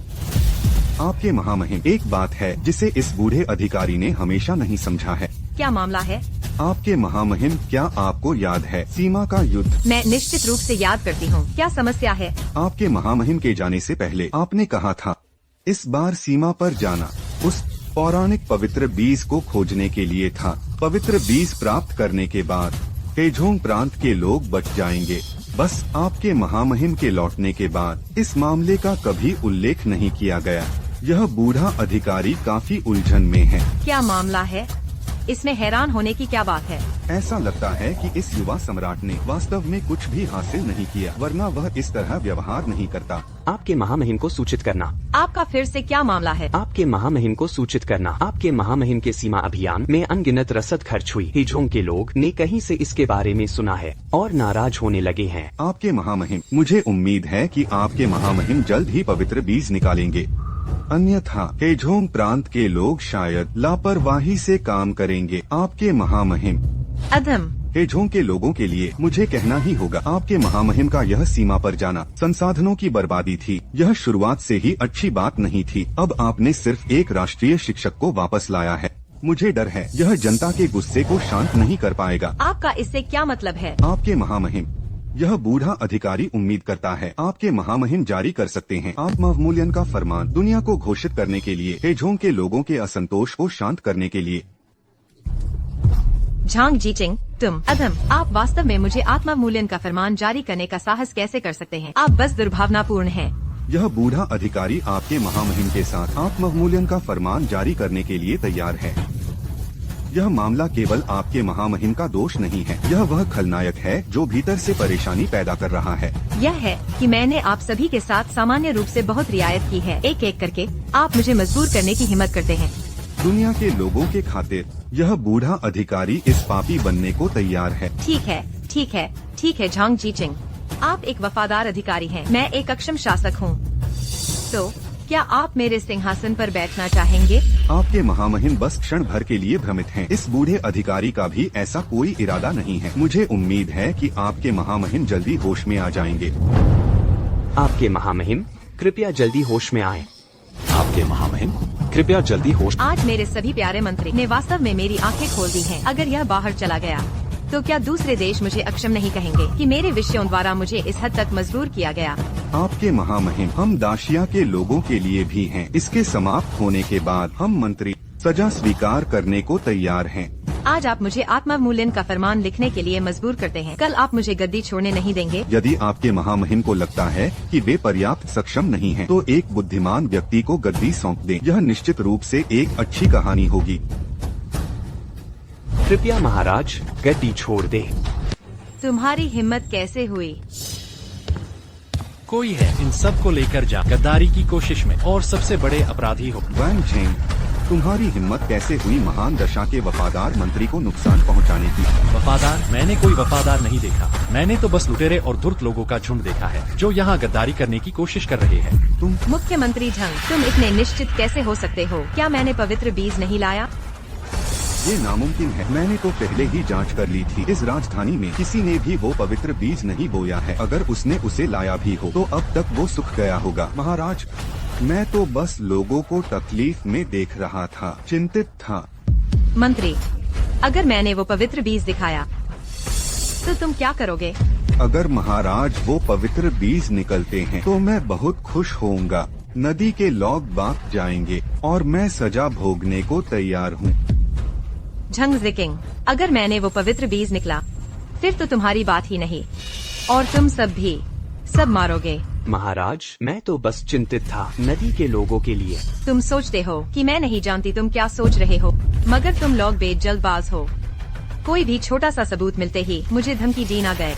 आपके महामहिम, एक बात है जिसे इस बूढ़े अधिकारी ने हमेशा नहीं समझा है। क्या मामला है? आपके महामहिम, क्या आपको याद है सीमा का युद्ध? मैं निश्चित रूप से याद करती हूँ। क्या समस्या है? आपके महामहिम के जाने से पहले आपने कहा था इस बार सीमा पर जाना उस पौराणिक पवित्र बीज को खोजने के लिए था। पवित्र बीज प्राप्त करने के बाद हेजोंग प्रांत के लोग बच जाएंगे। बस आपके महामहिम के लौटने के बाद इस मामले का कभी उल्लेख नहीं किया गया। यह बूढ़ा अधिकारी काफी उलझन में है। क्या मामला है? इसमें हैरान होने की क्या बात है? ऐसा लगता है कि इस युवा सम्राट ने वास्तव में कुछ भी हासिल नहीं किया, वरना वह इस तरह व्यवहार नहीं करता। आपके महामहिम को सूचित करना। आपका फिर से क्या मामला है? आपके महामहिम को सूचित करना। आपके महामहिम के सीमा अभियान में अनगिनत रसद खर्च हुई। हेजोंग के लोग ने कहीं से इसके बारे में सुना है और नाराज होने लगे हैं। आपके महामहिम, मुझे उम्मीद है कि आपके महामहिम जल्द ही पवित्र बीज निकालेंगे, अन्यथा हेजोंग प्रांत के लोग शायद लापरवाही से काम करेंगे। आपके महामहिम, अधम हेजोंग के लोगों के लिए मुझे कहना ही होगा, आपके महामहिम का यह सीमा पर जाना संसाधनों की बर्बादी थी। यह शुरुआत से ही अच्छी बात नहीं थी। अब आपने सिर्फ एक राष्ट्रीय शिक्षक को वापस लाया है। मुझे डर है यह जनता के गुस्से को शांत नहीं कर पाएगा। आपका इससे क्या मतलब है? आपके महामहिम, यह बूढ़ा अधिकारी उम्मीद करता है आपके महामहिम जारी कर सकते हैं आत्मावमूल्यन का फरमान दुनिया को घोषित करने के लिए, हेजोंग के लोगों के असंतोष को शांत करने के लिए। झांग जीचिंग, तुम अधम, आप वास्तव में मुझे आत्मावमूल्यन का फरमान जारी करने का साहस कैसे कर सकते हैं? आप बस दुर्भावनापूर्ण हैं। यह बूढ़ा अधिकारी आपके महामहिम के साथ आत्मावमूल्यन का फरमान जारी करने के लिए तैयार है। यह मामला केवल आपके महामहिम का दोष नहीं है, यह वह खलनायक है जो भीतर से परेशानी पैदा कर रहा है। यह है कि मैंने आप सभी के साथ सामान्य रूप से बहुत रियायत की है। एक एक करके आप मुझे मजबूर करने की हिम्मत करते हैं। दुनिया के लोगों के खातिर यह बूढ़ा अधिकारी इस पापी बनने को तैयार है। ठीक है, ठीक है, ठीक है झांग जीचिंग, आप एक वफादार अधिकारी हैं। मैं एक अक्षम शासक हूँ। तो क्या आप मेरे सिंहासन पर बैठना चाहेंगे? आपके महामहिम बस क्षण भर के लिए भ्रमित हैं। इस बूढ़े अधिकारी का भी ऐसा कोई इरादा नहीं है। मुझे उम्मीद है कि आपके महामहिम जल्दी होश में आ जाएंगे। आपके महामहिम कृपया जल्दी होश में आए। आपके महामहिम कृपया जल्दी होश। आज मेरे सभी प्यारे मंत्री ने वास्तव में मेरी आंखें खोल दी हैं। अगर यह बाहर चला गया तो क्या दूसरे देश मुझे अक्षम नहीं कहेंगे कि मेरे विषयों द्वारा मुझे इस हद तक मजबूर किया गया? आपके महामहिम, हम दाशिया के लोगों के लिए भी हैं। इसके समाप्त होने के बाद हम मंत्री सजा स्वीकार करने को तैयार हैं। आज आप मुझे आत्मावमूल्यन का फरमान लिखने के लिए मजबूर करते हैं। कल आप मुझे गद्दी छोड़ने नहीं देंगे। यदि आपके महामहिम को लगता है कि वे पर्याप्त सक्षम नहीं हैं, तो एक बुद्धिमान व्यक्ति को गद्दी सौंप दें। यह निश्चित रूप से एक अच्छी कहानी होगी। कृपया महाराज गद्दी छोड़ दे। तुम्हारी हिम्मत कैसे हुई? कोई है इन सब को लेकर जा गद्दारी की कोशिश में और सबसे बड़े अपराधी हो। वैंग झेंग, तुम्हारी हिम्मत कैसे हुई महान दशा के वफादार मंत्री को नुकसान पहुंचाने की? वफादार? मैंने कोई वफादार नहीं देखा। मैंने तो बस लुटेरे और धूर्त लोगों का झुंड देखा है जो यहाँ गद्दारी करने की कोशिश कर रहे हैं। तुम मुख्यमंत्री झंग, तुम इतने निश्चित कैसे हो सकते हो? क्या मैंने पवित्र बीज नहीं लाया? ये नामुमकिन है। मैंने तो पहले ही जांच कर ली थी। इस राजधानी में किसी ने भी वो पवित्र बीज नहीं बोया है। अगर उसने उसे लाया भी हो तो अब तक वो सूख गया होगा। महाराज, मैं तो बस लोगों को तकलीफ में देख रहा था, चिंतित था। मंत्री, अगर मैंने वो पवित्र बीज दिखाया तो तुम क्या करोगे? अगर महाराज वो पवित्र बीज निकलते हैं तो मैं बहुत खुश होऊंगा। नदी के लोग भाग जाएंगे और मैं सजा भोगने को तैयार हूँ। झंग जिकिंग, अगर मैंने वो पवित्र बीज निकला फिर तो तुम्हारी बात ही नहीं और तुम सब भी सब मारोगे। महाराज, मैं तो बस चिंतित था नदी के लोगों के लिए। तुम सोचते हो कि मैं नहीं जानती तुम क्या सोच रहे हो, मगर तुम लोग जल्दबाज हो। कोई भी छोटा सा सबूत मिलते ही मुझे धमकी दी ना गए।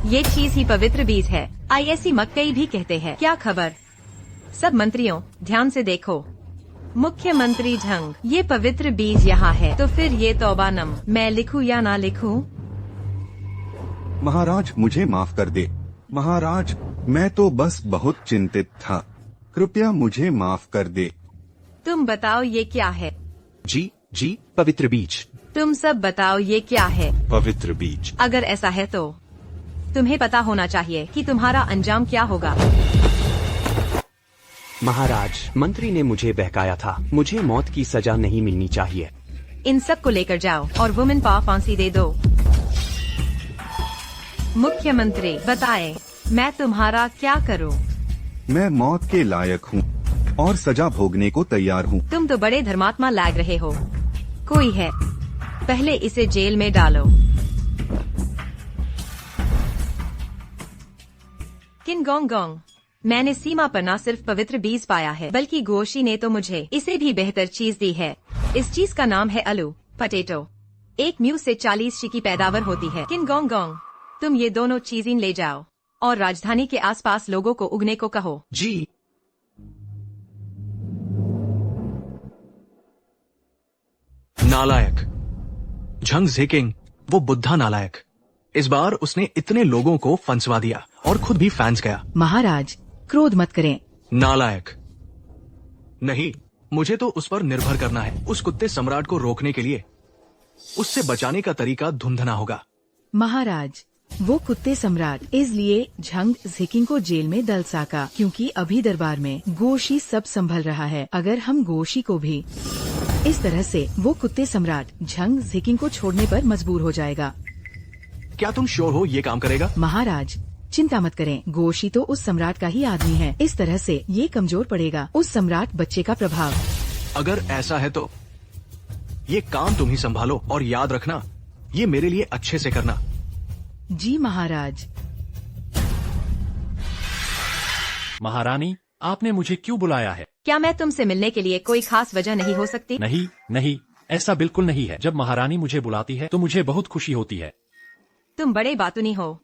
ये चीज ही पवित्र बीज है। आईएससी मक्कई भी कहते हैं। क्या खबर? सब मंत्रियों, ध्यान से देखो। मुख्यमंत्री झंग, ये पवित्र बीज यहाँ है, तो फिर ये तौबानम मैं लिखूं या ना लिखूं? महाराज, मुझे माफ कर दे। महाराज, मैं तो बस बहुत चिंतित था। कृपया मुझे माफ कर दे। तुम बताओ ये क्या है? जी, पवित्र बीज। तुम सब बताओ ये क्या है? पवित्र बीज। अगर ऐसा है तो तुम्हें पता होना चाहिए कि तुम्हारा अंजाम क्या होगा। महाराज, मंत्री ने मुझे बहकाया था। मुझे मौत की सजा नहीं मिलनी चाहिए। इन सब को लेकर जाओ और वुमेन पा फांसी दे दो। मुख्यमंत्री बताए, मैं तुम्हारा क्या करूं? मैं मौत के लायक हूँ और सजा भोगने को तैयार हूँ। तुम तो बड़े धर्मात्मा लग रहे हो। कोई है, पहले इसे जेल में डालो। किन गोंग गोंग, मैंने सीमा पर न सिर्फ पवित्र बीज पाया है बल्कि गोशी ने तो मुझे इसे भी बेहतर चीज दी है। इस चीज का नाम है आलू पटेटो। 1 म्यू से 40 शी की पैदावार होती है। किन गोंग गोंग, तुम ये दोनों चीजें ले जाओ और राजधानी के आसपास लोगों को उगने को कहो। जी। नालायक झंग झेकिंग, वो बुद्धा नालायक। इस बार उसने इतने लोगों को फंसवा दिया और खुद भी फैंस गया। महाराज, क्रोध मत करें। नालायक नहीं, मुझे तो उस पर निर्भर करना है। उस कुत्ते सम्राट को रोकने के लिए उससे बचाने का तरीका ढूंढना होगा। महाराज, वो कुत्ते सम्राट इसलिए झंग झिकिंग को जेल में दल साका क्योंकि अभी दरबार में गोशी सब संभल रहा है। अगर हम गोशी को भी इस तरह से, वो कुत्ते सम्राट झंग झिकिंग को छोड़ने पर मजबूर हो जाएगा। क्या तुम श्योर हो ये काम करेगा? महाराज, चिंता मत करें, गोशी तो उस सम्राट का ही आदमी है। इस तरह से ये कमजोर पड़ेगा। उस सम्राट बच्चे का प्रभाव। अगर ऐसा है तो ये काम तुम ही संभालो और याद रखना, ये मेरे लिए अच्छे से करना। जी महाराज। महारानी, आपने मुझे क्यों बुलाया है? क्या मैं तुमसे मिलने के लिए कोई खास वजह नहीं हो सकती? नहीं नहीं, ऐसा बिल्कुल नहीं है। जब महारानी मुझे बुलाती है तो मुझे बहुत खुशी होती है। तुम बड़े बातूनी हो।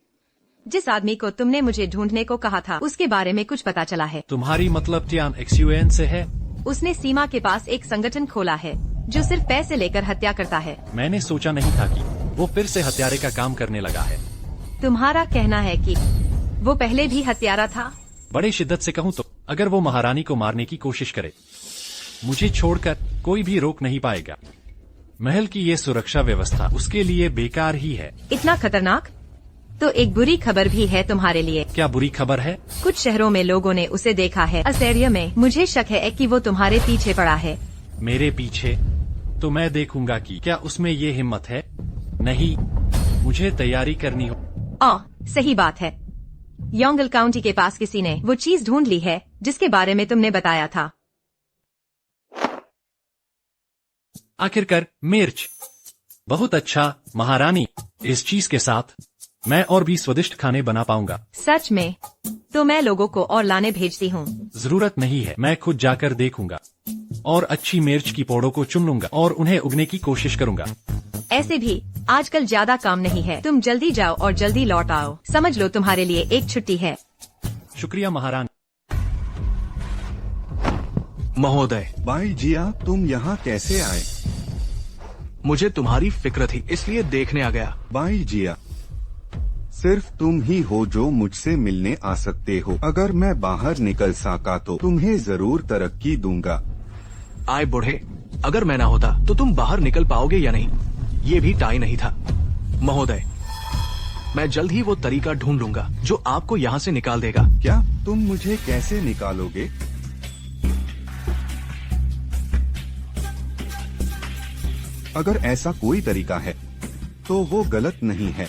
जिस आदमी को तुमने मुझे ढूंढने को कहा था उसके बारे में कुछ पता चला है। तुम्हारी मतलब टियान XUN से है? उसने सीमा के पास एक संगठन खोला है जो सिर्फ पैसे लेकर हत्या करता है। मैंने सोचा नहीं था कि वो फिर से हत्यारे का काम करने लगा है। तुम्हारा कहना है कि वो पहले भी हत्यारा था? बड़े शिद्दत से कहूँ तो अगर वो महारानी को मारने की कोशिश करे, मुझे छोड़कर कोई भी रोक नहीं पाएगा। महल की ये सुरक्षा व्यवस्था उसके लिए बेकार ही है। इतना खतरनाक? तो एक बुरी खबर भी है तुम्हारे लिए। क्या बुरी खबर है? कुछ शहरों में लोगों ने उसे देखा है। असेरिया में मुझे शक है कि वो तुम्हारे पीछे पड़ा है। मेरे पीछे? तो मैं देखूंगा कि क्या उसमें ये हिम्मत है। नहीं, मुझे तैयारी करनी हो। सही बात है। योंगल काउंटी के पास किसी ने वो चीज ढूंढ ली है जिसके बारे में तुमने बताया था। आखिरकार मिर्च। बहुत अच्छा महारानी, इस चीज के साथ मैं और भी स्वादिष्ट खाने बना पाऊंगा। सच में? तो मैं लोगों को और लाने भेजती हूँ। जरूरत नहीं है, मैं खुद जाकर देखूंगा और अच्छी मिर्च की पौड़ों को चुन लूंगा और उन्हें उगने की कोशिश करूंगा। ऐसे भी आजकल ज्यादा काम नहीं है। तुम जल्दी जाओ और जल्दी लौट आओ। समझ लो तुम्हारे लिए एक छुट्टी है। शुक्रिया महारानी। महोदय, बाई जिया, तुम यहाँ कैसे आए? मुझे तुम्हारी फिक्र थी इसलिए देखने आ गया। बाई जिया, सिर्फ तुम ही हो जो मुझसे मिलने आ सकते हो। अगर मैं बाहर निकल सका तो तुम्हें जरूर तरक्की दूंगा। आए बूढ़े, अगर मैं ना होता तो तुम बाहर निकल पाओगे या नहीं, ये भी तय नहीं था। महोदय, मैं जल्द ही वो तरीका ढूंढ लूंगा जो आपको यहाँ से निकाल देगा। क्या तुम मुझे कैसे निकालोगे? अगर ऐसा कोई तरीका है तो वो गलत नहीं है।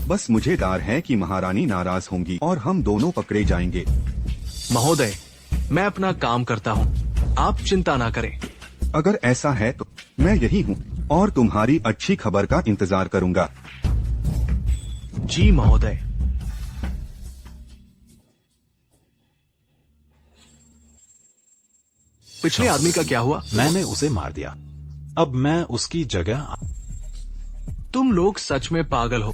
बस मुझे डर है कि महारानी नाराज होंगी और हम दोनों पकड़े जाएंगे। महोदय, मैं अपना काम करता हूँ, आप चिंता ना करें। अगर ऐसा है तो मैं यही हूँ और तुम्हारी अच्छी खबर का इंतजार करूंगा। जी महोदय। पिछले आदमी का क्या हुआ? मैंने उसे मार दिया। अब मैं उसकी जगह। तुम लोग सच में पागल हो।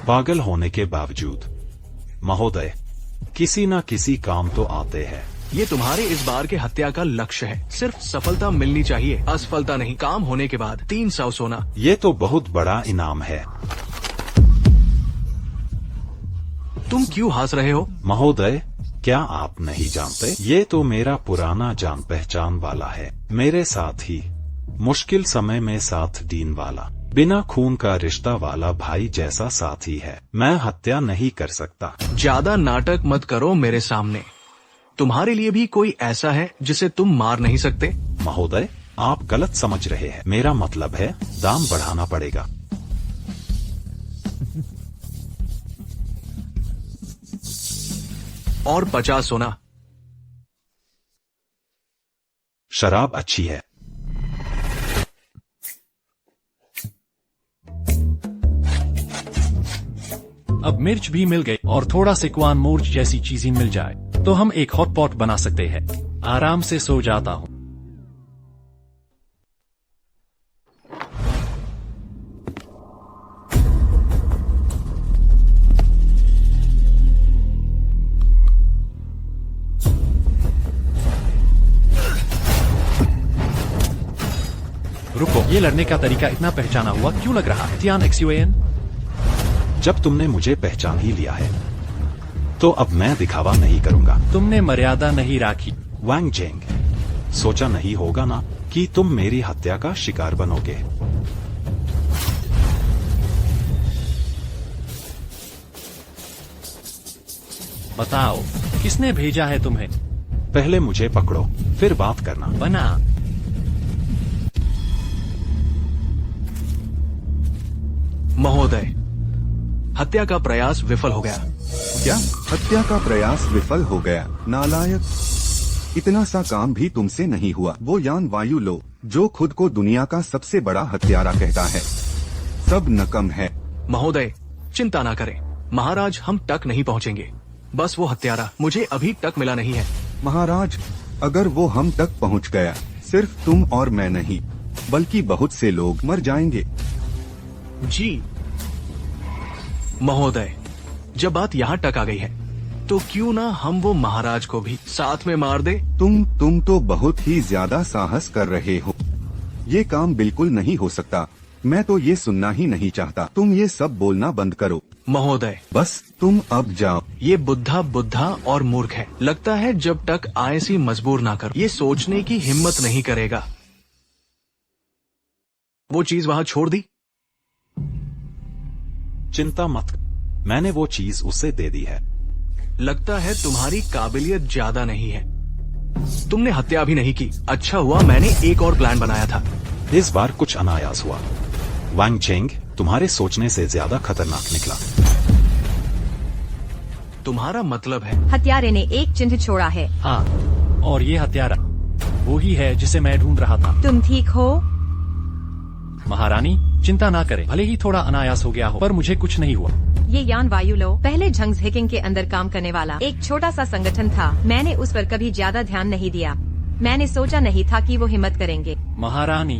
पागल होने के बावजूद महोदय, किसी न किसी काम तो आते हैं। ये तुम्हारे इस बार के हत्या का लक्ष्य है। सिर्फ सफलता मिलनी चाहिए, असफलता नहीं। काम होने के बाद 300 सोना। ये तो बहुत बड़ा इनाम है। तुम क्यों हंस रहे हो? महोदय, क्या आप नहीं जानते? ये तो मेरा पुराना जान पहचान वाला है। मेरे साथ ही मुश्किल समय में साथ दीन वाला, बिना खून का रिश्ता वाला भाई जैसा साथी है। मैं हत्या नहीं कर सकता। ज्यादा नाटक मत करो मेरे सामने। तुम्हारे लिए भी कोई ऐसा है जिसे तुम मार नहीं सकते? महोदय, आप गलत समझ रहे हैं। मेरा मतलब है दाम बढ़ाना पड़ेगा। और 50 सोना। शराब अच्छी है। अब मिर्च भी मिल गई और थोड़ा सिक्वान मूर्च जैसी चीजें मिल जाए तो हम एक हॉट पॉट बना सकते हैं। आराम से सो जाता हूँ। रुको, ये लड़ने का तरीका इतना पहचाना हुआ क्यों लग रहा है? Tian XUAN? जब तुमने मुझे पहचान ही लिया है तो अब मैं दिखावा नहीं करूंगा। तुमने मर्यादा नहीं राखी। वांग जेंग, सोचा नहीं होगा ना कि तुम मेरी हत्या का शिकार बनोगे। बताओ, किसने भेजा है तुम्हें? पहले मुझे पकड़ो, फिर बात करना। बना। महोदय, हत्या का प्रयास विफल हो गया। क्या हत्या का प्रयास विफल हो गया? नालायक, इतना सा काम भी तुमसे नहीं हुआ। वो यान वायु लो जो खुद को दुनिया का सबसे बड़ा हत्यारा कहता है, सब नकम है। महोदय, चिंता ना करें, महाराज हम तक नहीं पहुंचेंगे। बस वो हत्यारा मुझे अभी तक मिला नहीं है। महाराज, अगर वो हम तक पहुंच गया, सिर्फ तुम और मैं नहीं बल्कि बहुत से लोग मर जाएंगे। जी महोदय, जब बात यहाँ तक आ गई है तो क्यों ना हम वो महाराज को भी साथ में मार दे। तुम तो बहुत ही ज्यादा साहस कर रहे हो। ये काम बिल्कुल नहीं हो सकता। मैं तो ये सुनना ही नहीं चाहता। तुम ये सब बोलना बंद करो। महोदय, बस तुम अब जाओ। ये बुद्धा और मूर्ख है। लगता है जब तक आयसी मजबूर ना करो ये सोचने की हिम्मत नहीं करेगा। वो चीज वहाँ छोड़ दी। चिंता मत, मैंने वो चीज उसे दे दी है। लगता है तुम्हारी काबिलियत ज्यादा नहीं है। तुमने हत्या भी नहीं की। अच्छा हुआ मैंने एक और प्लान बनाया था। इस बार कुछ अनायास हुआ। वांग चेंग तुम्हारे सोचने से ज्यादा खतरनाक निकला। तुम्हारा मतलब है? हत्यारे ने एक चिन्ह छोड़ा है। हाँ, और ये हत्यारा वो ही है जिसे मैं ढूंढ रहा था। तुम ठीक हो? महारानी, चिंता ना करें। भले ही थोड़ा अनायास हो गया हो, पर मुझे कुछ नहीं हुआ। ये यान वायु लो पहले झंग्स हैकिंग के अंदर काम करने वाला एक छोटा सा संगठन था। मैंने उस पर कभी ज्यादा ध्यान नहीं दिया। मैंने सोचा नहीं था कि वो हिम्मत करेंगे। महारानी,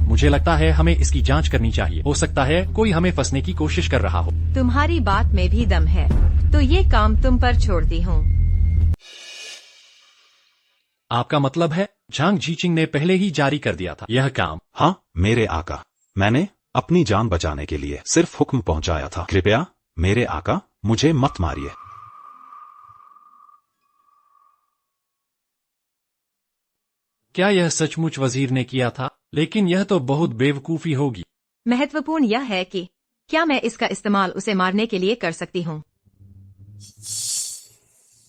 मुझे लगता है हमें इसकी जांच करनी चाहिए। हो सकता है कोई हमें फंसने की कोशिश कर रहा हो। तुम्हारी बात में भी दम है, तो ये काम तुम पर छोड़ती हूँ। आपका मतलब है झांग जीचिंग ने पहले ही जारी कर दिया था यह काम? हाँ मेरे आका, मैंने अपनी जान बचाने के लिए सिर्फ हुक्म पहुंचाया था। कृपया मेरे आका, मुझे मत मारिए। क्या यह सचमुच वजीर ने किया था? लेकिन यह तो बहुत बेवकूफी होगी। महत्वपूर्ण यह है कि क्या मैं इसका इस्तेमाल उसे मारने के लिए कर सकती हूँ?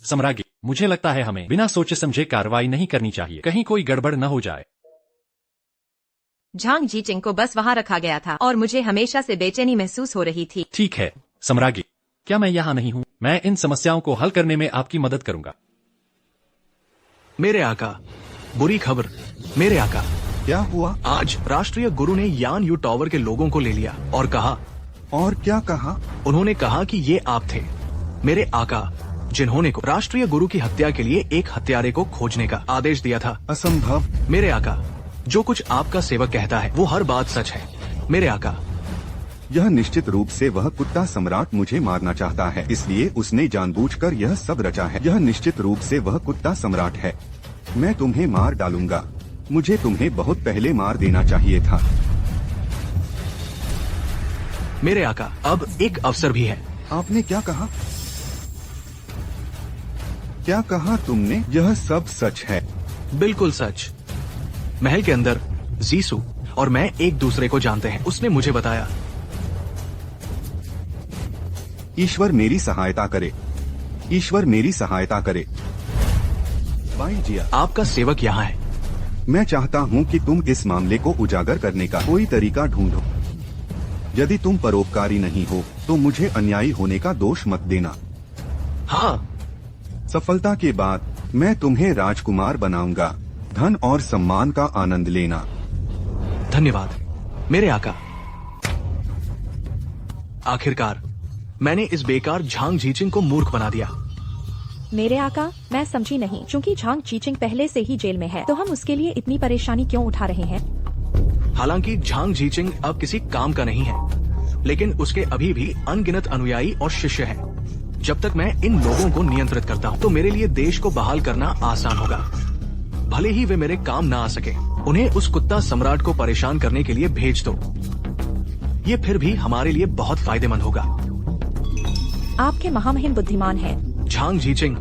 सम्राज्ञी, मुझे लगता है हमें बिना सोचे समझे कार्रवाई नहीं करनी चाहिए, कहीं कोई गड़बड़ न हो जाए। झांग जीचिंग को बस वहाँ रखा गया था और मुझे हमेशा से बेचैनी महसूस हो रही थी। ठीक है सम्राज्ञी, क्या मैं यहाँ नहीं हूँ? मैं इन समस्याओं को हल करने में आपकी मदद करूंगा। मेरे आका, बुरी खबर। मेरे आका, क्या हुआ? आज राष्ट्रीय गुरु ने यान यू टावर के लोगों को ले लिया और कहा। और क्या कहा? उन्होंने कहा कि ये आप थे मेरे आका, जिन्होंने को राष्ट्रीय गुरु की हत्या के लिए एक हत्यारे को खोजने का आदेश दिया था। असंभव। मेरे आका, जो कुछ आपका सेवक कहता है वो हर बात सच है। मेरे आका, यह निश्चित रूप से वह कुत्ता सम्राट मुझे मारना चाहता है, इसलिए उसने जानबूझकर यह सब रचा है। यह निश्चित रूप से वह कुत्ता सम्राट है। मैं तुम्हें मार डालूंगा। मुझे तुम्हें बहुत पहले मार देना चाहिए था। मेरे आका, अब एक अवसर भी है। आपने क्या कहा? क्या कहा तुमने? यह सब सच है? बिल्कुल सच। महल के अंदर जीसू और मैं एक दूसरे को जानते हैं। उसने मुझे बताया। ईश्वर मेरी सहायता करे। ईश्वर मेरी सहायता करे। भाई जिया, आपका सेवक यहाँ है। मैं चाहता हूँ कि तुम इस मामले को उजागर करने का कोई तरीका ढूंढो। यदि तुम परोपकारी नहीं हो तो मुझे अन्यायी होने का दोष मत देना। हाँ, सफलता के बाद मैं तुम्हें राजकुमार बनाऊंगा। धन और सम्मान का आनंद लेना। धन्यवाद मेरे आका। आखिरकार मैंने इस बेकार झांग झीचिंग को मूर्ख बना दिया। मेरे आका, मैं समझी नहीं, क्योंकि झांग चीचिंग पहले से ही जेल में है तो हम उसके लिए इतनी परेशानी क्यों उठा रहे हैं? हालांकि झांग झीचिंग अब किसी काम का नहीं है, लेकिन उसके अभी भी अनगिनत अनुयायी और शिष्य हैं। जब तक मैं इन लोगों को नियंत्रित करता हूँ तो मेरे लिए देश को बहाल करना आसान होगा। भले ही वे मेरे काम ना आ सके, उन्हें उस कुत्ता सम्राट को परेशान करने के लिए भेज दो। ये फिर भी हमारे लिए बहुत फायदेमंद होगा। आपके महामहिम बुद्धिमान हैं। झांग झीचिंग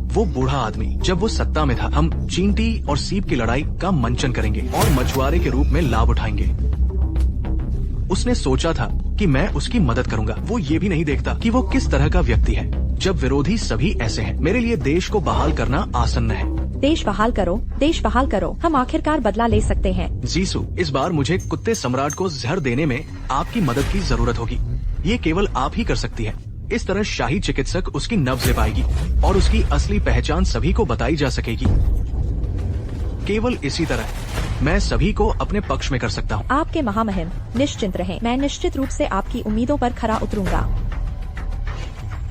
वो बूढ़ा आदमी, जब वो सत्ता में था, हम चींटी और सीप की लड़ाई का मंचन करेंगे और मछुआरे के रूप में लाभ उठाएंगे। उसने सोचा था कि मैं उसकी मदद करूंगा। वो ये भी नहीं देखता कि वो किस तरह का व्यक्ति है। जब विरोधी सभी ऐसे हैं, मेरे लिए देश को बहाल करना आसान है। देश बहाल करो, देश बहाल करो। हम आखिरकार बदला ले सकते हैं। जीसू, इस बार मुझे कुत्ते सम्राट को जहर देने में आपकी मदद की जरूरत होगी। ये केवल आप ही कर सकती है। इस तरह शाही चिकित्सक उसकी नब्ज ले पाएगी और उसकी असली पहचान सभी को बताई जा सकेगी। केवल इसी तरह मैं सभी को अपने पक्ष में कर सकता हूँ। आपके महामहिम निश्चिंत रहें, मैं निश्चित रूप से आपकी उम्मीदों पर खरा उतरूंगा।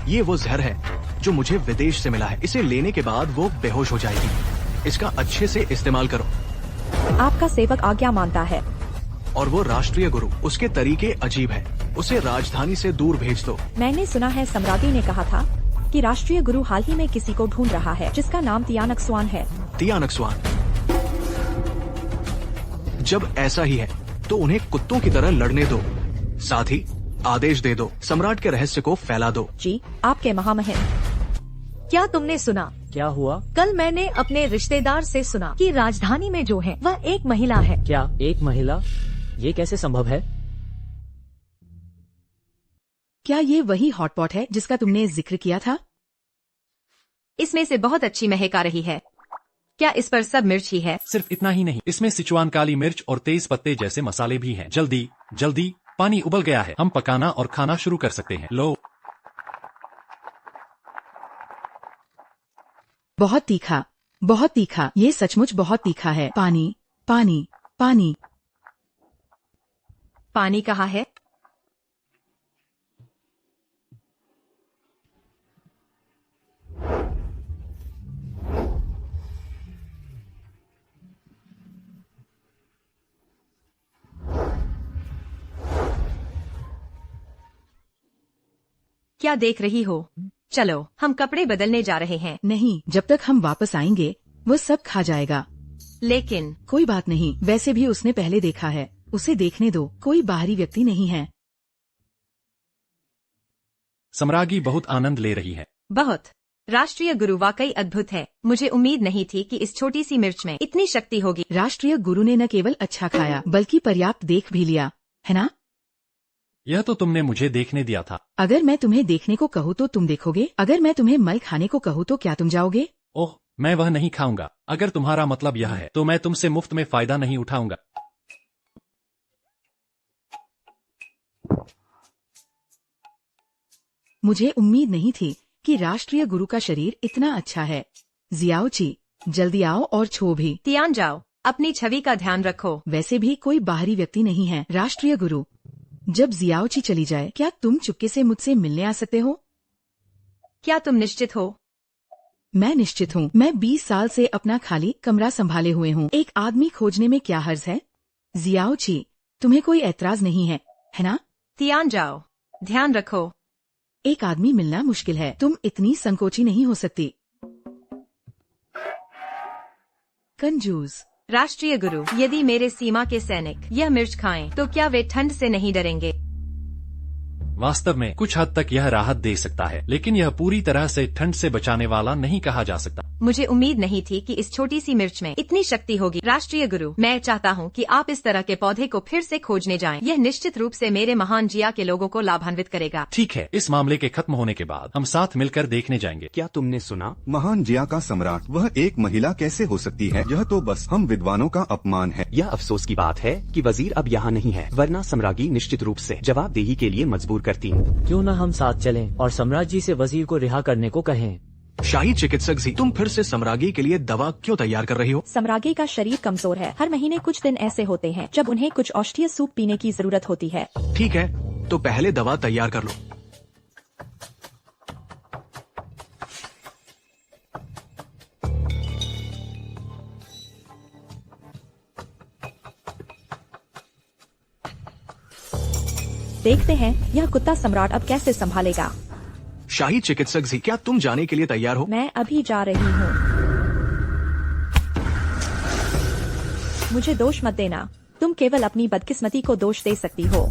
ये वो जहर है जो मुझे विदेश से मिला है। इसे लेने के बाद वो बेहोश हो जाएगी। इसका अच्छे से इस्तेमाल करो। आपका सेवक आज्ञा मानता है। और वो राष्ट्रीय गुरु, उसके तरीके अजीब है। उसे राजधानी से दूर भेज दो। मैंने सुना है सम्राटी ने कहा था कि राष्ट्रीय गुरु हाल ही में किसी को ढूंढ रहा है जिसका नाम तियानक्सवान है। तियानक्सवान? जब ऐसा ही है तो उन्हें कुत्तों की तरह लड़ने दो। साथ ही आदेश दे दो, सम्राट के रहस्य को फैला दो। जी, आपके महामहिम। क्या तुमने सुना? क्या हुआ? कल मैंने अपने रिश्तेदार से सुना कि राजधानी में जो है वह एक महिला है। क्या एक महिला? ये कैसे संभव है? क्या ये वही हॉटपॉट है जिसका तुमने जिक्र किया था? इसमें से बहुत अच्छी महक आ रही है। क्या इस पर सब मिर्च ही है? सिर्फ इतना ही नहीं, इसमें सिचुआन काली मिर्च और तेज पत्ते जैसे मसाले भी हैं। जल्दी जल्दी, पानी उबल गया है। हम पकाना और खाना शुरू कर सकते हैं। लो। बहुत तीखा, बहुत तीखा। ये सचमुच बहुत तीखा है। पानी, पानी, पानी। पानी कहाँ है? क्या देख रही हो? चलो, हम कपड़े बदलने जा रहे हैं। नहीं, जब तक हम वापस आएंगे वो सब खा जाएगा। लेकिन कोई बात नहीं, वैसे भी उसने पहले देखा है। उसे देखने दो, कोई बाहरी व्यक्ति नहीं है। सम्राज्ञी बहुत आनंद ले रही है। बहुत। राष्ट्रीय गुरु वाकई अद्भुत है। मुझे उम्मीद नहीं थी कि इस छोटी सी मिर्च में इतनी शक्ति होगी। राष्ट्रीय गुरु ने न केवल अच्छा खाया बल्कि पर्याप्त देख भी लिया, है ना? यह तो तुमने मुझे देखने दिया था। अगर मैं तुम्हें देखने को कहूँ तो तुम देखोगे? अगर मैं तुम्हें मल खाने को कहूँ तो क्या तुम जाओगे? ओह, मैं वह नहीं खाऊंगा। अगर तुम्हारा मतलब यह है तो मैं तुमसे मुफ्त में फायदा नहीं उठाऊंगा। मुझे उम्मीद नहीं थी कि राष्ट्रीय गुरु का शरीर इतना अच्छा है। जियाओची, जल्दी आओ और छो भी। तियान जाओ, अपनी छवि का ध्यान रखो। वैसे भी कोई बाहरी व्यक्ति नहीं है। राष्ट्रीय गुरु, जब जियाओची चली जाए क्या तुम चुपके से मुझसे मिलने आ सकते हो? क्या तुम निश्चित हो? मैं निश्चित हूँ। मैं 20 साल से अपना खाली कमरा संभाले हुए हूँ। एक आदमी खोजने में क्या हर्ज है? जियाओची, तुम्हें कोई ऐतराज नहीं है ना? तियान जाओ, ध्यान रखो। एक आदमी मिलना मुश्किल है। तुम इतनी संकोची नहीं हो सकती। कंजूस। राष्ट्रीय गुरु, यदि मेरे सीमा के सैनिक यह मिर्च खाएं, तो क्या वे ठंड से नहीं डरेंगे? वास्तव में कुछ हद तक यह राहत दे सकता है, लेकिन यह पूरी तरह से ठंड से बचाने वाला नहीं कहा जा सकता। मुझे उम्मीद नहीं थी कि इस छोटी सी मिर्च में इतनी शक्ति होगी। राष्ट्रीय गुरु, मैं चाहता हूँ कि आप इस तरह के पौधे को फिर से खोजने जाएं। यह निश्चित रूप से मेरे महान जिया के लोगों को लाभान्वित करेगा। ठीक है, इस मामले के खत्म होने के बाद हम साथ मिलकर देखने जाएंगे। क्या तुमने सुना? महान जिया का सम्राट, वह एक महिला कैसे हो सकती है? यह तो बस हम विद्वानों का अपमान है। यह अफसोस की बात है कि वजीर अब यहाँ नहीं है, वरना सम्राज्ञी निश्चित रूप से जवाबदेही के लिए मजबूर करती। क्यों न हम साथ चलें और सम्राट जी से वजीर को रिहा करने को कहें। शाही चिकित्सक जी, तुम फिर से सम्राज्ञी के लिए दवा क्यों तैयार कर रही हो? सम्राज्ञी का शरीर कमजोर है। हर महीने कुछ दिन ऐसे होते हैं जब उन्हें कुछ औषधीय सूप पीने की जरूरत होती है। ठीक है, तो पहले दवा तैयार कर लो। देखते हैं यह कुत्ता सम्राट अब कैसे संभालेगा। शाही चिकित्सक जी, क्या तुम जाने के लिए तैयार हो? मैं अभी जा रही हूँ। मुझे दोष मत देना, तुम केवल अपनी बदकिस्मती को दोष दे सकती हो।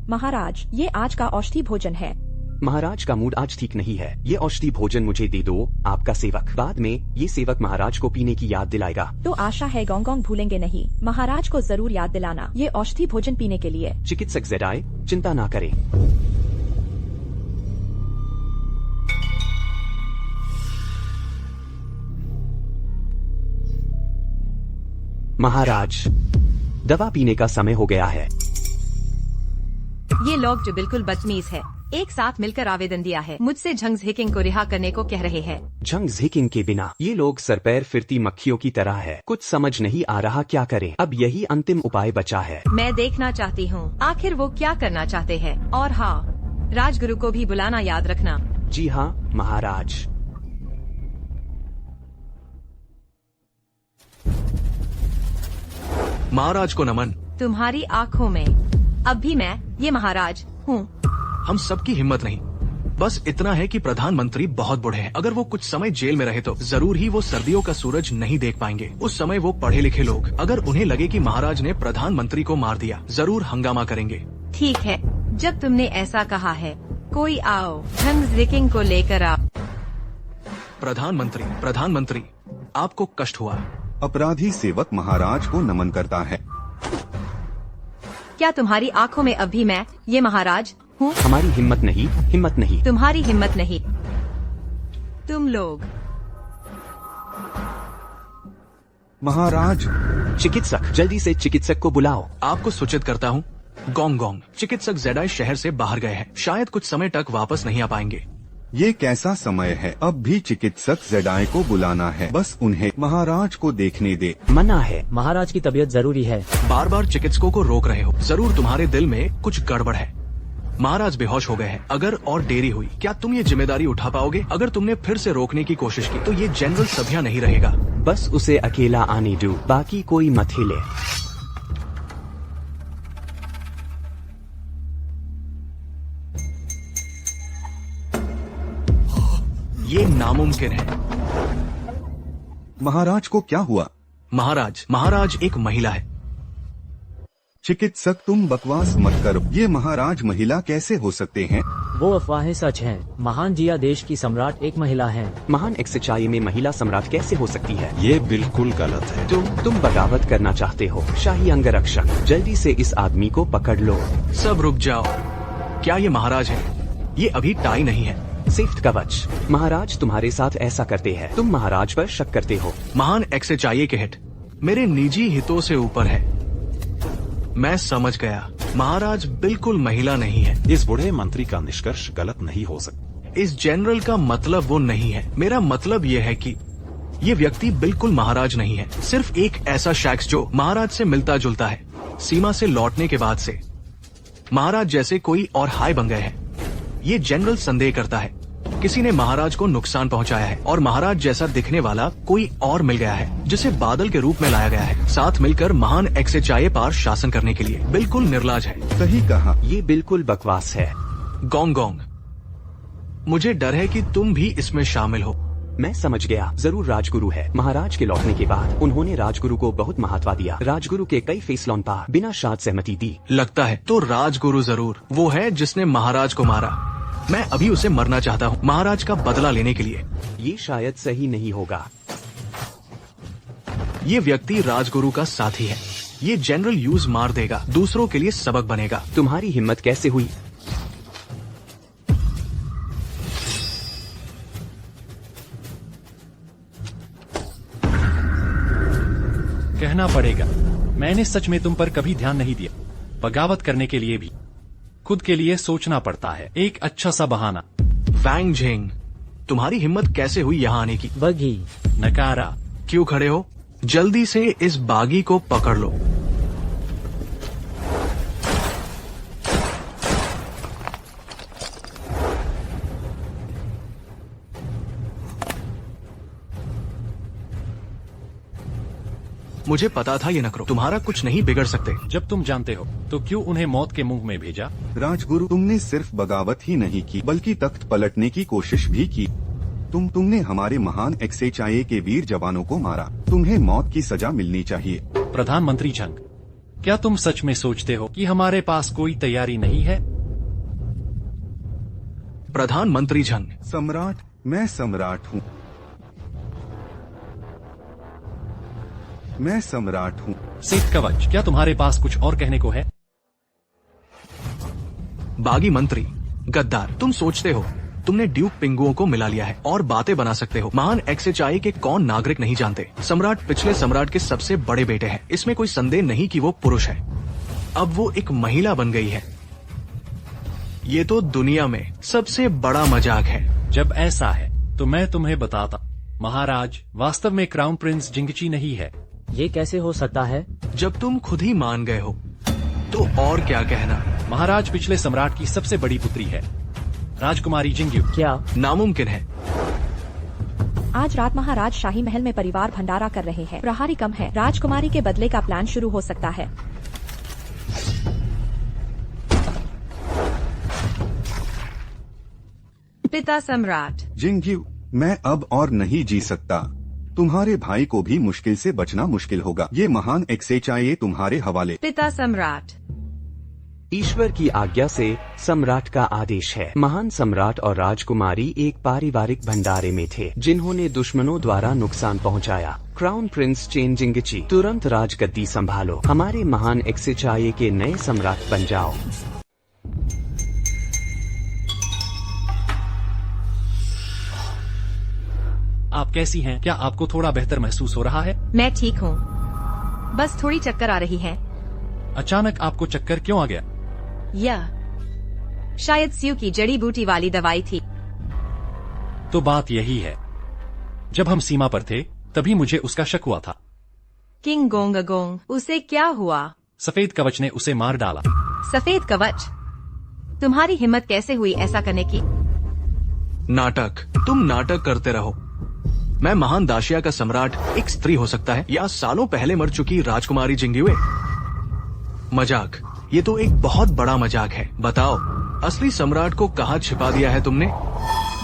महाराज, ये आज का औषधि भोजन है। महाराज का मूड आज ठीक नहीं है। ये औषधि भोजन मुझे दे दो, आपका सेवक। बाद में ये सेवक महाराज को पीने की याद दिलाएगा। तो आशा है गोंगोंग भूलेंगे नहीं। महाराज को जरूर याद दिलाना ये औषधि भोजन पीने के लिए। चिकित्सक जेडाई, चिंता ना करें। महाराज, दवा पीने का समय हो गया है। ये लोग जो बिल्कुल बदतमीज है, एक साथ मिलकर आवेदन दिया है। मुझसे झंग झिकिंग को रिहा करने को कह रहे हैं। झंग झिकिंग के बिना ये लोग सर पैर फिरती मक्खियों की तरह है। कुछ समझ नहीं आ रहा क्या करें। अब यही अंतिम उपाय बचा है। मैं देखना चाहती हूँ आखिर वो क्या करना चाहते हैं। और हाँ, राजगुरु को भी बुलाना याद रखना। जी हाँ महाराज। महाराज को नमन। तुम्हारी आँखों में अब भी मैं ये महाराज हूँ। हम सबकी हिम्मत नहीं, बस इतना है कि प्रधानमंत्री बहुत बूढ़े हैं। अगर वो कुछ समय जेल में रहे तो जरूर ही वो सर्दियों का सूरज नहीं देख पाएंगे। उस समय वो पढ़े लिखे लोग, अगर उन्हें लगे कि महाराज ने प्रधानमंत्री को मार दिया, जरूर हंगामा करेंगे। ठीक है, जब तुमने ऐसा कहा है, कोई आओ, झंग झिकिंग को लेकर आओ। प्रधानमंत्री, आपको कष्ट हुआ। अपराधी सेवक महाराज को नमन करता है। क्या तुम्हारी आँखों में अब भी मैं ये महाराज हूँ? हमारी हिम्मत नहीं। तुम्हारी हिम्मत नहीं। तुम लोग। महाराज, चिकित्सक, जल्दी से चिकित्सक को बुलाओ। आपको सूचित करता हूँ। गोंग, चिकित्सक जेडाई शहर से बाहर गए हैं, शायद कुछ समय तक वापस नहीं आ पाएंगे। ये कैसा समय है? अब भी चिकित्सक जेडाई को बुलाना है। बस उन्हें महाराज को देखने दे। मना है। महाराज की तबीयत जरूरी है। बार बार चिकित्सकों को रोक रहे हो, जरूर तुम्हारे दिल में कुछ गड़बड़ है। महाराज बेहोश हो गए हैं। अगर और देरी हुई, क्या तुम ये जिम्मेदारी उठा पाओगे? अगर तुमने फिर से रोकने की कोशिश की तो ये जनरल सभ्या नहीं रहेगा। बस उसे अकेला आने दो, बाकी कोई मत हिले। ये नामुमकिन है। महाराज को क्या हुआ? महाराज एक महिला है। चिकित्सक, तुम बकवास मत करो। ये महाराज महिला कैसे हो सकते हैं? वो अफवाहें सच हैं। महान जिया देश की सम्राट एक महिला है। महान एक्सचाई में महिला सम्राट कैसे हो सकती है? ये बिल्कुल गलत है। तुम बगावत करना चाहते हो। शाही अंगरक्षक, जल्दी से इस आदमी को पकड़ लो। सब रुक जाओ। क्या ये महाराज है? ये अभी टाई नहीं है। सेफ्ट कवच। महाराज तुम्हारे साथ ऐसा करते हैं। तुम महाराज पर शक करते हो। महान एक्सचाई के हित मेरे निजी हितों से ऊपर है। मैं समझ गया, महाराज बिल्कुल महिला नहीं है। इस बूढ़े मंत्री का निष्कर्ष गलत नहीं हो सकता। इस जनरल का मतलब वो नहीं है। मेरा मतलब ये है कि ये व्यक्ति बिल्कुल महाराज नहीं है। सिर्फ एक ऐसा शख्स जो महाराज से मिलता जुलता है। सीमा से लौटने के बाद से महाराज जैसे कोई और हाय बन गए हैं। ये जनरल संदेह करता है किसी ने महाराज को नुकसान पहुंचाया है और महाराज जैसा दिखने वाला कोई और मिल गया है, जिसे बादल के रूप में लाया गया है, साथ मिलकर महान एक्सचाई पर शासन करने के लिए। बिल्कुल निर्लाज है। सही कहा। ये बिल्कुल बकवास है। गोंग, मुझे डर है कि तुम भी इसमें शामिल हो। मैं समझ गया, जरूर राजगुरु है। महाराज के लौटने के बाद उन्होंने राजगुरु को बहुत महत्व दिया। राजगुरु के कई फैसलों पर बिना शाद सहमति दी। लगता है तो राजगुरु जरूर वो है जिसने महाराज को मारा। मैं अभी उसे मरना चाहता हूँ महाराज का बदला लेने के लिए। ये शायद सही नहीं होगा। ये व्यक्ति राजगुरु का साथी है। ये जनरल यूज मार देगा, दूसरों के लिए सबक बनेगा। तुम्हारी हिम्मत कैसे हुई? कहना पड़ेगा, मैंने सच में तुम पर कभी ध्यान नहीं दिया। बगावत करने के लिए भी खुद के लिए सोचना पड़ता है। एक अच्छा सा बहाना। वैंग झेंग, तुम्हारी हिम्मत कैसे हुई यहाँ आने की? बगी। नकारा। क्यों खड़े हो? जल्दी से इस बागी को पकड़ लो। मुझे पता था ये नखरो तुम्हारा कुछ नहीं बिगड़ सकते। जब तुम जानते हो तो क्यों उन्हें मौत के मुंह में भेजा? राजगुरु, तुमने सिर्फ बगावत ही नहीं की बल्कि तख्त पलटने की कोशिश भी की। तुमने हमारे महान XHIA के वीर जवानों को मारा। तुम्हें मौत की सजा मिलनी चाहिए। प्रधानमंत्री झंग, क्या तुम सच में सोचते हो कि हमारे पास कोई तैयारी नहीं है? प्रधानमंत्री झंग, सम्राट, मैं सम्राट हूँ। मैं सम्राट हूँ। सेठ कवच, क्या तुम्हारे पास कुछ और कहने को है? बागी मंत्री, गद्दार, तुम सोचते हो तुमने ड्यूक पिंगुओं को मिला लिया है और बातें बना सकते हो। महान XHIA के कौन नागरिक नहीं जानते? सम्राट पिछले सम्राट के सबसे बड़े बेटे हैं। इसमें कोई संदेह नहीं कि वो पुरुष है। अब वो एक महिला बन गई है। ये तो दुनिया में सबसे बड़ा मजाक है। जब ऐसा है तो मैं तुम्हें बताता, महाराज वास्तव में क्राउन प्रिंस जिंगची नहीं है। ये कैसे हो सकता है? जब तुम खुद ही मान गए हो तो और क्या कहना। महाराज पिछले सम्राट की सबसे बड़ी पुत्री है, राजकुमारी जिंग्यू। क्या? नामुमकिन है। आज रात महाराज शाही महल में परिवार भंडारा कर रहे हैं। प्रहारी कम है। राजकुमारी के बदले का प्लान शुरू हो सकता है। पिता सम्राट। जिंग्यू, मैं अब और नहीं जी सकता। तुम्हारे भाई को भी मुश्किल से बचना मुश्किल होगा। ये महान XHIA तुम्हारे हवाले। पिता सम्राट। ईश्वर की आज्ञा से सम्राट का आदेश है। महान सम्राट और राजकुमारी एक पारिवारिक भंडारे में थे जिन्होंने दुश्मनों द्वारा नुकसान पहुंचाया। क्राउन प्रिंस चेन जिंगची, तुरंत राजगद्दी संभालो। हमारे महान XHIA के नए सम्राट बन जाओ। आप कैसी हैं? क्या आपको थोड़ा बेहतर महसूस हो रहा है? मैं ठीक हूँ, बस थोड़ी चक्कर आ रही है। अचानक आपको चक्कर क्यों आ गया? यह शायद स्यू की जड़ी बूटी वाली दवाई थी। तो बात यही है, जब हम सीमा पर थे तभी मुझे उसका शक हुआ था। किंग गोंग गोंग, उसे क्या हुआ? सफेद कवच ने उसे मार डाला। सफेद कवच? तुम्हारी हिम्मत कैसे हुई ऐसा करने की? नाटक, तुम नाटक करते रहो। मैं महान दाशिया का सम्राट एक स्त्री हो सकता है या सालों पहले मर चुकी राजकुमारी जिंग्युए? मजाक, ये तो एक बहुत बड़ा मजाक है। बताओ, असली सम्राट को कहाँ छिपा दिया है तुमने?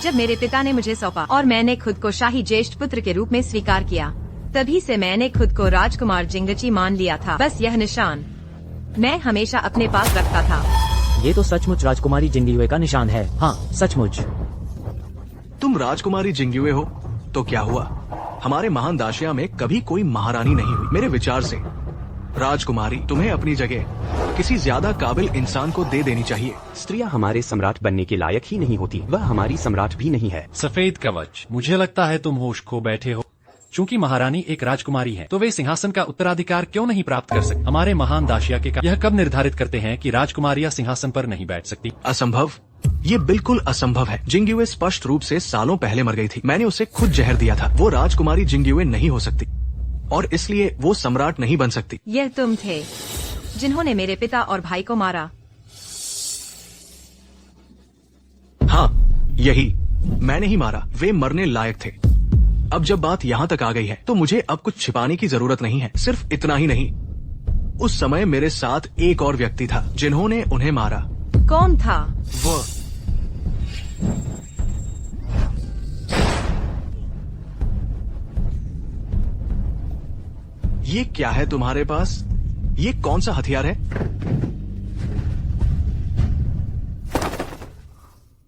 जब मेरे पिता ने मुझे सौंपा और मैंने खुद को शाही ज्येष्ठ पुत्र के रूप में स्वीकार किया, तभी से मैंने खुद को राजकुमार जिंगची मान लिया था। बस यह निशान मैं हमेशा अपने पास रखता था। ये तो सचमुच राजकुमारी जिंग्युए का निशान है। हाँ, सचमुच। तुम राजकुमारी जिंग्युए हो तो क्या हुआ? हमारे महान दाशिया में कभी कोई महारानी नहीं हुई। मेरे विचार से राजकुमारी तुम्हें अपनी जगह किसी ज्यादा काबिल इंसान को दे देनी चाहिए। स्त्रियां हमारे सम्राट बनने के लायक ही नहीं होती। वह हमारी सम्राट भी नहीं है। सफेद कवच, मुझे लगता है तुम होश खो बैठे हो। चूंकि महारानी एक राजकुमारी है तो वे सिंहासन का उत्तराधिकार क्यों नहीं प्राप्त कर सकती? हमारे महान दाशिया के यह कब निर्धारित करते हैं कि राजकुमारियां सिंहासन पर नहीं बैठ सकती? असंभव, ये बिल्कुल असंभव है। जिंग्युए स्पष्ट रूप से सालों पहले मर गई थी। मैंने उसे खुद जहर दिया था। वो राजकुमारी जिंग्युए नहीं हो सकती और इसलिए वो सम्राट नहीं बन सकती। यह तुम थे जिन्होंने मेरे पिता और भाई को मारा। हाँ, यही मैंने ही मारा। वे मरने लायक थे। अब जब बात यहाँ तक आ गई है तो मुझे अब कुछ छिपाने की जरूरत नहीं है। सिर्फ इतना ही नहीं, उस समय मेरे साथ एक और व्यक्ति था जिन्होंने उन्हें मारा। कौन था वो? ये क्या है तुम्हारे पास? ये कौन सा हथियार है?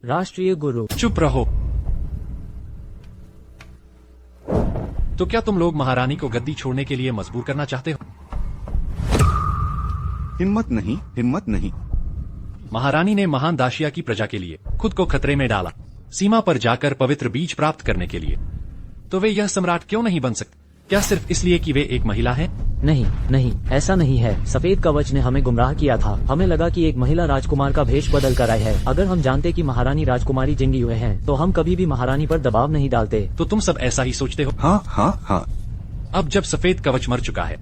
राष्ट्रीय गुरु। चुप रहो। तो क्या तुम लोग महारानी को गद्दी छोड़ने के लिए मजबूर करना चाहते हो? हिम्मत नहीं, हिम्मत नहीं। महारानी ने महान दाशिया की प्रजा के लिए खुद को खतरे में डाला, सीमा पर जाकर पवित्र बीज प्राप्त करने के लिए। तो वे यह सम्राट क्यों नहीं बन सकते? क्या सिर्फ इसलिए कि वे एक महिला हैं? नहीं नहीं, ऐसा नहीं है। सफेद कवच ने हमें गुमराह किया था। हमें लगा कि एक महिला राजकुमार का भेष बदल कर आई है। अगर हम जानते कि महारानी राजकुमारी जिंदी हुए हैं तो हम कभी भी महारानी पर दबाव नहीं डालते। तो तुम सब ऐसा ही सोचते हो? हाँ हाँ हाँ। अब जब सफेद कवच मर चुका है,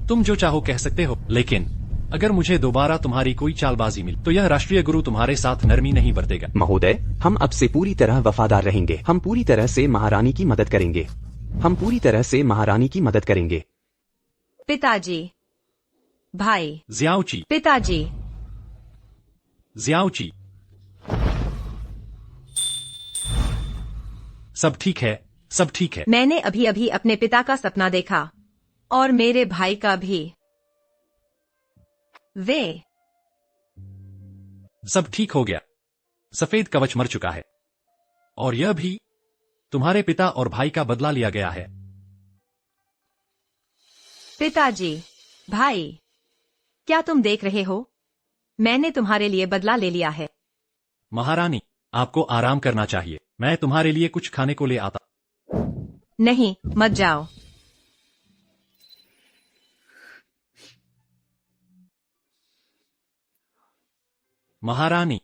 तुम जो चाहो कह सकते हो। लेकिन अगर मुझे दोबारा तुम्हारी कोई चालबाजी मिली तो यह राष्ट्रीय गुरु तुम्हारे साथ नरमी नहीं बरतेगा। महोदय, हम अब से पूरी तरह वफादार रहेंगे। हम पूरी तरह से महारानी की मदद करेंगे। हम पूरी तरह से महारानी की मदद करेंगे। पिताजी, भाई, जियाओची, पिताजी, जियाओची, सब ठीक है, सब ठीक है। मैंने अभी अभी अपने पिता का सपना देखा और मेरे भाई का भी। वे सब ठीक हो गया। सफेद कवच मर चुका है और यह भी तुम्हारे पिता और भाई का बदला लिया गया है। पिताजी, भाई, क्या तुम देख रहे हो? मैंने तुम्हारे लिए बदला ले लिया है। महारानी, आपको आराम करना चाहिए। मैं तुम्हारे लिए कुछ खाने को ले आता। नहीं, मत जाओ। महारानी,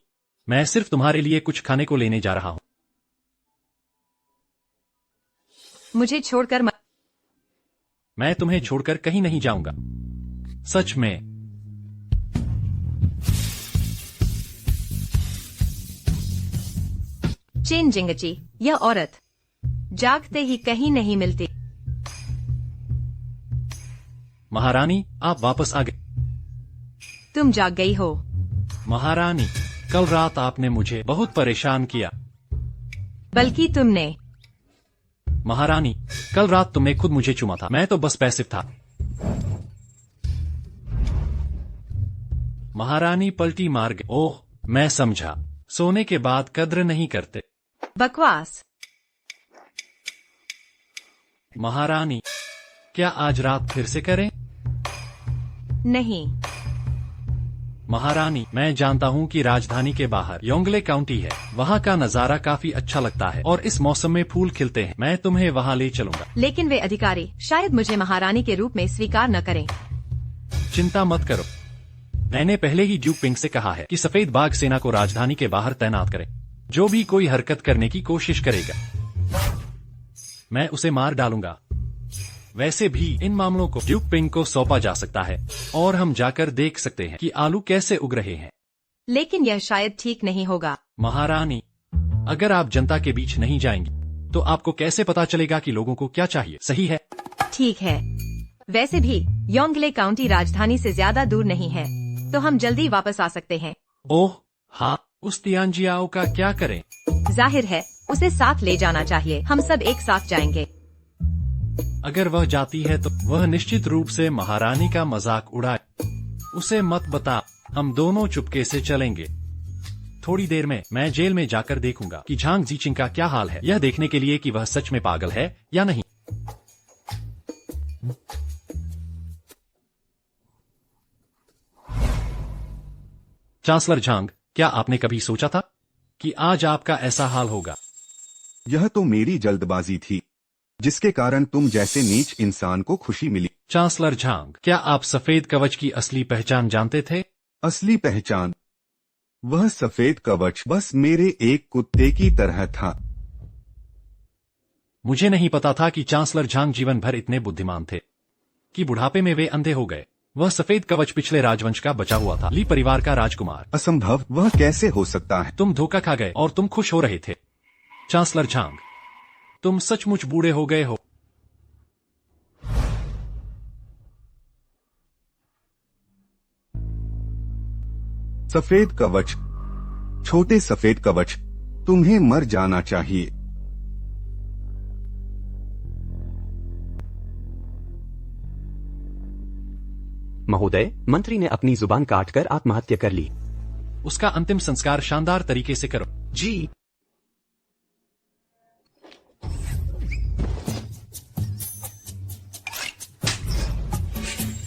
मैं सिर्फ तुम्हारे लिए कुछ खाने को लेने जा रहा हूं। मुझे छोड़कर मत। मैं तुम्हें छोड़कर कहीं नहीं जाऊंगा, सच में। चिन जिंगची, यह औरत जागते ही कहीं नहीं मिलती। महारानी, आप वापस आ गए। तुम जाग गई हो। महारानी, कल रात आपने मुझे बहुत परेशान किया। बल्कि तुमने। महारानी, कल रात तुमने खुद मुझे चूमा था। मैं तो बस पैसिव था। महारानी पलटी मार गई। ओह, मैं समझा। सोने के बाद कद्र नहीं करते। बकवास। महारानी, क्या आज रात फिर से करें? नहीं। महारानी, मैं जानता हूँ कि राजधानी के बाहर योंगले काउंटी है। वहाँ का नजारा काफी अच्छा लगता है और इस मौसम में फूल खिलते हैं। मैं तुम्हें वहाँ ले चलूंगा। लेकिन वे अधिकारी शायद मुझे महारानी के रूप में स्वीकार न करें। चिंता मत करो। मैंने पहले ही ड्यूक पिंग से कहा है कि सफेद बाघ सेना को राजधानी के बाहर तैनात करें। जो भी कोई हरकत करने की कोशिश करेगा, मैं उसे मार डालूंगा। वैसे भी इन मामलों को ड्यूक पिंग को सौंपा जा सकता है और हम जाकर देख सकते हैं कि आलू कैसे उग रहे हैं। लेकिन यह शायद ठीक नहीं होगा। महारानी, अगर आप जनता के बीच नहीं जाएंगी तो आपको कैसे पता चलेगा कि लोगों को क्या चाहिए? सही है। ठीक है। वैसे भी योंगले काउंटी राजधानी से ज्यादा दूर नहीं है, तो हम जल्दी वापस आ सकते हैं। ओह हाँ, उस तियानजियाओ का क्या करें? जाहिर है उसे साथ ले जाना चाहिए। हम सब एक साथ जाएंगे। अगर वह जाती है तो वह निश्चित रूप से महारानी का मजाक उड़ाए। उसे मत बता। हम दोनों चुपके से चलेंगे। थोड़ी देर में मैं जेल में जाकर देखूंगा कि झांग जीचिंग का क्या हाल है, यह देखने के लिए कि वह सच में पागल है या नहीं। चांसलर झांग, क्या आपने कभी सोचा था कि आज आपका ऐसा हाल होगा? यह तो मेरी जल्दबाजी थी जिसके कारण तुम जैसे नीच इंसान को खुशी मिली। चांसलर झांग, क्या आप सफेद कवच की असली पहचान जानते थे? असली पहचान? वह सफेद कवच बस मेरे एक कुत्ते की तरह था। मुझे नहीं पता था कि चांसलर झांग जीवन भर इतने बुद्धिमान थे कि बुढ़ापे में वे अंधे हो गए। वह सफेद कवच पिछले राजवंश का बचा हुआ था, ली परिवार का राजकुमार। असंभव, वह कैसे हो सकता है? तुम धोखा खा गए और तुम खुश हो रहे थे। चांसलर झांग, तुम सचमुच बूढ़े हो गए हो। सफेद कवच, छोटे सफेद कवच, तुम्हें मर जाना चाहिए। महोदय, मंत्री ने अपनी जुबान काटकर आत्महत्या कर ली। उसका अंतिम संस्कार शानदार तरीके से करो। जी।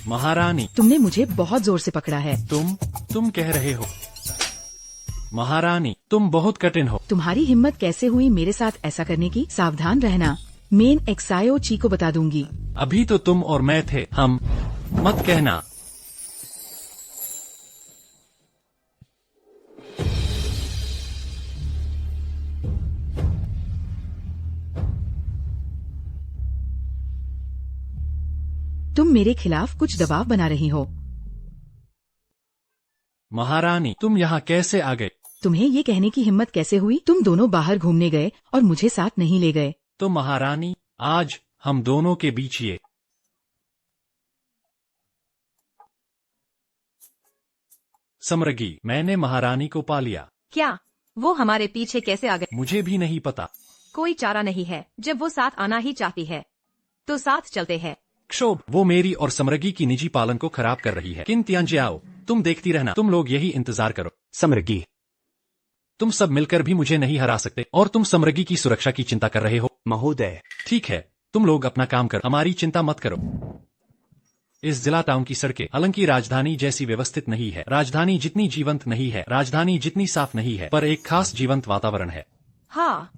महारानी, तुमने मुझे बहुत जोर से पकड़ा है। तुम कह रहे हो। महारानी, तुम बहुत कठिन हो। तुम्हारी हिम्मत कैसे हुई मेरे साथ ऐसा करने की? सावधान रहना, मेन एक्सायो ची को बता दूंगी। अभी तो तुम और मैं थे, हम। मत कहना। तुम मेरे खिलाफ कुछ दबाव बना रही हो। महारानी, तुम यहाँ कैसे आ गए? तुम्हें ये कहने की हिम्मत कैसे हुई? तुम दोनों बाहर घूमने गए और मुझे साथ नहीं ले गए। तो महारानी, आज हम दोनों के बीच ये समरगी, मैंने महारानी को पा लिया। क्या वो हमारे पीछे कैसे आ गए? मुझे भी नहीं पता। कोई चारा नहीं है। जब वो साथ आना ही चाहती है तो साथ चलते हैं। क्षोभ, वो मेरी और समरगी की निजी पालन को खराब कर रही है। किन तियांजियाओ, तुम देखती रहना। तुम लोग यही इंतजार करो। समृद्धि, तुम सब मिलकर भी मुझे नहीं हरा सकते और तुम समरगी की सुरक्षा की चिंता कर रहे हो। महोदय। ठीक है, तुम लोग अपना काम करो, हमारी चिंता मत करो। इस जिला टाउन की सड़कें हालांकि राजधानी जैसी व्यवस्थित नहीं है, राजधानी जितनी जीवंत नहीं है, राजधानी जितनी साफ नहीं है, पर एक खास जीवंत वातावरण है। हाँ।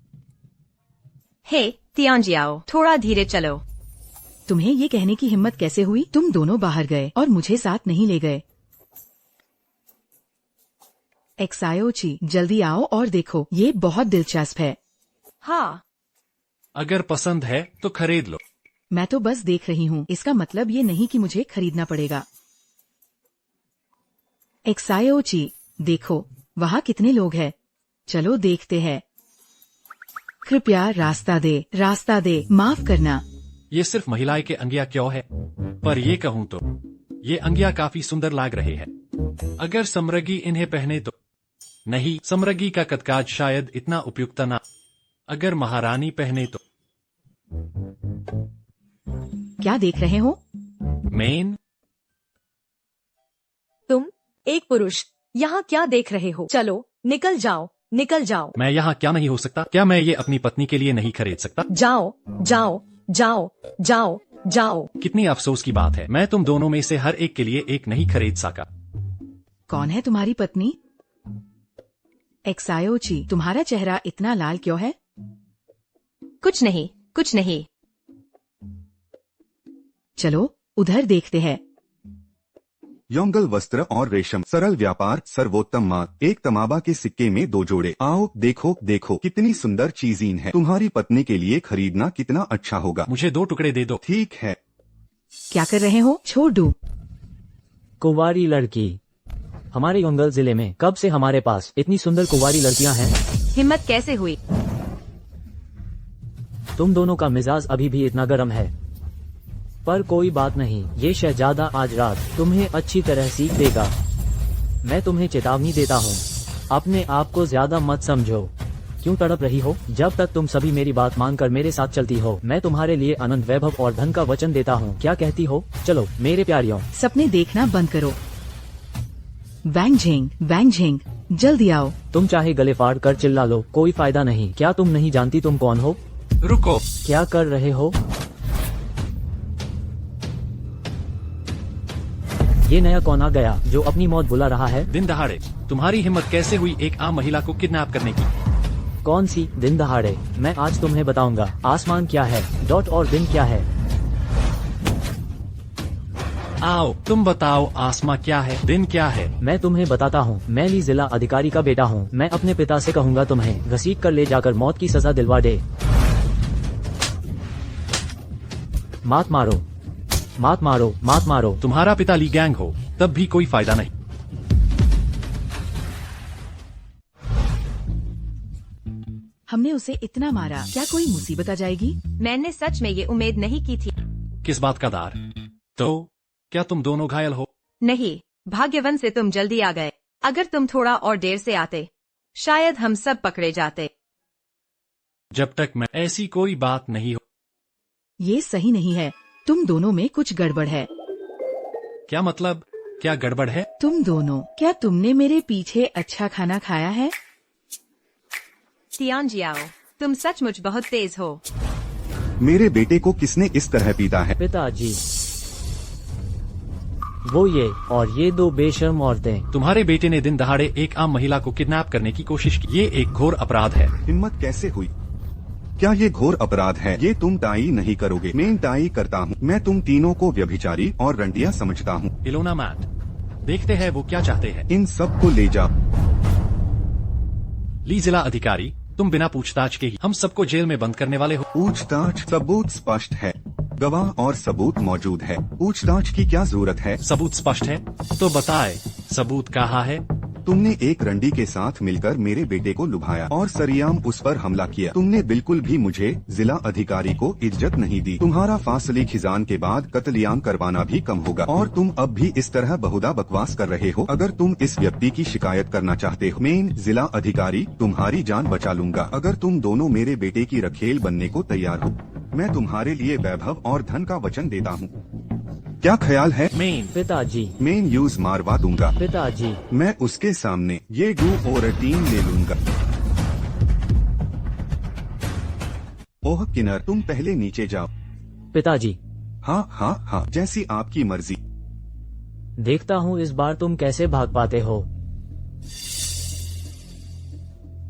हे तियांजियाओ, थोड़ा धीरे चलो। तुम्हें ये कहने की हिम्मत कैसे हुई? तुम दोनों बाहर गए और मुझे साथ नहीं ले गए। एक्सायोची, जल्दी आओ और देखो, ये बहुत दिलचस्प है। हाँ। अगर पसंद है तो खरीद लो। मैं तो बस देख रही हूँ, इसका मतलब ये नहीं कि मुझे खरीदना पड़ेगा। एक्सायोची, देखो वहाँ कितने लोग हैं। चलो देखते हैं। कृपया रास्ता दे, माफ करना। ये सिर्फ महिलाएं के अंगिया क्यों है? पर ये कहूँ तो ये अंगिया काफी सुंदर लग रहे हैं। अगर समरगी इन्हें पहने तो। नहीं, समरगी का कदकाज शायद इतना उपयुक्त ना। अगर महारानी पहने तो। क्या देख रहे हो? मेन, तुम एक पुरुष यहाँ क्या देख रहे हो? चलो निकल जाओ, निकल जाओ। मैं यहाँ क्या नहीं हो सकता? क्या मैं ये अपनी पत्नी के लिए नहीं खरीद सकता? जाओ जाओ जाओ जाओ जाओ। कितनी अफसोस की बात है, मैं तुम दोनों में से हर एक के लिए एक नहीं खरीद सका। कौन है तुम्हारी पत्नी? एक्सायोची, तुम्हारा चेहरा इतना लाल क्यों है? कुछ नहीं, कुछ नहीं। चलो उधर देखते हैं। योंगल वस्त्र और रेशम, सरल व्यापार, सर्वोत्तम मार्ग, एक तमाबा के सिक्के में 2 जोड़े। आओ देखो देखो, कितनी सुंदर चीजीन है। तुम्हारी पत्नी के लिए खरीदना कितना अच्छा होगा। मुझे 2 टुकड़े दे दो। ठीक है। क्या कर रहे हो? छोड़ दो। कुंवारी लड़की, हमारे योंगल जिले में कब से हमारे पास इतनी सुंदर कुंवारी लड़कियां हैं? हिम्मत कैसे हुई? तुम दोनों का मिजाज अभी भी इतना गर्म है, पर कोई बात नहीं, ये शहजादा आज रात तुम्हें अच्छी तरह सीख देगा। मैं तुम्हें चेतावनी देता हूँ, अपने आप को ज्यादा मत समझो। क्यों तड़प रही हो? जब तक तुम सभी मेरी बात मानकर मेरे साथ चलती हो, मैं तुम्हारे लिए अनंत वैभव और धन का वचन देता हूँ। क्या कहती हो? चलो मेरे प्यारियों। सपने देखना बंद करो। वैंग झेंग, जल्दी आओ। तुम चाहे गले फाड़ कर चिल्ला लो, कोई फायदा नहीं। क्या तुम नहीं जानती तुम कौन हो? रुको, क्या कर रहे हो? ये नया कौन आ गया जो अपनी मौत बुला रहा है? दिन दहाड़े तुम्हारी हिम्मत कैसे हुई एक आम महिला को किडनैप करने की? कौन सी दिन दहाड़े? मैं आज तुम्हें बताऊंगा आसमान क्या है, डॉट और दिन क्या है। आओ तुम बताओ, आसमां क्या है, दिन क्या है? मैं तुम्हें बताता हूँ। मैं ली जिला अधिकारी का बेटा हूँ। मैं अपने पिता से कहूँगा तुम्हें घसीट कर ले जाकर मौत की सजा दिलवा दे। मात मारो, मात मारो, मात मारो। तुम्हारा पिता ली गैंग हो तब भी कोई फायदा नहीं। हमने उसे इतना मारा, क्या कोई मुसीबत आ जाएगी? मैंने सच में ये उम्मीद नहीं की थी। किस बात का दार? तो क्या तुम दोनों घायल हो? नहीं, भाग्यवन से तुम जल्दी आ गए। अगर तुम थोड़ा और देर से आते, शायद हम सब पकड़े जाते। जब तक मैं ऐसी कोई बात नहीं हो। ये सही नहीं है, तुम दोनों में कुछ गड़बड़ है। क्या मतलब? क्या गड़बड़ है? तुम दोनों, क्या तुमने मेरे पीछे अच्छा खाना खाया है? तियान जियाओ, तुम सचमुच बहुत तेज हो। मेरे बेटे को किसने इस तरह पीटा है? पिताजी, वो ये और ये दो बेशर्म औरतें। तुम्हारे बेटे ने दिन दहाड़े एक आम महिला को किडनैप करने की कोशिश की। ये एक घोर अपराध है। हिम्मत कैसे हुई? क्या ये घोर अपराध है? ये तुम टाई नहीं करोगे, मैं टाई करता हूँ। मैं तुम तीनों को व्यभिचारी और रंडिया समझता हूँ। इलोना मैट, देखते हैं वो क्या चाहते हैं। इन सब को ले जाओ। ली जिला अधिकारी, तुम बिना पूछताछ के ही हम सबको जेल में बंद करने वाले हो। पूछताछ? सबूत स्पष्ट है, गवाह और सबूत मौजूद है। पूछताछ की क्या जरूरत है? सबूत स्पष्ट है तो बताए, सबूत कहाँ है? तुमने एक रंडी के साथ मिलकर मेरे बेटे को लुभाया और सरियाम उस पर हमला किया। तुमने बिल्कुल भी मुझे जिला अधिकारी को इज्जत नहीं दी। तुम्हारा फासली खिजान के बाद कत्लेआम करवाना भी कम होगा और तुम अब भी इस तरह बहुधा बकवास कर रहे हो। अगर तुम इस व्यक्ति की शिकायत करना चाहते हो, मैं जिला अधिकारी तुम्हारी जान बचा लूंगा। अगर तुम दोनों मेरे बेटे की रखेल बनने को तैयार हो, मैं तुम्हारे लिए वैभव और धन का वचन देता हूँ। क्या ख्याल है? मेन, पिताजी, मैं यूज मारवा दूंगा। पिताजी, मैं उसके सामने ये डू और टीम ले लूंगा। ओह किन्नर, तुम पहले नीचे जाओ। पिताजी, हाँ हाँ हाँ, जैसी आपकी मर्जी। देखता हूँ इस बार तुम कैसे भाग पाते हो।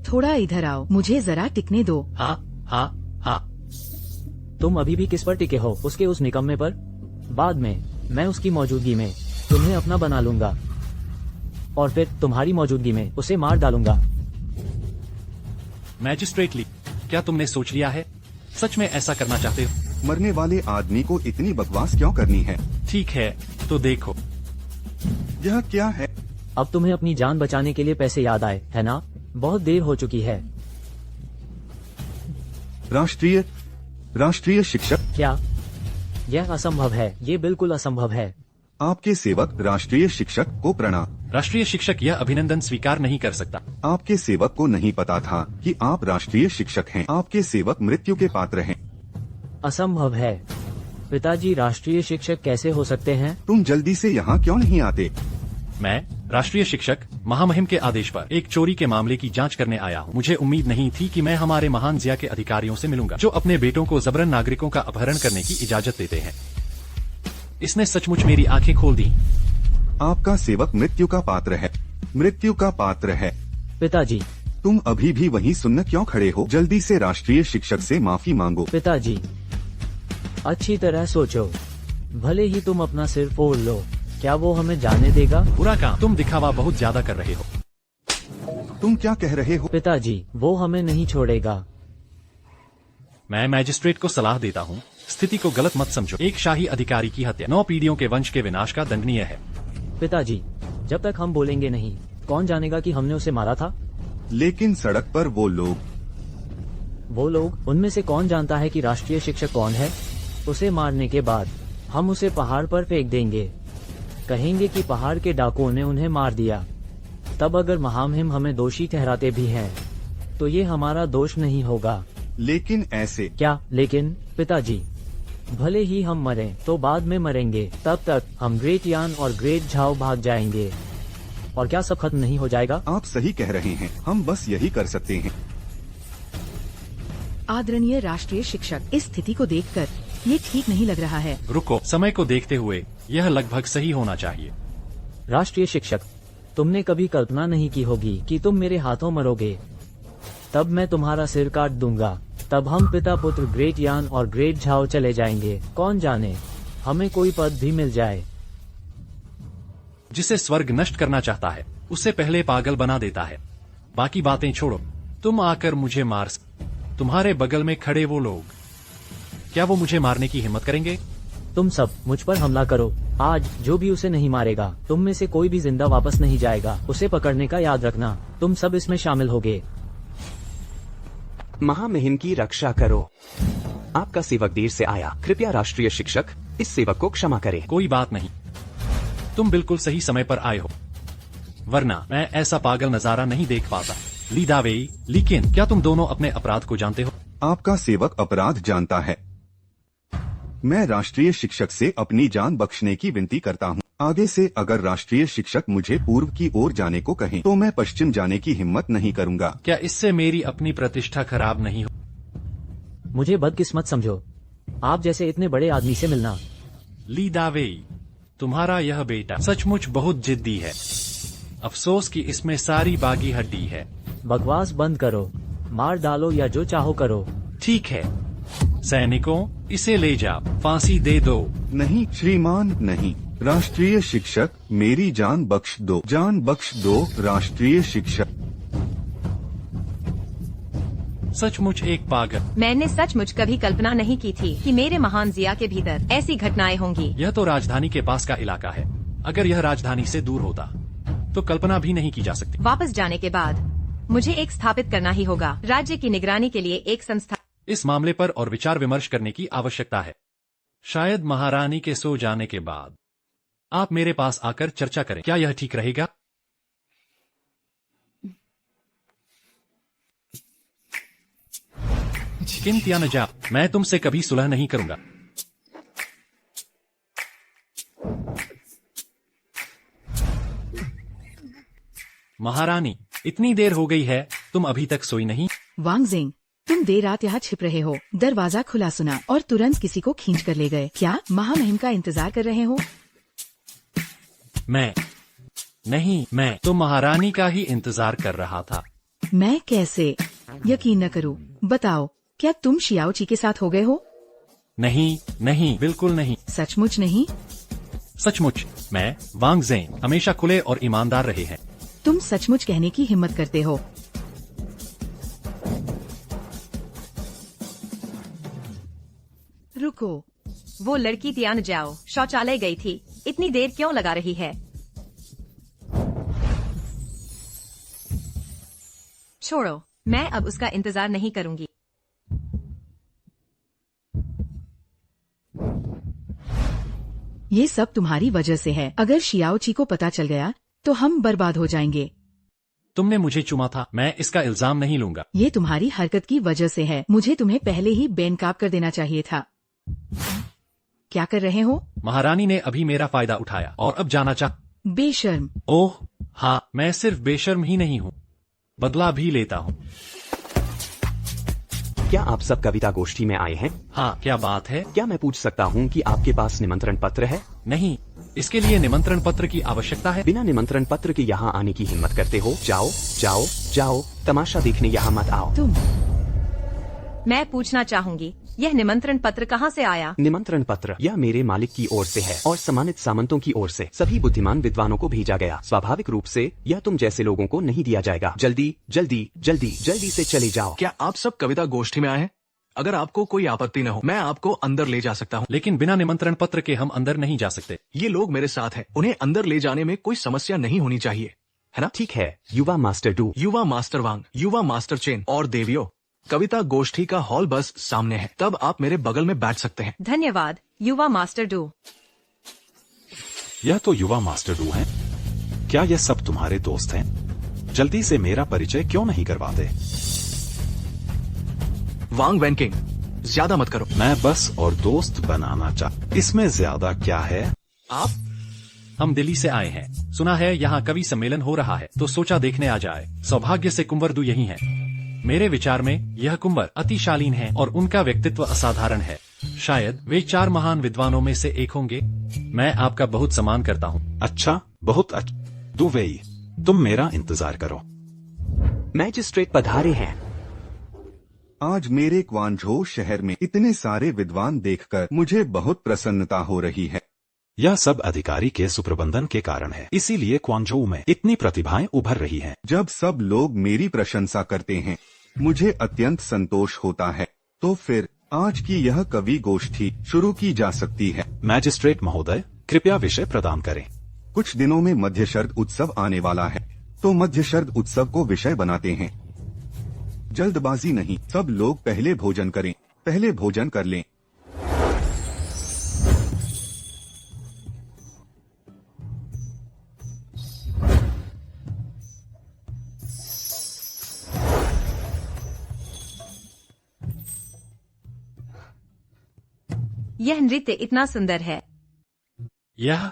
थोड़ा इधर आओ, मुझे जरा टिकने दो। हाँ हाँ हाँ। तुम अभी भी किस पर टिके हो? उसके उस निकम्मे पर? बाद में मैं उसकी मौजूदगी में तुम्हें अपना बना लूंगा और फिर तुम्हारी मौजूदगी में उसे मार डालूंगा। मैजिस्ट्रेट ली, क्या तुमने सोच लिया है? सच में ऐसा करना चाहते हो? मरने वाले आदमी को इतनी बकवास क्यों करनी है? ठीक है तो देखो। यह क्या है? अब तुम्हें अपनी जान बचाने के लिए पैसे याद आए, है ना? बहुत देर हो चुकी है। राष्ट्रीय शिक्षक? क्या यह असंभव है? ये बिल्कुल असंभव है। आपके सेवक राष्ट्रीय शिक्षक को प्रणाम। राष्ट्रीय शिक्षक यह अभिनंदन स्वीकार नहीं कर सकता। आपके सेवक को नहीं पता था कि आप राष्ट्रीय शिक्षक हैं। आपके सेवक मृत्यु के पात्र हैं। असंभव है। पिताजी, राष्ट्रीय शिक्षक कैसे हो सकते हैं? तुम जल्दी से यहाँ क्यों नहीं आते? मैं राष्ट्रीय शिक्षक महामहिम के आदेश पर एक चोरी के मामले की जांच करने आया हूँ। मुझे उम्मीद नहीं थी कि मैं हमारे महान जिया के अधिकारियों से मिलूंगा जो अपने बेटों को जबरन नागरिकों का अपहरण करने की इजाजत देते हैं। इसने सचमुच मेरी आंखें खोल दी। आपका सेवक मृत्यु का पात्र है। मृत्यु का पात्र है। पिताजी, तुम अभी भी वहीं सुन्न क्यों खड़े हो? जल्दी से राष्ट्रीय शिक्षक से माफी मांगो। पिताजी, अच्छी तरह सोचो। भले ही तुम अपना सिर फोड़ लो, क्या वो हमें जाने देगा? बुरा काम, तुम दिखावा बहुत ज्यादा कर रहे हो। तुम क्या कह रहे हो? पिताजी, वो हमें नहीं छोड़ेगा। मैं मैजिस्ट्रेट को सलाह देता हूँ, स्थिति को गलत मत समझो। एक शाही अधिकारी की हत्या 9 पीढ़ियों के वंश के विनाश का दंडनीय है। पिताजी, जब तक हम बोलेंगे नहीं, कौन जानेगा कि हमने उसे मारा था? लेकिन सड़क पर वो लोग, उनमें से कौन जानता है कि राष्ट्रीय शिक्षक कौन है? उसे मारने के बाद हम उसे पहाड़ पर फेंक देंगे। कहेंगे कि पहाड़ के डाकुओं ने उन्हें मार दिया। तब अगर महामहिम हमें दोषी ठहराते भी हैं, तो ये हमारा दोष नहीं होगा। लेकिन ऐसे क्या लेकिन? पिताजी, भले ही हम मरें तो बाद में मरेंगे। तब तक हम ग्रेट यान और ग्रेट झाओ भाग जाएंगे। और क्या सब खत्म नहीं हो जाएगा? आप सही कह रहे हैं, हम बस यही कर सकते हैं। आदरणीय राष्ट्रीय शिक्षक, इस स्थिति को देखकर ये ठीक नहीं लग रहा है। रुको, समय को देखते हुए यह लगभग सही होना चाहिए। राष्ट्रीय शिक्षक, तुमने कभी कल्पना नहीं की होगी कि तुम मेरे हाथों मरोगे। तब मैं तुम्हारा सिर काट दूंगा। तब हम पिता पुत्र ग्रेट यान और ग्रेट झाओ चले जाएंगे। कौन जाने, हमें कोई पद भी मिल जाए। जिसे स्वर्ग नष्ट करना चाहता है, उससे पहले पागल बना देता है। बाकी बातें छोड़ो, तुम आकर मुझे मार। तुम्हारे बगल में खड़े वो लोग, क्या वो मुझे मारने की हिम्मत करेंगे? तुम सब मुझ पर हमला करो। आज जो भी उसे नहीं मारेगा, तुम में से कोई भी जिंदा वापस नहीं जाएगा। उसे पकड़ने का याद रखना। तुम सब इसमें शामिल होगे। महामहिम की रक्षा करो। आपका सेवक देर से आया। कृपया राष्ट्रीय शिक्षक इस सेवक को क्षमा करें। कोई बात नहीं, तुम बिल्कुल सही समय पर आए हो, वरना मैं ऐसा पागल नजारा नहीं देख पाता। ली दावेई, लेकिन क्या तुम दोनों अपने अपराध को जानते हो? आपका सेवक अपराध जानता है। मैं राष्ट्रीय शिक्षक से अपनी जान बख्शने की विनती करता हूँ। आगे से अगर राष्ट्रीय शिक्षक मुझे पूर्व की ओर जाने को कहें तो मैं पश्चिम जाने की हिम्मत नहीं करूंगा। क्या इससे मेरी अपनी प्रतिष्ठा खराब नहीं हो? मुझे बदकिस्मत समझो, आप जैसे इतने बड़े आदमी से मिलना। ली दावेई, तुम्हारा यह बेटा सचमुच बहुत जिद्दी है। अफसोस कि इसमें सारी बागी हड्डी है। बकवास बंद करो, मार डालो या जो चाहो करो। ठीक है सैनिकों, इसे ले जाओ, फांसी दे दो। नहीं श्रीमान नहीं, राष्ट्रीय शिक्षक मेरी जान बख्श दो, जान बख्श दो राष्ट्रीय शिक्षक। सचमुच एक पागल। मैंने सचमुच कभी कल्पना नहीं की थी कि मेरे महान जिया के भीतर ऐसी घटनाएं होंगी। यह तो राजधानी के पास का इलाका है। अगर यह राजधानी से दूर होता तो कल्पना भी नहीं की जा सकती। वापस जाने के बाद मुझे एक स्थापित करना ही होगा, राज्य की निगरानी के लिए एक संस्था। इस मामले पर और विचार विमर्श करने की आवश्यकता है। शायद महारानी के सो जाने के बाद आप मेरे पास आकर चर्चा करें। क्या यह ठीक रहेगा? किंतु न जा, मैं तुमसे कभी सुलह नहीं करूंगा। महारानी, इतनी देर हो गई है, तुम अभी तक सोई नहीं? वांगजिंग, तुम देर रात यहाँ छिप रहे हो, दरवाजा खुला सुना और तुरंत किसी को खींच कर ले गए। क्या महामहिम का इंतजार कर रहे हो? मैं तो महारानी का ही इंतजार कर रहा था। मैं कैसे यकीन न करूं? बताओ, क्या तुम शियाओची के साथ हो गए हो? नहीं, बिल्कुल नहीं। सचमुच नहीं? सचमुच। मैं वांगजेन हमेशा खुले और ईमानदार रहे हैं। तुम सचमुच कहने की हिम्मत करते हो? रुको, वो लड़की तियान जाओ शौचालय गई थी, इतनी देर क्यों लगा रही है? छोड़ो, मैं अब उसका इंतजार नहीं करूंगी। ये सब तुम्हारी वजह से है। अगर शियाओची को पता चल गया तो हम बर्बाद हो जाएंगे। तुमने मुझे चुमा था, मैं इसका इल्जाम नहीं लूंगा। ये तुम्हारी हरकत की वजह से है। मुझे तुम्हें पहले ही बेनकाब कर देना चाहिए था। क्या कर रहे हो? महारानी ने अभी मेरा फायदा उठाया और अब जाना चाह। बेशर्म। ओह हाँ, मैं सिर्फ बेशर्म ही नहीं हूँ, बदला भी लेता हूँ। क्या आप सब कविता गोष्ठी में आए हैं? हाँ, क्या बात है? क्या मैं पूछ सकता हूँ कि आपके पास निमंत्रण पत्र है? नहीं, इसके लिए निमंत्रण पत्र की आवश्यकता है। बिना निमंत्रण पत्र के यहाँ आने की हिम्मत करते हो? जाओ, तमाशा देखने यहाँ मत आओ। तुम। मैं पूछना चाहूंगी, यह निमंत्रण पत्र कहाँ से आया? निमंत्रण पत्र यह मेरे मालिक की ओर से है और सम्मानित सामंतों की ओर से सभी बुद्धिमान विद्वानों को भेजा गया। स्वाभाविक रूप से यह तुम जैसे लोगों को नहीं दिया जाएगा। जल्दी से चले जाओ। क्या आप सब कविता गोष्ठी में आए हैं? अगर आपको कोई आपत्ति न हो, मैं आपको अंदर ले जा सकता हूँ। लेकिन बिना निमंत्रण पत्र के हम अंदर नहीं जा सकते। ये लोग मेरे साथ हैं, उन्हें अंदर ले जाने में कोई समस्या नहीं होनी चाहिए, है ना? ठीक है, युवा मास्टर डू, युवा मास्टर वांग, युवा मास्टर चेन और देवियो, कविता गोष्ठी का हॉल बस सामने है, तब आप मेरे बगल में बैठ सकते हैं। धन्यवाद युवा मास्टर डू। यह तो युवा मास्टर डू हैं। क्या ये सब तुम्हारे दोस्त हैं? जल्दी से मेरा परिचय क्यों नहीं करवाते? वांग वैनकिंग, ज्यादा मत करो। मैं बस और दोस्त बनाना इसमें ज्यादा क्या है? हम दिल्ली से आए हैं, सुना है यहाँ कवि सम्मेलन हो रहा है, तो सोचा देखने आ जाए। सौभाग्य से कुंवर दू यही हैं। मेरे विचार में यह कुंवर अति शालीन है और उनका व्यक्तित्व असाधारण है। शायद वे 4 महान विद्वानों में से एक होंगे। मैं आपका बहुत सम्मान करता हूँ। अच्छा, बहुत अच्छा। दुवेई, तुम मेरा इंतजार करो। मैजिस्ट्रेट पधारे हैं। आज मेरे क्वांझो शहर में इतने सारे विद्वान देखकर मुझे बहुत प्रसन्नता हो रही है। यह सब अधिकारी के सुप्रबंधन के कारण है, इसीलिए क्वांझोउ में इतनी प्रतिभाएं उभर रही हैं। जब सब लोग मेरी प्रशंसा करते हैं, मुझे अत्यंत संतोष होता है। तो फिर आज की यह कवि गोष्ठी शुरू की जा सकती है। मैजिस्ट्रेट महोदय, कृपया विषय प्रदान करें। कुछ दिनों में मध्यशरद उत्सव आने वाला है, तो मध्यशरद उत्सव को विषय बनाते हैं। जल्दबाजी नहीं, सब लोग पहले भोजन करें। पहले भोजन कर लें। यह नृत्य इतना सुंदर है। यह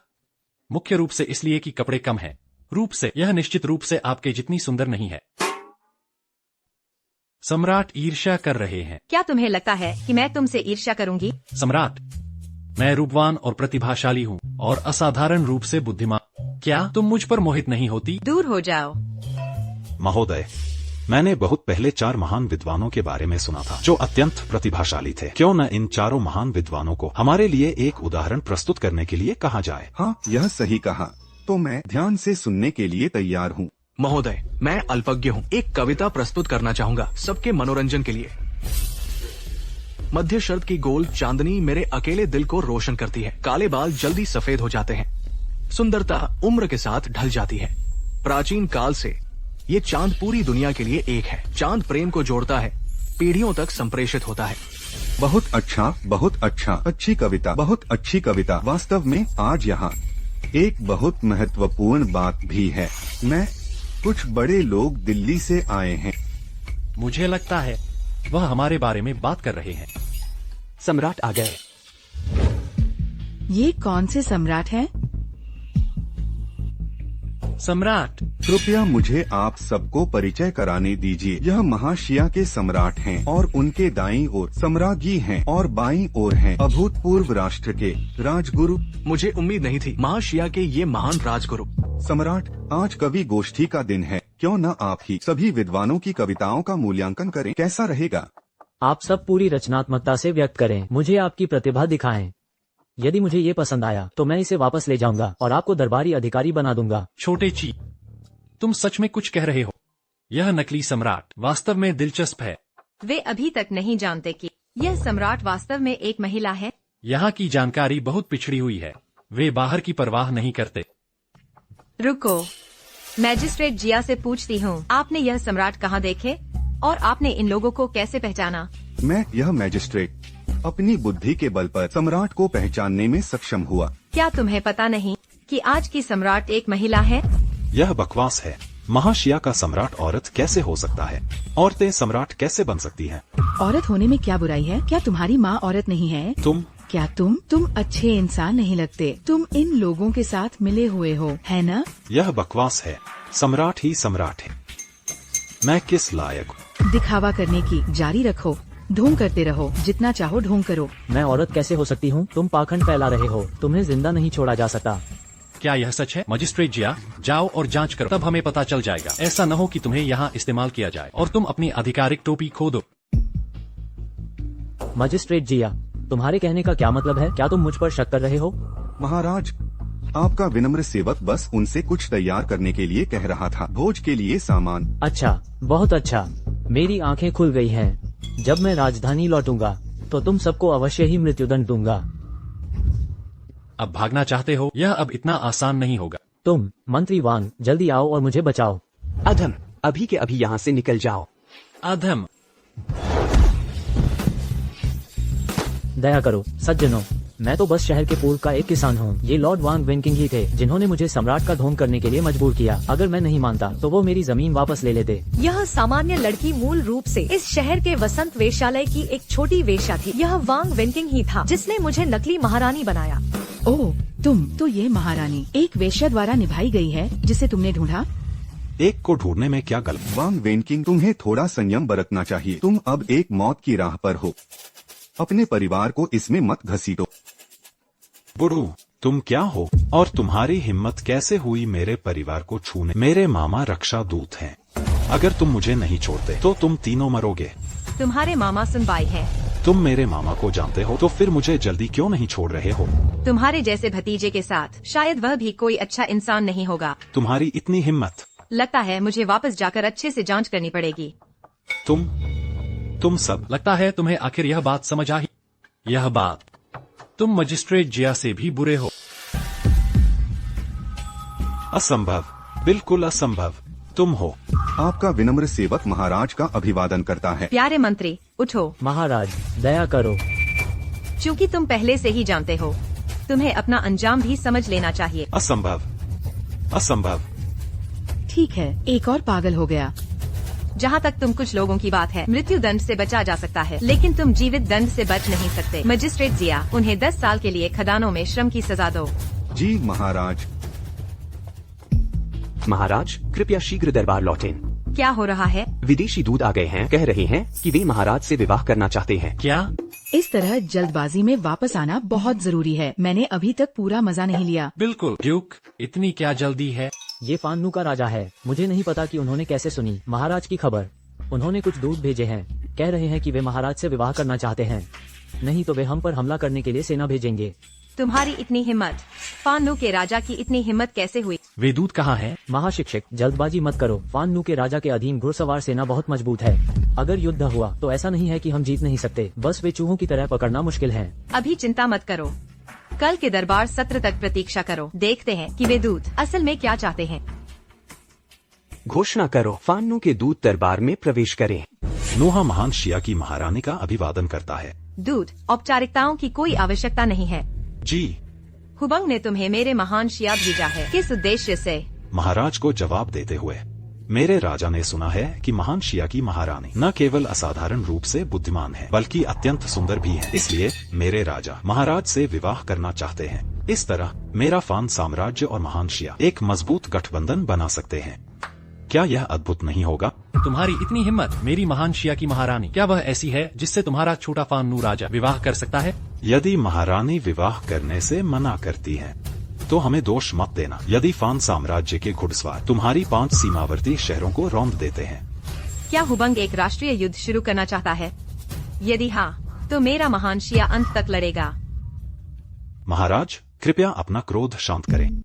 मुख्य रूप से इसलिए कि कपड़े कम हैं। रूप से यह निश्चित रूप से आपके जितनी सुंदर नहीं है। सम्राट ईर्ष्या कर रहे हैं। क्या तुम्हें लगता है कि मैं तुमसे ईर्ष्या करूंगी? सम्राट, मैं रूपवान और प्रतिभाशाली हूँ और असाधारण रूप से बुद्धिमान। क्या तुम मुझ पर मोहित नहीं होती? दूर हो जाओ। महोदय, मैंने बहुत पहले 4 महान विद्वानों के बारे में सुना था जो अत्यंत प्रतिभाशाली थे। क्यों न इन 4 महान विद्वानों को हमारे लिए एक उदाहरण प्रस्तुत करने के लिए कहा जाए? हाँ, यह सही कहा। तो मैं ध्यान से सुनने के लिए तैयार हूँ। महोदय, मैं अल्पज्ञ हूँ। एक कविता प्रस्तुत करना चाहूंगा सबके मनोरंजन के लिए। मध्य शरद की गोल चांदनी मेरे अकेले दिल को रोशन करती है। काले बाल जल्दी सफेद हो जाते हैं। सुंदरता उम्र के साथ ढल जाती है। प्राचीन काल से ये चांद पूरी दुनिया के लिए एक है। चांद प्रेम को जोड़ता है, पीढ़ियों तक संप्रेषित होता है। बहुत अच्छा, बहुत अच्छा। अच्छी कविता, बहुत अच्छी कविता। वास्तव में आज यहाँ एक बहुत महत्वपूर्ण बात भी है। कुछ बड़े लोग दिल्ली से आए हैं। मुझे लगता है वह हमारे बारे में बात कर रहे हैं। सम्राट आ गए। ये कौन से सम्राट हैं? सम्राट, कृपया मुझे आप सबको परिचय कराने दीजिए। यह महाशिया के सम्राट हैं और उनके दाईं ओर सम्राज्ञी हैं और बाईं ओर हैं अभूतपूर्व राष्ट्र के राजगुरु। मुझे उम्मीद नहीं थी महाशिया के ये महान राजगुरु। सम्राट, आज कवि गोष्ठी का दिन है। क्यों न आप ही सभी विद्वानों की कविताओं का मूल्यांकन करें? कैसा रहेगा? आप सब पूरी रचनात्मकता से व्यक्त करें। मुझे आपकी प्रतिभा दिखाएं। यदि मुझे ये पसंद आया तो मैं इसे वापस ले जाऊंगा और आपको दरबारी अधिकारी बना दूंगा। छोटे ची, तुम सच में कुछ कह रहे हो? यह नकली सम्राट वास्तव में दिलचस्प है। वे अभी तक नहीं जानते कि यह सम्राट वास्तव में एक महिला है। यहाँ की जानकारी बहुत पिछड़ी हुई है। वे बाहर की परवाह नहीं करते। रुको, मैजिस्ट्रेट जिया से पूछती हूँ, आपने यह सम्राट कहाँ देखे और आपने इन लोगों को कैसे पहचाना? यह मैजिस्ट्रेट अपनी बुद्धि के बल पर सम्राट को पहचानने में सक्षम हुआ। क्या तुम्हें पता नहीं कि आज की सम्राट एक महिला है? यह बकवास है। महाशिया का सम्राट औरत कैसे हो सकता है? औरतें सम्राट कैसे बन सकती हैं? औरत होने में क्या बुराई है? क्या तुम्हारी माँ औरत नहीं है? क्या तुम अच्छे इंसान नहीं लगते? तुम इन लोगों के साथ मिले हुए हो, है न? यह बकवास है। सम्राट ही सम्राट है। मैं किस लायक हूँ? दिखावा करने की जारी रखो। ढोंग करते रहो, जितना चाहो ढोंग करो। मैं औरत कैसे हो सकती हूँ? तुम पाखंड फैला रहे हो। तुम्हें जिंदा नहीं छोड़ा जा सकता। क्या यह सच है? मजिस्ट्रेट जिया, जाओ और जांच करो, तब हमें पता चल जाएगा। ऐसा न हो कि तुम्हें यहाँ इस्तेमाल किया जाए और तुम अपनी आधिकारिक टोपी खो दो। मजिस्ट्रेट जिया, तुम्हारे कहने का क्या मतलब है? क्या तुम मुझ पर शक कर रहे हो? महाराज, आपका विनम्र सेवक बस उनसे कुछ तैयार करने के लिए कह रहा था। भोज के लिए सामान। अच्छा, बहुत अच्छा। मेरी आंखें खुल गई हैं। जब मैं राजधानी लौटूंगा तो तुम सबको अवश्य ही मृत्युदंड दूंगा। अब भागना चाहते हो? यह अब इतना आसान नहीं होगा। तुम मंत्री वांग, जल्दी आओ और मुझे बचाओ। अधम, अभी के अभी यहाँ से निकल जाओ। अधम, दया करो सज्जनों, मैं तो बस शहर के पूर्व का एक किसान हूँ। ये लॉर्ड वांग वेनकिंग ही थे जिन्होंने मुझे सम्राट का ढोंग करने के लिए मजबूर किया। अगर मैं नहीं मानता तो वो मेरी जमीन वापस ले लेते। यह सामान्य लड़की मूल रूप से इस शहर के वसंत वेश्यालय की एक छोटी वेश्या थी। यह वांग वेनकिंग ही था जिसने मुझे नकली महारानी बनाया। ओह, तो ये महारानी एक वेश्या द्वारा निभाई गई है जिसे तुमने ढूंढा। एक को ढूंढने में क्या गलत? वांग वेनकिंग, तुम्हें थोड़ा संयम बरतना चाहिए। तुम अब एक मौत की राह पर हो। अपने परिवार को इसमें मत घसीटो। बुढ़ू, तुम क्या हो और तुम्हारी हिम्मत कैसे हुई मेरे परिवार को छूने? मेरे मामा रक्षा दूत हैं। अगर तुम मुझे नहीं छोड़ते तो तुम तीनों मरोगे। तुम्हारे मामा सुनबाई हैं। तुम मेरे मामा को जानते हो तो फिर मुझे जल्दी क्यों नहीं छोड़ रहे हो? तुम्हारे जैसे भतीजे के साथ शायद वह भी कोई अच्छा इंसान नहीं होगा। तुम्हारी इतनी हिम्मत? लगता है मुझे वापस जाकर अच्छे से जांच करनी पड़ेगी। तुम सब। लगता है तुम्हें आखिर यह बात समझ आई। यह बात, तुम मजिस्ट्रेट जिया से भी बुरे हो। असंभव, बिल्कुल असंभव। तुम हो। आपका विनम्र सेवक महाराज का अभिवादन करता है। प्यारे मंत्री, उठो। महाराज, दया करो। चूँकि तुम पहले से ही जानते हो, तुम्हें अपना अंजाम भी समझ लेना चाहिए। असंभव, असंभव। ठीक है, एक और पागल हो गया। जहाँ तक तुम कुछ लोगों की बात है, मृत्यु दंड से बचा जा सकता है, लेकिन तुम जीवित दंड से बच नहीं सकते। मजिस्ट्रेट जिया, उन्हें 10 साल के लिए खदानों में श्रम की सजा दो। जी महाराज। महाराज कृपया शीघ्र दरबार लौटें। क्या हो रहा है? विदेशी दूत आ गए हैं, कह रहे हैं कि वे महाराज से विवाह करना चाहते हैं। क्या? इस तरह जल्दबाजी में वापस आना बहुत जरूरी है। मैंने अभी तक पूरा मजा नहीं लिया। बिल्कुल ड्यूक, इतनी क्या जल्दी है? ये फानू का राजा है। मुझे नहीं पता कि उन्होंने कैसे सुनी महाराज की खबर। उन्होंने कुछ दूत भेजे हैं, कह रहे हैं कि वे महाराज से विवाह करना चाहते हैं, नहीं तो वे हम पर हमला करने के लिए सेना भेजेंगे। तुम्हारी इतनी हिम्मत! फानू के राजा की इतनी हिम्मत कैसे हुई? वे दूत कहाँ है? महाशिक्षक, जल्दबाजी मत करो। फानू के राजा के अधीन घुड़सवार सेना बहुत मजबूत है। अगर युद्ध हुआ तो ऐसा नहीं है कि हम जीत नहीं सकते, बस वे चूहों की तरह पकड़ना मुश्किल है। अभी चिंता मत करो, कल के दरबार सत्र तक प्रतीक्षा करो। देखते हैं कि वे दूत असल में क्या चाहते हैं। घोषणा करो, फानू के दूत दरबार में प्रवेश करें। नूहा महान शिया की महारानी का अभिवादन करता है। दूत, औपचारिकताओं की कोई आवश्यकता नहीं है। जी। हुबंग ने तुम्हें मेरे महान शिया भेजा है, किस उद्देश्य से? महाराज को जवाब देते हुए, मेरे राजा ने सुना है कि महान शिया की महारानी न केवल असाधारण रूप से बुद्धिमान है बल्कि अत्यंत सुंदर भी है, इसलिए मेरे राजा महाराज से विवाह करना चाहते हैं। इस तरह मेरा फान साम्राज्य और महान शिया एक मजबूत गठबंधन बना सकते हैं। क्या यह अद्भुत नहीं होगा? तुम्हारी इतनी हिम्मत, मेरी महान शिया की महारानी, क्या वह ऐसी है जिससे तुम्हारा छोटा फानू राजा विवाह कर सकता है? यदि महारानी विवाह करने से मना करती है तो हमें दोष मत देना। यदि फान साम्राज्य के घुड़सवार तुम्हारी 5 सीमावर्ती शहरों को रौंद देते हैं। क्या हुबंग एक राष्ट्रीय युद्ध शुरू करना चाहता है? यदि हाँ, तो मेरा महान शिया अंत तक लड़ेगा। महाराज कृपया अपना क्रोध शांत करें।